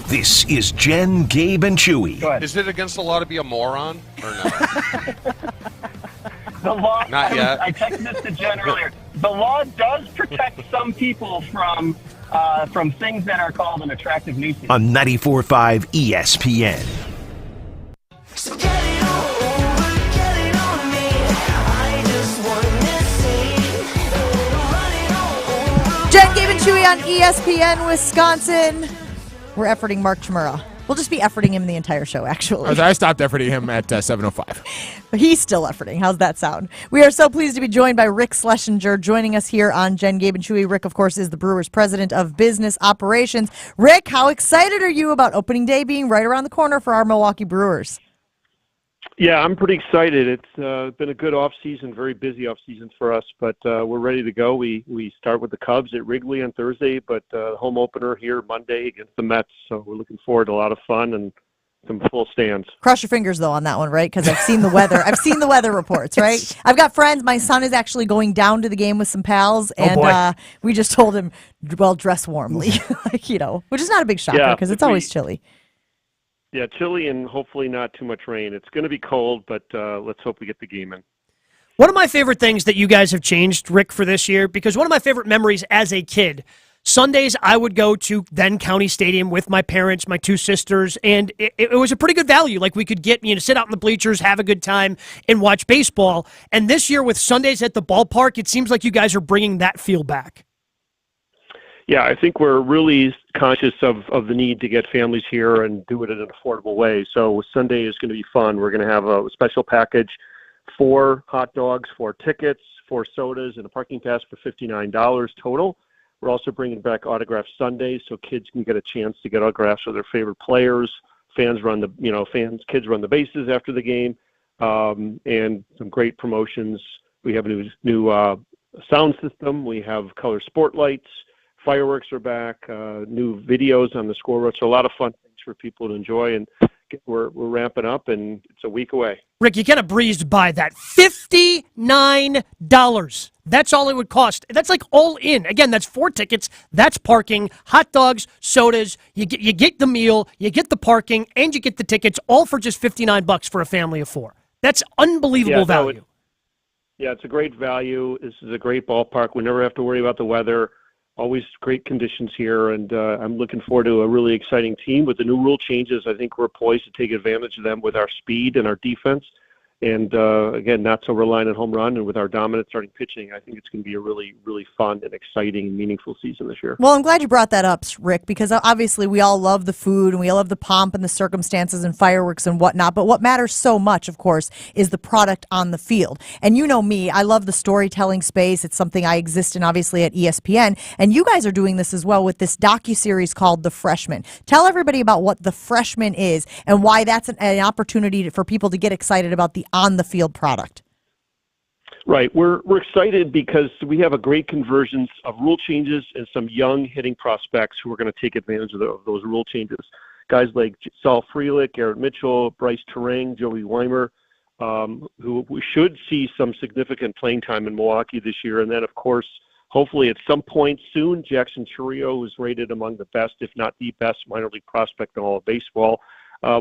This is Jen, Gabe, and Chewy. Is it against the law to be a moron or no? The law. Not yet. I texted this to Jen earlier. The law does protect some people from things that are called an attractive nuisance. On 94.5 ESPN. Jen, Gabe, and Chewy on ESPN Wisconsin. We're efforting Mark Chmura. We'll just be efforting him the entire show, actually. I stopped efforting him at 7:05. But he's still efforting. How's that sound? We are so pleased to be joined by Rick Schlesinger joining us here on Jen, Gabe, and Chewy. Rick, of course, is the Brewers president of business operations. Rick, how excited are you about opening day being right around the corner for our Milwaukee Brewers? Yeah, I'm pretty excited. It's been a good off-season, very busy off-season for us, but we're ready to go. We start with the Cubs at Wrigley on Thursday, but home opener here Monday against the Mets, so we're looking forward to a lot of fun and some full stands. Cross your fingers though on that one, right? Because I've seen the weather. I've seen the weather reports, right? I've got friends. My son is actually going down to the game with some pals, and we just told him, well, dress warmly, like, which is not a big shocker because it's always chilly. Yeah, chilly and hopefully not too much rain. It's going to be cold, but let's hope we get the game in. One of my favorite things that you guys have changed, Rick, for this year, because one of my favorite memories as a kid, Sundays I would go to then County Stadium with my parents, my two sisters, and it was a pretty good value. Like, we could get, sit out in the bleachers, have a good time, and watch baseball. And this year with Sundays at the ballpark, it seems like you guys are bringing that feel back. Yeah, I think we're really conscious of the need to get families here and do it in an affordable way. So Sunday is going to be fun. We're going to have a special package, 4 hot dogs, 4 tickets, 4 sodas, and a parking pass for $59 total. We're also bringing back Autograph Sundays so kids can get a chance to get autographs of their favorite players. Kids run the bases after the game, and some great promotions. We have a new sound system. We have color sport lights. Fireworks are back. New videos on the scoreboard. So a lot of fun things for people to enjoy, and we're ramping up, and it's a week away. Rick, you kind of breezed by that. $59. That's all it would cost. That's like all in. Again, that's 4 tickets. That's parking, hot dogs, sodas. You get the meal, you get the parking, and you get the tickets, all for just $59 for a family of 4. That's unbelievable value. It's a great value. This is a great ballpark. We never have to worry about the weather. Always great conditions here, and I'm looking forward to a really exciting team. With the new rule changes, I think we're poised to take advantage of them with our speed and our defense. And, again, not so reliant on home run. And with our dominant starting pitching, I think it's going to be a really, really fun and exciting and meaningful season this year. Well, I'm glad you brought that up, Rick, because obviously we all love the food and we all love the pomp and the circumstances and fireworks and whatnot. But what matters so much, of course, is the product on the field. And you know me, I love the storytelling space. It's something I exist in, obviously, at ESPN. And you guys are doing this as well with this docuseries called The Freshman. Tell everybody about what The Freshman is and why that's an opportunity for people to get excited about the on-the-field product. Right. We're excited because we have a great convergence of rule changes and some young hitting prospects who are going to take advantage of those rule changes. Guys like Saul Frelick, Garrett Mitchell, Bryce Terang, Joey Weimer, who we should see some significant playing time in Milwaukee this year. And then, of course, hopefully at some point soon, Jackson Churio, who's rated among the best, if not the best, minor league prospect in all of baseball.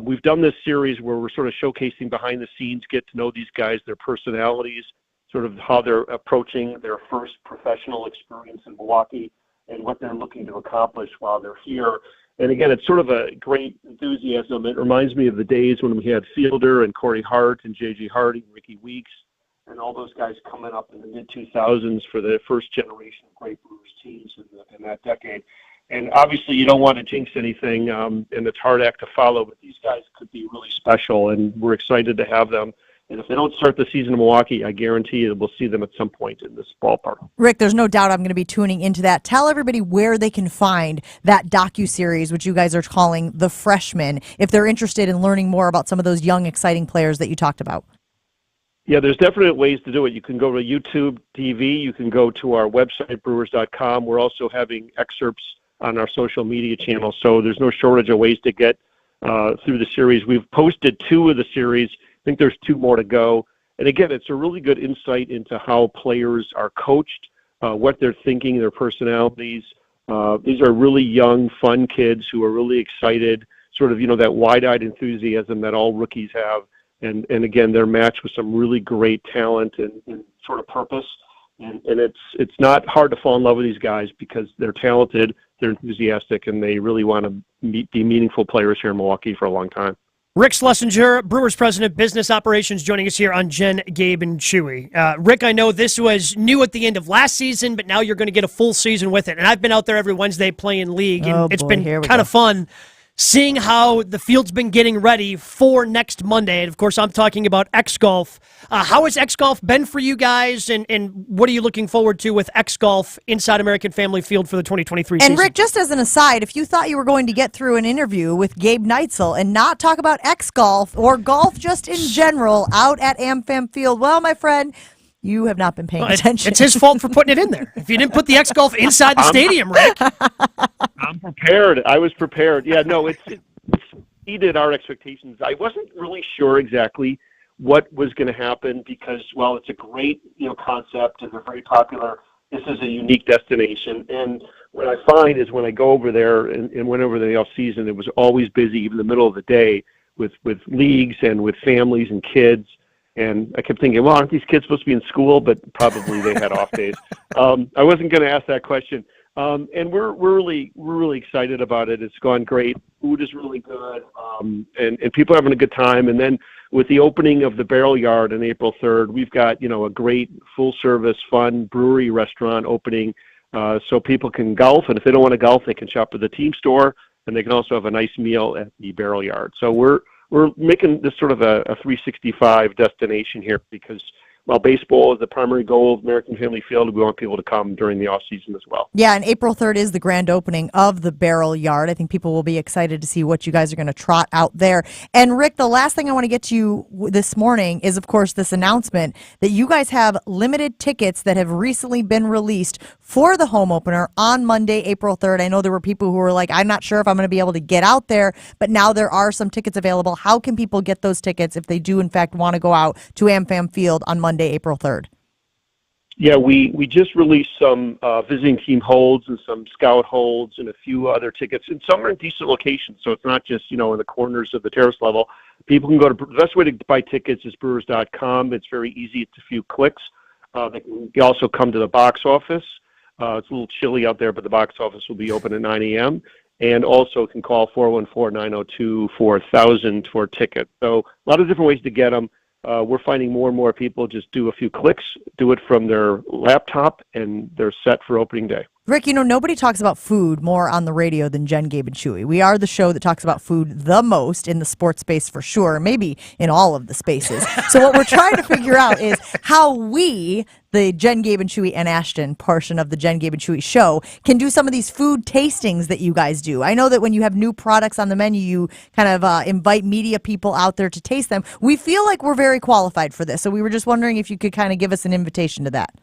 We've done this series where we're sort of showcasing behind the scenes, get to know these guys, their personalities, sort of how they're approaching their first professional experience in Milwaukee and what they're looking to accomplish while they're here. And again, it's sort of a great enthusiasm. It reminds me of the days when we had Fielder and Corey Hart and J.J. Hardy and Ricky Weeks and all those guys coming up in the mid-2000s for the first generation of great Brewers teams in that decade. And obviously, you don't want to jinx anything, and it's a hard act to follow, but these guys could be really special, and we're excited to have them. And if they don't start the season in Milwaukee, I guarantee you we'll see them at some point in this ballpark. Rick, there's no doubt I'm going to be tuning into that. Tell everybody where they can find that docuseries, which you guys are calling The Freshman, if they're interested in learning more about some of those young, exciting players that you talked about. Yeah, there's definite ways to do it. You can go to YouTube TV. You can go to our website, brewers.com. We're also having excerpts on our social media channels, so there's no shortage of ways to get through the series. We've posted 2 of the series. I think there's 2 more to go. And again, it's a really good insight into how players are coached, what they're thinking, their personalities. These are really young, fun kids who are really excited, sort of, that wide-eyed enthusiasm that all rookies have. And again, they're matched with some really great talent and sort of purpose. And it's not hard to fall in love with these guys because they're talented, they're enthusiastic, and they really want to be meaningful players here in Milwaukee for a long time. Rick Schlesinger, Brewers President, Business Operations, joining us here on Jen, Gabe, and Chewy. Rick, I know this was new at the end of last season, but now you're going to get a full season with it. And I've been out there every Wednesday playing league, and it's been kind of fun seeing how the field's been getting ready for next Monday. And, of course, I'm talking about X-Golf. How has X-Golf been for you guys, and what are you looking forward to with X-Golf inside American Family Field for the 2023 season? And, Rick, just as an aside, if you thought you were going to get through an interview with Gabe Neitzel and not talk about X-Golf or golf just in general out at AmFam Field, well, my friend, you have not been paying attention. It's his fault for putting it in there. If you didn't put the X-Golf inside the stadium, Rick. I'm prepared. I was prepared. Yeah, no, it's exceeded our expectations. I wasn't really sure exactly what was going to happen because, well, it's a great concept and they're very popular. This is a unique destination, and what I find is when I go over there and went over the off season, it was always busy, even in the middle of the day, with leagues and with families and kids. And I kept thinking, well, aren't these kids supposed to be in school? But probably they had off days. I wasn't going to ask that question. And we're really excited about it. It's gone great. Food is really good, and people are having a good time. And then with the opening of the Barrel Yard on April 3rd, we've got a great full-service, fun brewery restaurant opening, so people can golf. And if they don't want to golf, they can shop at the team store, and they can also have a nice meal at the Barrel Yard. So we're making this sort of a 365 destination here because, while baseball is the primary goal of American Family Field, we want people to come during the off season as well. Yeah, and April 3rd is the grand opening of the Barrel Yard. I think people will be excited to see what you guys are going to trot out there. And Rick, the last thing I want to get to you this morning is, of course, this announcement that you guys have limited tickets that have recently been released for the home opener on Monday, April 3rd. I know there were people who were like, I'm not sure if I'm going to be able to get out there, but now there are some tickets available. How can people get those tickets if they do, in fact, want to go out to AmFam Field on Monday, April 3rd? Yeah, we just released some visiting team holds and some scout holds and a few other tickets, and some are in decent locations, so it's not just in the corners of the terrace level. People can go to the best way to buy tickets is brewers.com. It's very easy; it's a few clicks. They can also come to the box office. It's a little chilly out there, but the box office will be open at 9 a.m. And also can call 414-902-4000 for a ticket. So a lot of different ways to get them. We're finding more and more people just do a few clicks, do it from their laptop, and they're set for opening day. Rick, nobody talks about food more on the radio than Jen, Gabe, and Chewy. We are the show that talks about food the most in the sports space for sure, maybe in all of the spaces. So what we're trying to figure out is how we, the Jen, Gabe, and Chewy and Ashton portion of the Jen, Gabe, and Chewy show, can do some of these food tastings that you guys do. I know that when you have new products on the menu, you kind of invite media people out there to taste them. We feel like we're very qualified for this, so we were just wondering if you could kind of give us an invitation to that.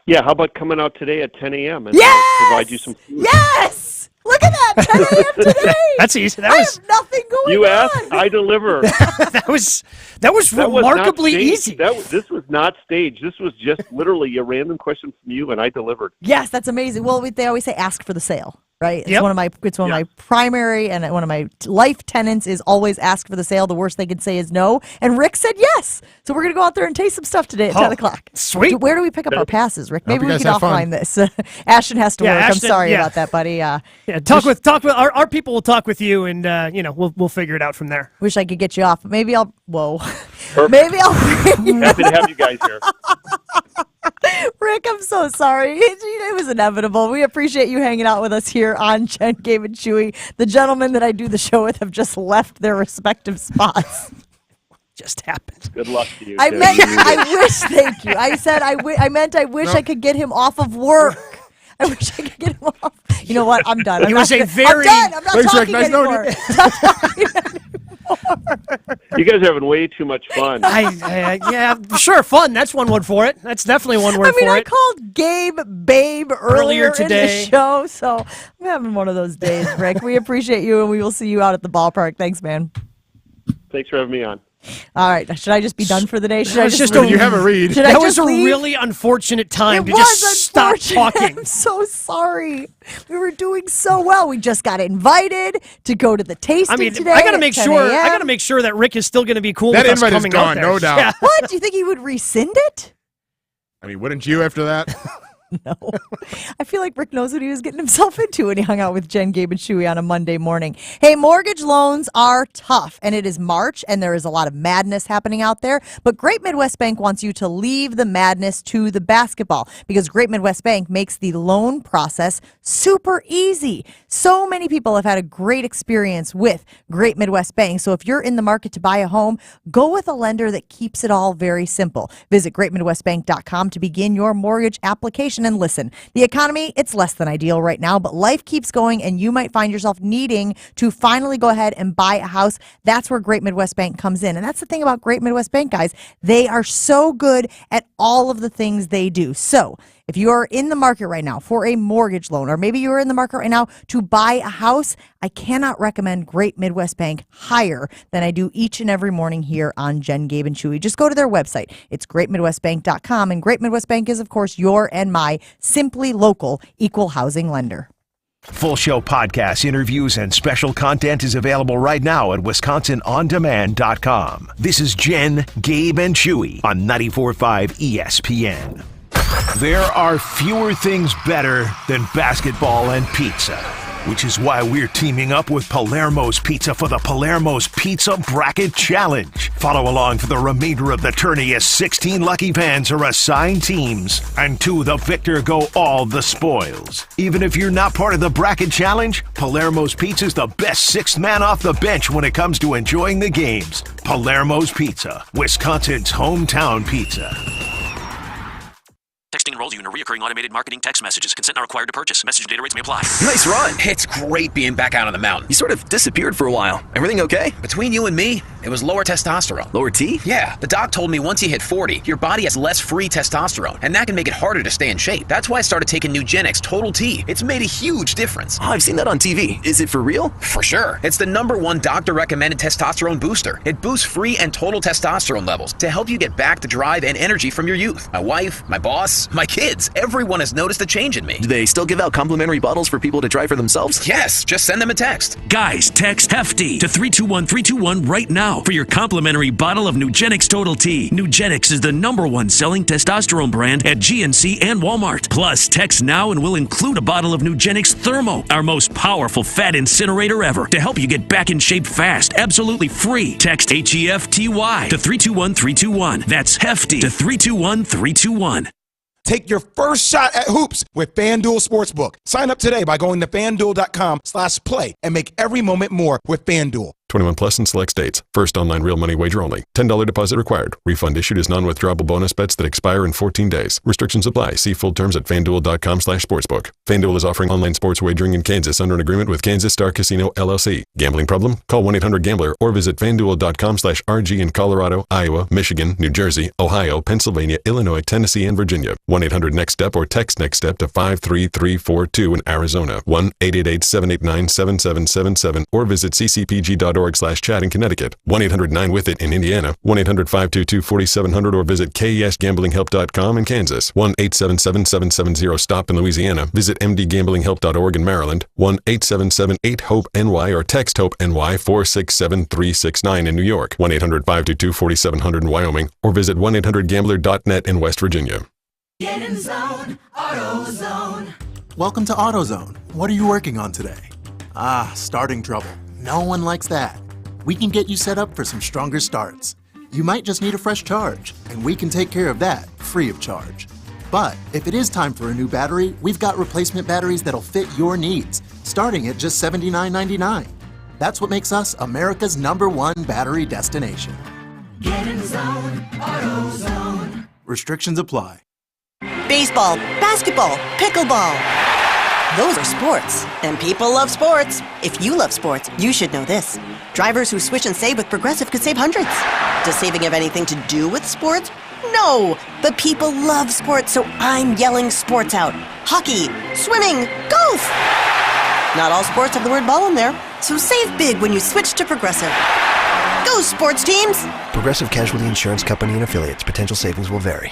Yeah, how about coming out today at 10 a.m. and provide you some food? Yes! Look at that, 10 a.m. today. That's easy. I have nothing going You on. asked, I deliver. that was remarkably easy. This was not staged. This was just literally a random question from you, and I delivered. Yes, that's amazing. Well, they always say ask for the sale, right? It's one of my primary and one of my life tenets is always ask for the sale. The worst they could say is no. And Rick said yes. So we're going to go out there and taste some stuff today at 10 o'clock. Sweet. Where do we pick up our passes, Rick? Maybe we guys can have fun. offline this. Ashton has to work. Ashton, I'm sorry about that, buddy. Talk with our people will talk with you, and we'll figure it out from there. Wish I could get you off, but maybe I'll. Whoa. Maybe I'll. Happy to have you guys here. Rick, I'm so sorry. It was inevitable. We appreciate you hanging out with us here on Jen, Gabe, and Chewy. The gentlemen that I do the show with have just left their respective spots. Just happened. Good luck to you. I wish. Thank you. I said I wish I could get him off of work. I wish I could get him off. You know what? I'm done. I'm not talking anymore. You guys are having way too much fun. Yeah, sure, fun. That's one word for it. That's definitely one word for it. I called Gabe Babe earlier today in the show, so I'm having one of those days, Rick. We appreciate you, and we will see you out at the ballpark. Thanks, man. Thanks for having me on. All right. Should I just be done for the day? Should I just you have a read. Should that I was just a leave? really unfortunate time to It just was stop unfortunate. talking. I'm so sorry. We were doing so well. We just got invited to go to the tasting today. I gotta make at 10 sure. a.m. I gotta make sure that Rick is still going to be cool That with us invite is coming gone, out there. no doubt. Yeah. What? Do you think he would rescind it? I mean, wouldn't you after that? No. I feel like Rick knows what he was getting himself into when he hung out with Jen, Gabe, and Chewy on a Monday morning. Hey, mortgage loans are tough, and it is March, and there is a lot of madness happening out there. But Great Midwest Bank wants you to leave the madness to the basketball because Great Midwest Bank makes the loan process super easy. So many people have had a great experience with Great Midwest Bank. So if you're in the market to buy a home, go with a lender that keeps it all very simple. Visit greatmidwestbank.com to begin your mortgage application. And listen, the economy, it's less than ideal right now, but life keeps going and you might find yourself needing to finally go ahead and buy a house. That's where Great Midwest Bank comes in. And that's the thing about Great Midwest Bank, guys. They are so good at all of the things they do. So If you are in the market right now for a mortgage loan, or maybe you're in the market right now to buy a house, I cannot recommend Great Midwest Bank higher than I do each and every morning here on Jen, Gabe, and Chewy. Just go to their website. It's greatmidwestbank.com, and Great Midwest Bank is, of course, your and my simply local equal housing lender. Full show podcasts, interviews, and special content is available right now at WisconsinOnDemand.com. This is Jen, Gabe, and Chewy on 94.5 ESPN. There are fewer things better than basketball and pizza, which is why we're teaming up with Palermo's Pizza for the Palermo's Pizza Bracket Challenge. Follow along for the remainder of the tourney as 16 lucky fans are assigned teams, and to the victor go all the spoils. Even if you're not part of the Bracket Challenge, Palermo's Pizza is the best sixth man off the bench when it comes to enjoying the games. Palermo's Pizza, Wisconsin's hometown pizza. Texting enrolls you in a recurring automated marketing text messages. Consent not required to purchase. Message data rates may apply. Nice run. It's great being back out on the mountain. You sort of disappeared for a while. Everything okay? Between you and me, it was lower testosterone. Lower T? Yeah. The doc told me once you hit 40, your body has less free testosterone, and that can make it harder to stay in shape. That's why I started taking Nugenix Total T. It's made a huge difference. Oh, I've seen that on TV. Is it for real? For sure. It's the #1 doctor-recommended testosterone booster. It boosts free and total testosterone levels to help you get back the drive and energy from your youth. My wife, my boss, my kids, everyone has noticed a change in me. Do they still give out complimentary bottles for people to try for themselves? Yes, just send them a text. Guys, text HEFTY to 321-321 right now for your complimentary bottle of Nugenix Total T. Nugenix is the #1 selling testosterone brand at GNC and Walmart. Plus, text now and we'll include a bottle of Nugenix Thermo, our most powerful fat incinerator ever, to help you get back in shape fast, absolutely free. Text HEFTY to 321-321. That's HEFTY to 321-321. Take your first shot at hoops with FanDuel Sportsbook. Sign up today by going to FanDuel.com/play and make every moment more with FanDuel. 21 plus in select states. First online real money wager only. $10 deposit required. Refund issued as non-withdrawable bonus bets that expire in 14 days. Restrictions apply. See full terms at FanDuel.com/sportsbook. FanDuel is offering online sports wagering in Kansas under an agreement with Kansas Star Casino LLC. Gambling problem? Call 1-800-GAMBLER or visit FanDuel.com/RG in Colorado, Iowa, Michigan, New Jersey, Ohio, Pennsylvania, Illinois, Tennessee, and Virginia. 1-800-NEXT-STEP or text NEXT-STEP to 53342 in Arizona. 1-888-789-7777 or visit ccpg.org/chat in Connecticut. 1-800-9-WITH-IT in Indiana. 1-800-522-4700 or visit KESGamblingHelp.com in Kansas. 1-877-770-STOP in Louisiana. Visit mdgamblinghelp.org in Maryland. 1-877-8-HOPE-NY or text HOPE-NY 467-369 in New York. 1-800-522-4700 in Wyoming or visit 1-800-GAMBLER.net in West Virginia. Get in the zone, AutoZone. Welcome to AutoZone. What are you working on today? Starting trouble. No one likes that. We can get you set up for some stronger starts. You might just need a fresh charge, and we can take care of that free of charge. But if it is time for a new battery, we've got replacement batteries that'll fit your needs, starting at just $79.99. That's what makes us America's #1 battery destination. Get in the zone, AutoZone. Restrictions apply. Baseball, basketball, pickleball. Those are sports, and people love sports. If you love sports, you should know this. Drivers who switch and save with Progressive could save hundreds. Does saving have anything to do with sports? No, but people love sports, so I'm yelling sports out. Hockey, swimming, golf. Not all sports have the word ball in there, so save big when you switch to Progressive. Go sports teams! Progressive Casualty Insurance Company and Affiliates. Potential savings will vary.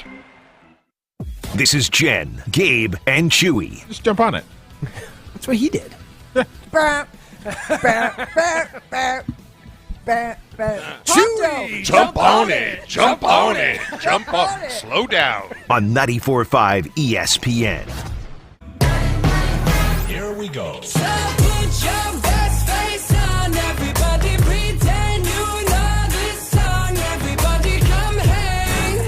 This is Jen, Gabe, and Chewy. Just jump on it. That's what he did. Chewy, jump on it, jump on it, jump on it. Slow down. On 94.5 ESPN. Here we go. So put your best face on, everybody pretend you know this song. Everybody come hang.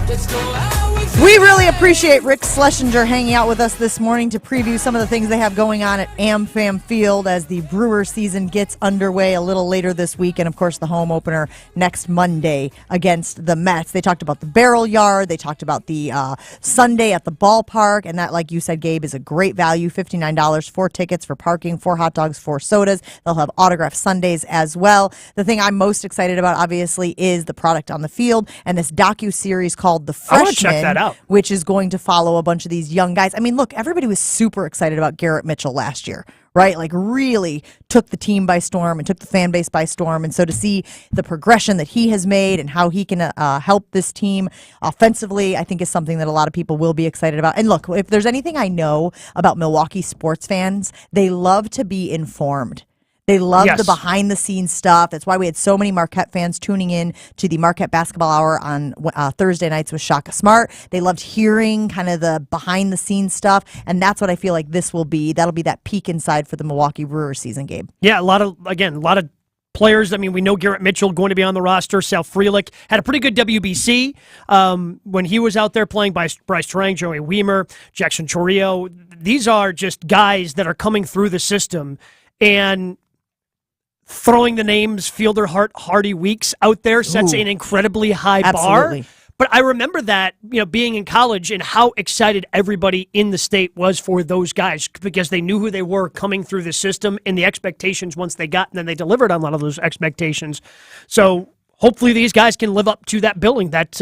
Let's go out. We really appreciate Rick Schlesinger hanging out with us this morning to preview some of the things they have going on at AmFam Field as the Brewer season gets underway a little later this week, and of course the home opener next Monday against the Mets. They talked about the Barrel Yard, they talked about the Sunday at the ballpark, and that, like you said, Gabe, is a great value, $59, 4 tickets for parking, 4 hot dogs, 4 sodas. They'll have autographed Sundays as well. The thing I'm most excited about, obviously, is the product on the field and this docu-series called The Freshman. I want to check that out. doubt. which is going to follow a bunch of these young guys. I mean, look, everybody was super excited about Garrett Mitchell last year, right? Like really took the team by storm and took the fan base by storm. And so to see the progression that he has made and how he can help this team offensively, I think is something that a lot of people will be excited about. And look, if there's anything I know about Milwaukee sports fans, they love to be informed. They love the behind-the-scenes stuff. That's why we had so many Marquette fans tuning in to the Marquette Basketball Hour on Thursday nights with Shaka Smart. They loved hearing kind of the behind-the-scenes stuff, and that's what I feel like this will be. That'll be that peek inside for the Milwaukee Brewers season, Gabe. Yeah, a lot of players. I mean, we know Garrett Mitchell going to be on the roster. Sal Frelick had a pretty good WBC when he was out there playing by Bryce Terang, Joey Weimer, Jackson Chorio. These are just guys that are coming through the system and throwing the names Fielder, Hart, Hardy, Weeks out there sets an incredibly high bar. But I remember that, being in college and how excited everybody in the state was for those guys because they knew who they were coming through the system and the expectations once they got, and then they delivered on a lot of those expectations. So hopefully these guys can live up to that billing that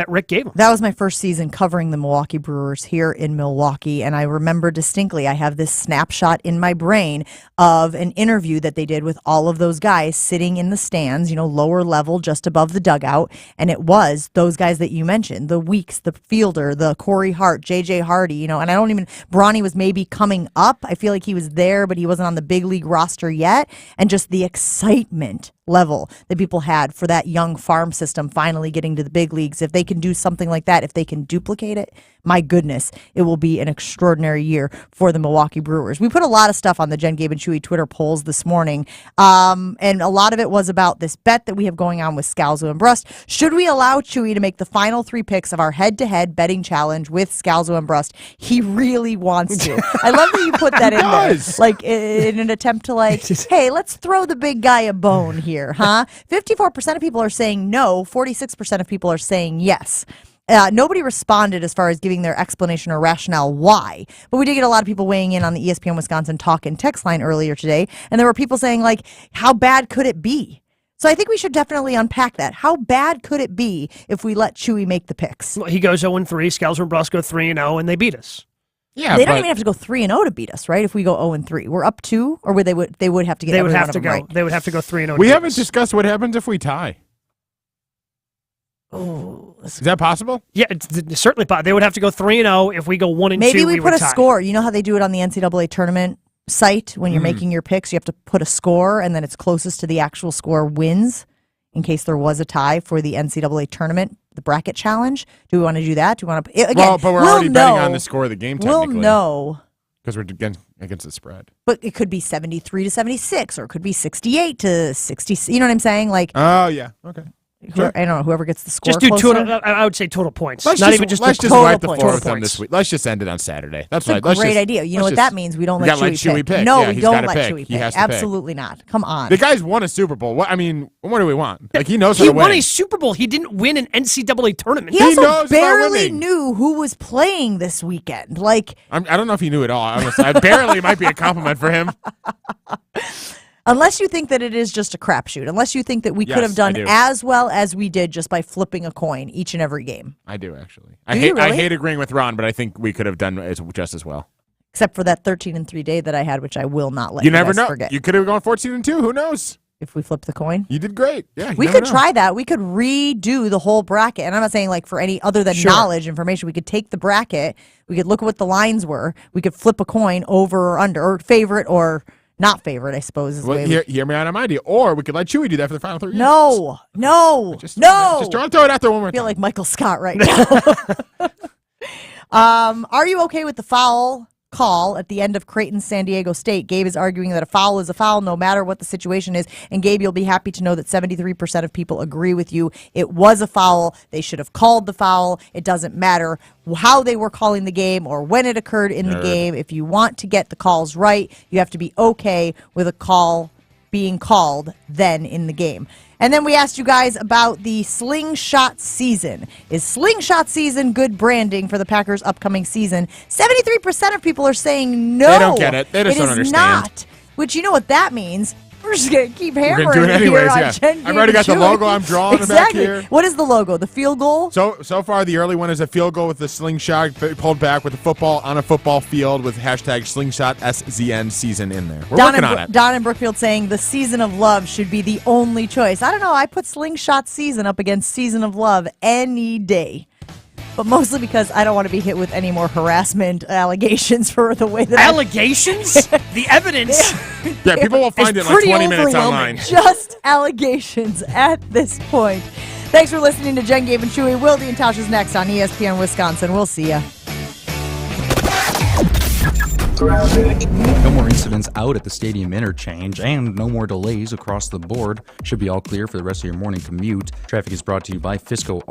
Rick gave them. That was my first season covering the Milwaukee Brewers here in Milwaukee, and I remember distinctly, I have this snapshot in my brain of an interview that they did with all of those guys sitting in the stands, lower level, just above the dugout, and it was those guys that you mentioned, the Weeks, the Fielder, the Corey Hart, J.J. Hardy, and I don't even, Bronny was maybe coming up. I feel like he was there, but he wasn't on the big league roster yet, and just the excitement level that people had for that young farm system finally getting to the big leagues. If they can do something like that, if they can duplicate it, my goodness, it will be an extraordinary year for the Milwaukee Brewers. We put a lot of stuff on the Jen, Gabe, and Chewy Twitter polls this morning, and a lot of it was about this bet that we have going on with Scalzo and Brust. Should we allow Chewy to make the final 3 picks of our head-to-head betting challenge with Scalzo and Brust? He really wants to. I love that you put that in there, like in an attempt to hey, let's throw the big guy a bone here, huh? 54% of people are saying no, 46% of people are saying yes. Nobody responded as far as giving their explanation or rationale why, but we did get a lot of people weighing in on the ESPN Wisconsin talk and text line earlier today, and there were people saying, how bad could it be? So I think we should definitely unpack that. How bad could it be if we let Chewy make the picks? Well, he goes 0-3, Scalzo and Brust go 3-0, and they beat us. Yeah, they don't even have to go 3-0 to beat us, right? If we go 0-3, we're up 2, or they would have to get. They would have to go. Right. They would have to go 3-0. We haven't discussed what happens if we tie. Oh, is that possible? Yeah, it's certainly possible. They would have to go 3-0. If we go 1-2, maybe we put a tie. score. You know how they do it on the NCAA tournament site when you're making your picks? You have to put a score, and then it's closest to the actual score wins. In case there was a tie for the NCAA tournament, the bracket challenge. Do we want to do that? Do we want to? Again, but we're already betting on the score of the game. We'll know because we're against the spread. But it could be 73-76, or it could be 68-60. You know what I'm saying? Oh yeah, okay. Sure. I don't know. Whoever gets the score. Just do closer. total. I would say total points. Let's Not just, even just let's the just wipe the total floor points. with them this week. Let's just end it on Saturday. That's a right. great idea. You know what that means? We don't let Chewy pick. No, we don't let Chewy pick. Absolutely not. Come on. The guy's won a Super Bowl. What do we want? He knows how He to win. won a Super Bowl. He didn't win an NCAA tournament. He also barely knew who was playing this weekend. I don't know if he knew it all. Honestly, barely might be a compliment for him. Unless you think that it is just a crapshoot. Unless you think that we could have done as well as we did just by flipping a coin each and every game. I do, actually. I hate agreeing with Ron, but I think we could have done just as well. Except for that 13-3 day that I had, which I will not let you never know. Forget. You could have gone 14-2. Who knows? If we flip the coin. You did great. Yeah, we could try that. We could redo the whole bracket. And I'm not saying for any other than knowledge information. We could take the bracket. We could look at what the lines were. We could flip a coin over or under, or favorite or not favorite, I suppose. Is hear me out on my idea. Or we could let Chewy do that for the final 3 years. No. Just throw it out there one more time. I feel like Michael Scott right now. Are you okay with the foul call at the end of Creighton San Diego State? Gabe is arguing that a foul is a foul no matter what the situation is. And Gabe, you'll be happy to know that 73% of people agree with you. It was a foul. They should have called the foul. It doesn't matter how they were calling the game or when it occurred in the game. If you want to get the calls right, you have to be okay with a call being called then in the game. And then we asked you guys about the slingshot season. Is slingshot season good branding for the Packers' upcoming season? 73% of people are saying no. They don't get it. They just don't understand. Not. Which, you know what that means? We're just going to keep We're hammering gonna do it here anyways, on yeah. Jen, I've Gabe, already got the and logo Chewy. I'm drawing back Exactly. here. What is the logo? The field goal? So far, the early one is a field goal with the slingshot pulled back with the football on a football field with hashtag slingshot SZN season in there. We're working on it. Don in Brookfield saying the season of love should be the only choice. I don't know. I put slingshot season up against season of love any day. But mostly because I don't want to be hit with any more harassment allegations for the way that allegations? The evidence. Yeah, people will find it in like 20 minutes online. Just allegations at this point. Thanks for listening to Jen, Gabe, and Chewy. Wildy and Tausch is next on ESPN Wisconsin. We'll see ya. No more incidents out at the stadium interchange and no more delays across the board. Should be all clear for the rest of your morning commute. Traffic is brought to you by Fisco